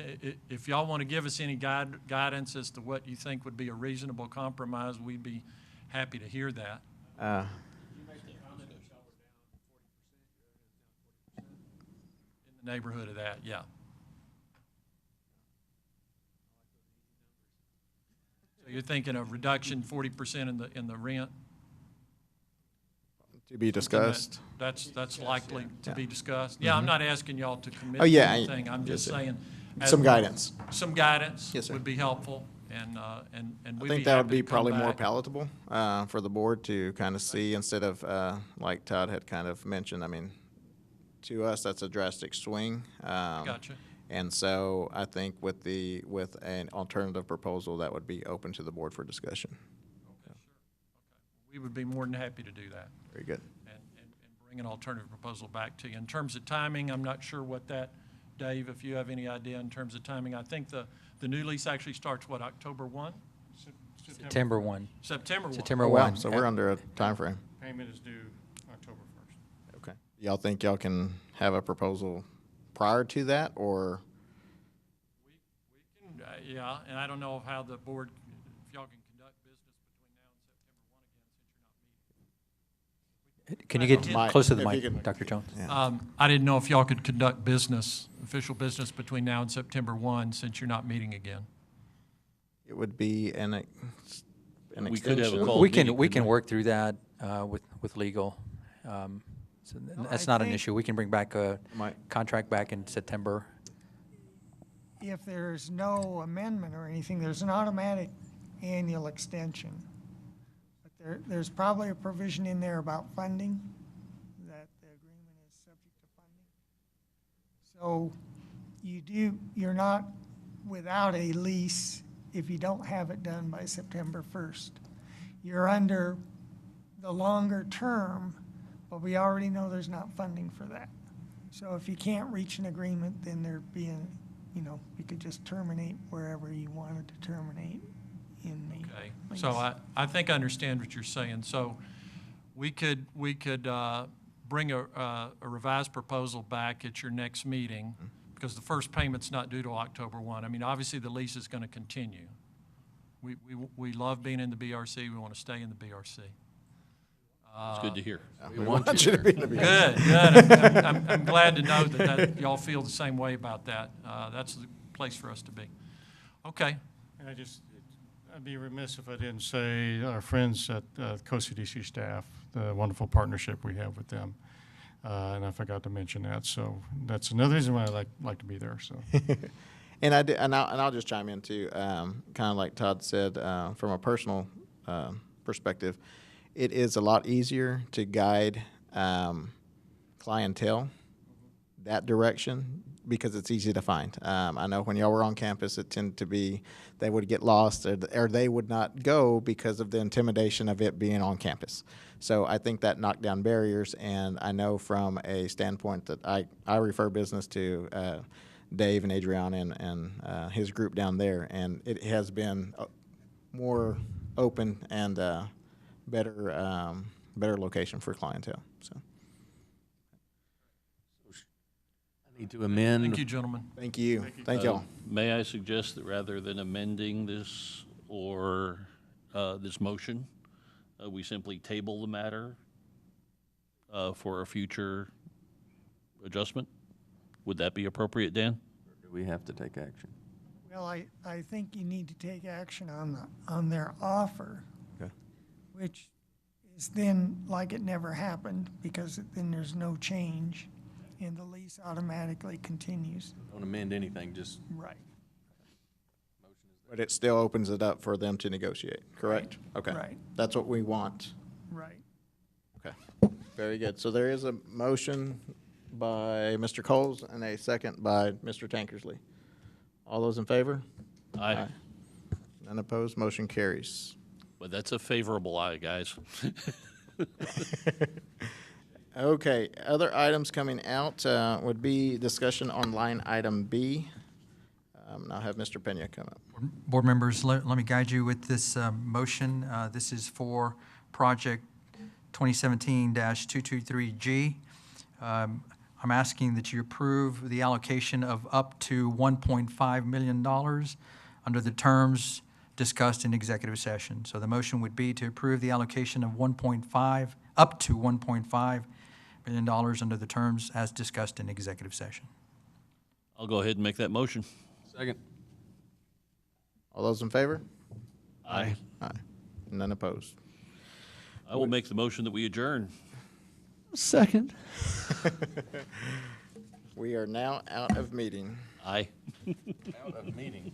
If y'all want to give us any guidance as to what you think would be a reasonable compromise, we'd be happy to hear that. In the neighborhood of that, yeah. So you're thinking of reduction 40% in the rent? To be discussed. That's likely to be discussed. Yeah, I'm not asking y'all to commit Oh, to yeah, anything. I'm just saying. Some guidance. Some guidance Yes, sir. would be helpful, and I we'd think be that would happy be to come probably more back. palatable for the board to kind of see instead of, like Todd had kind of mentioned, to us, that's a drastic swing. Gotcha. And so I think with an alternative proposal, that would be open to the board for discussion. Okay, sure. Okay. We would be more than happy to do that. Very good. And bring an alternative proposal back to you. In terms of timing, I'm not sure what that, Dave, if you have any idea in terms of timing. I think the new lease actually starts, what, October 1? September 1. September 1. September Oh, wow, 1. so we're under a time frame. Payment is due October 1st. Okay. Y'all think y'all can have a proposal prior to that, or? We can, yeah, and I don't know how the board, if y'all can conduct business between now and September 1 again, since you're not meeting. Can you get close to the mic, Dr. Jones? I didn't know if y'all could conduct business, official business between now and September 1, since you're not meeting again. It would be an We could have a extension. call. We meeting, can couldn't we? work through that with legal. So that's not an issue. We can bring back a contract back in September. If there's no amendment or anything, there's an automatic annual extension. But there's probably a provision in there about funding, that the agreement is subject to funding. So you're not without a lease if you don't have it done by September 1st. You're under the longer term, but we already know there's not funding for that. So if you can't reach an agreement, then there'd be you could just terminate wherever you wanted to terminate in the Okay, lease. so I think I understand what you're saying. So we could bring a revised proposal back at your next meeting, because the first payment's not due till October 1. Obviously, the lease is going to continue. We love being in the BRC. We want to stay in the BRC. It's good to hear. We want you to be in the Good, good. I'm glad to know that y'all feel the same way about that. That's the place for us to be. Okay. And I'd be remiss if I didn't say our friends at COCDC staff, the wonderful partnership we have with them. And I forgot to mention that, so that's another reason why I like to be there. So, And I'll just chime in too. Kind of like Todd said, from a personal perspective, it is a lot easier to guide clientele that direction because it's easy to find. I know when y'all were on campus, it tended to be they would get lost or they would not go because of the intimidation of it being on campus. So I think that knocked down barriers, and I know from a standpoint that I refer business to Dave and Adrian and his group down there, and it has been more open and better location for clientele. Need to amend. Thank you, gentlemen. Thank you. Thank y'all. May I suggest that rather than amending this or this motion, we simply table the matter for a future adjustment? Would that be appropriate, Dan? Or do we have to take action? Well, I think you need to take action on their offer. Okay. Which is then like it never happened, because then there's no change and the lease automatically continues. Don't amend anything, just. Right. But it still opens it up for them to negotiate, correct? Okay. Right. That's what we want. Right. Okay. Very good. So there is a motion by Mr. Coles and a second by Mr. Tankersley. All those in favor? Aye. None opposed, motion carries. But that's a favorable aye, guys. Okay, other items coming out would be discussion on line item B. And I'll have Mr. Pena come up. Board members, let me guide you with this motion. This is for project 2017-223G. I'm asking that you approve the allocation of up to $1.5 million under the terms discussed in executive session. So the motion would be to approve the allocation of up to $1.5 million under the terms as discussed in executive session. I'll go ahead and make that motion. Second. All those in favor? Aye. Aye. None opposed. I will make the motion that we adjourn. Second. We are now out of meeting. Aye. Out of meeting.